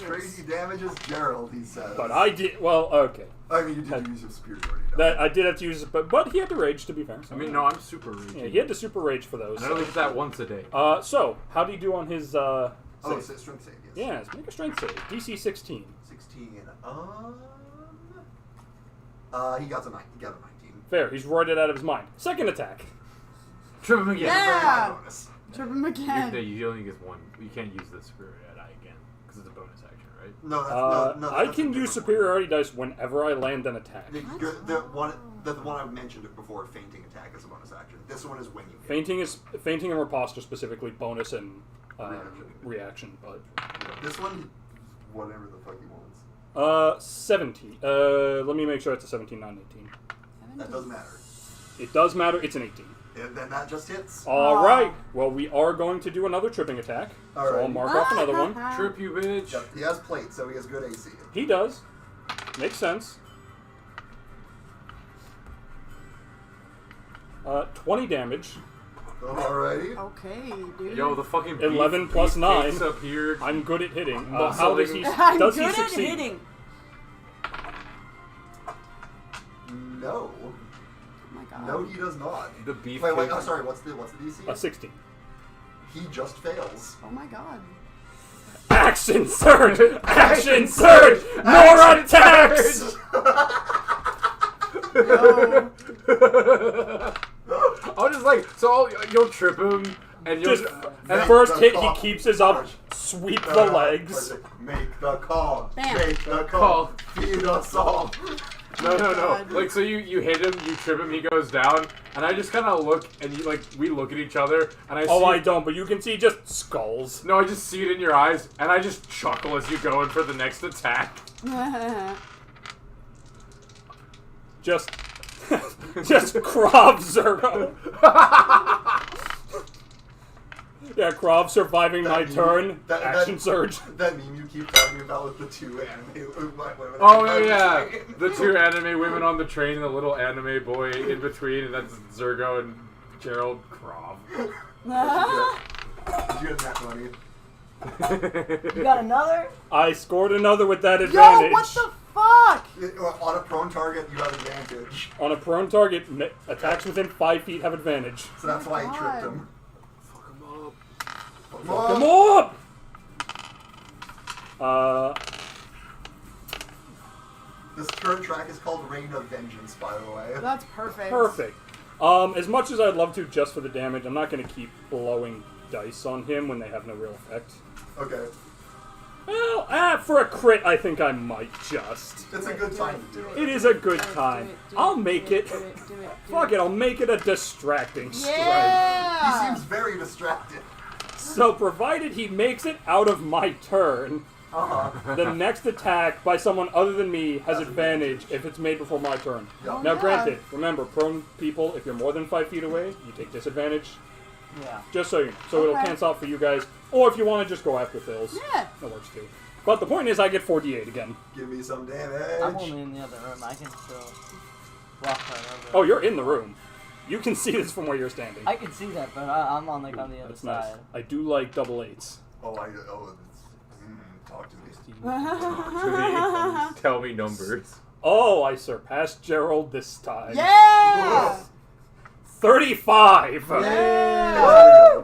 crazy damage as Gerald, he says. But I did, well, okay. I mean, you did use your superiority dice. That I did have to use it, but he had to rage, to be fair. I mean, no, I'm super raging. Yeah, he had to super rage for those. And I only get that once a day. So, how do you do on his, Oh, save? it's strength save, yes. Yes, make a strength save. DC 16. 16. He got a 19. Fair, he's roared it out of his mind. Second attack. Trip him again. Yeah. Bonus. Trip him again. You only get one. You can't use the superiority die again because it's a bonus action, right? No, that's I that's can a use different superiority dice whenever I land an attack. one. The one I mentioned before, fainting attack is a bonus action. This one is when you hit. Fainting and riposte are specifically bonus and reaction, but This one, whatever the fuck he wants. 17. Let me make sure it's a 17, not an 18. That doesn't matter. It does matter. It's an 18. And then that just hits. All right. Well, we are going to do another tripping attack. So I'll Alrighty. mark off another one. Trip you, bitch. Yep, he has plate, so he has good AC. He does. Makes sense. 20 damage. Alrighty. Okay, dude. Yo, the fucking 11 plus 9. beefcake's up here. I'm good at hitting. Muscling. How does he? I'm Does good he succeed? at hitting. No. Oh my god. No, he does not. The beef. Wait, oh, sorry, what's the DC? A 16. He just fails. Oh my god. Action surge! Action surge! More attacks! Yo. I'm just like, so you'll trip him, and you'll Just Make first the hit, call. he keeps his up, sweep the legs. Make the call. Bam. Make the call. Feed us all. No. God. Like, so you hit him, you trip him, he goes down, and I just kind of look, and we look at each other, and I see... Oh, I don't, but you can see just skulls. No, I just see it in your eyes, and I just chuckle as you go in for the next attack. Just Krav Zergo. Yeah, Krav surviving my meme- turn. that- Action surge. That meme you keep talking about with the two anime black women. Oh, yeah. The two anime women on the train, and the little anime boy in between, and that's Zergo and Gerald Krav. Did you get that money? You got another? I scored another with that advantage. Yo, what the fuck? On a prone target, you have advantage. On a prone target, attacks within 5 feet have advantage. So that's why he God. tripped him. Fuck him up. Come on! This current track is called Reign of Vengeance, by the way. That's perfect. Perfect. As much as I'd love to just for the damage, I'm not going to keep blowing dice on him when they have no real effect. Okay. Well, for a crit, I think I might just. It's a good time to do it. It is a good time. I'll make it. Fuck it, I'll make it a distracting strike. Yeah. He seems very distracted. So, provided he makes it out of my turn, Uh-huh. the next attack by someone other than me has advantage if it's made before my turn. Yeah. Now, yeah. granted, remember, prone people, if you're more than 5 feet away, you take disadvantage. Yeah. Just so you know. So it'll Okay. cancel out for you guys. Or if you want to just go after Phil's. Yeah. That works too. But the point is, I get 4d8 again. Give me some I'm damage. only in the other room. I can still walk right over. Oh, you're in the room. You can see this from where you're standing. I can see that, but I'm on on the other That's nice. side. I do like double 8s. Talk to me. Tell me numbers. Oh, I surpassed Gerald this time. Yeah. 35! Yeah.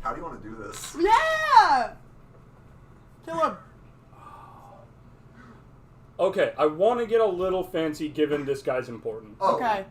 How do you want to do this? Yeah. Kill him. Okay, I want to get a little fancy given this guy's important. Oh, Okay.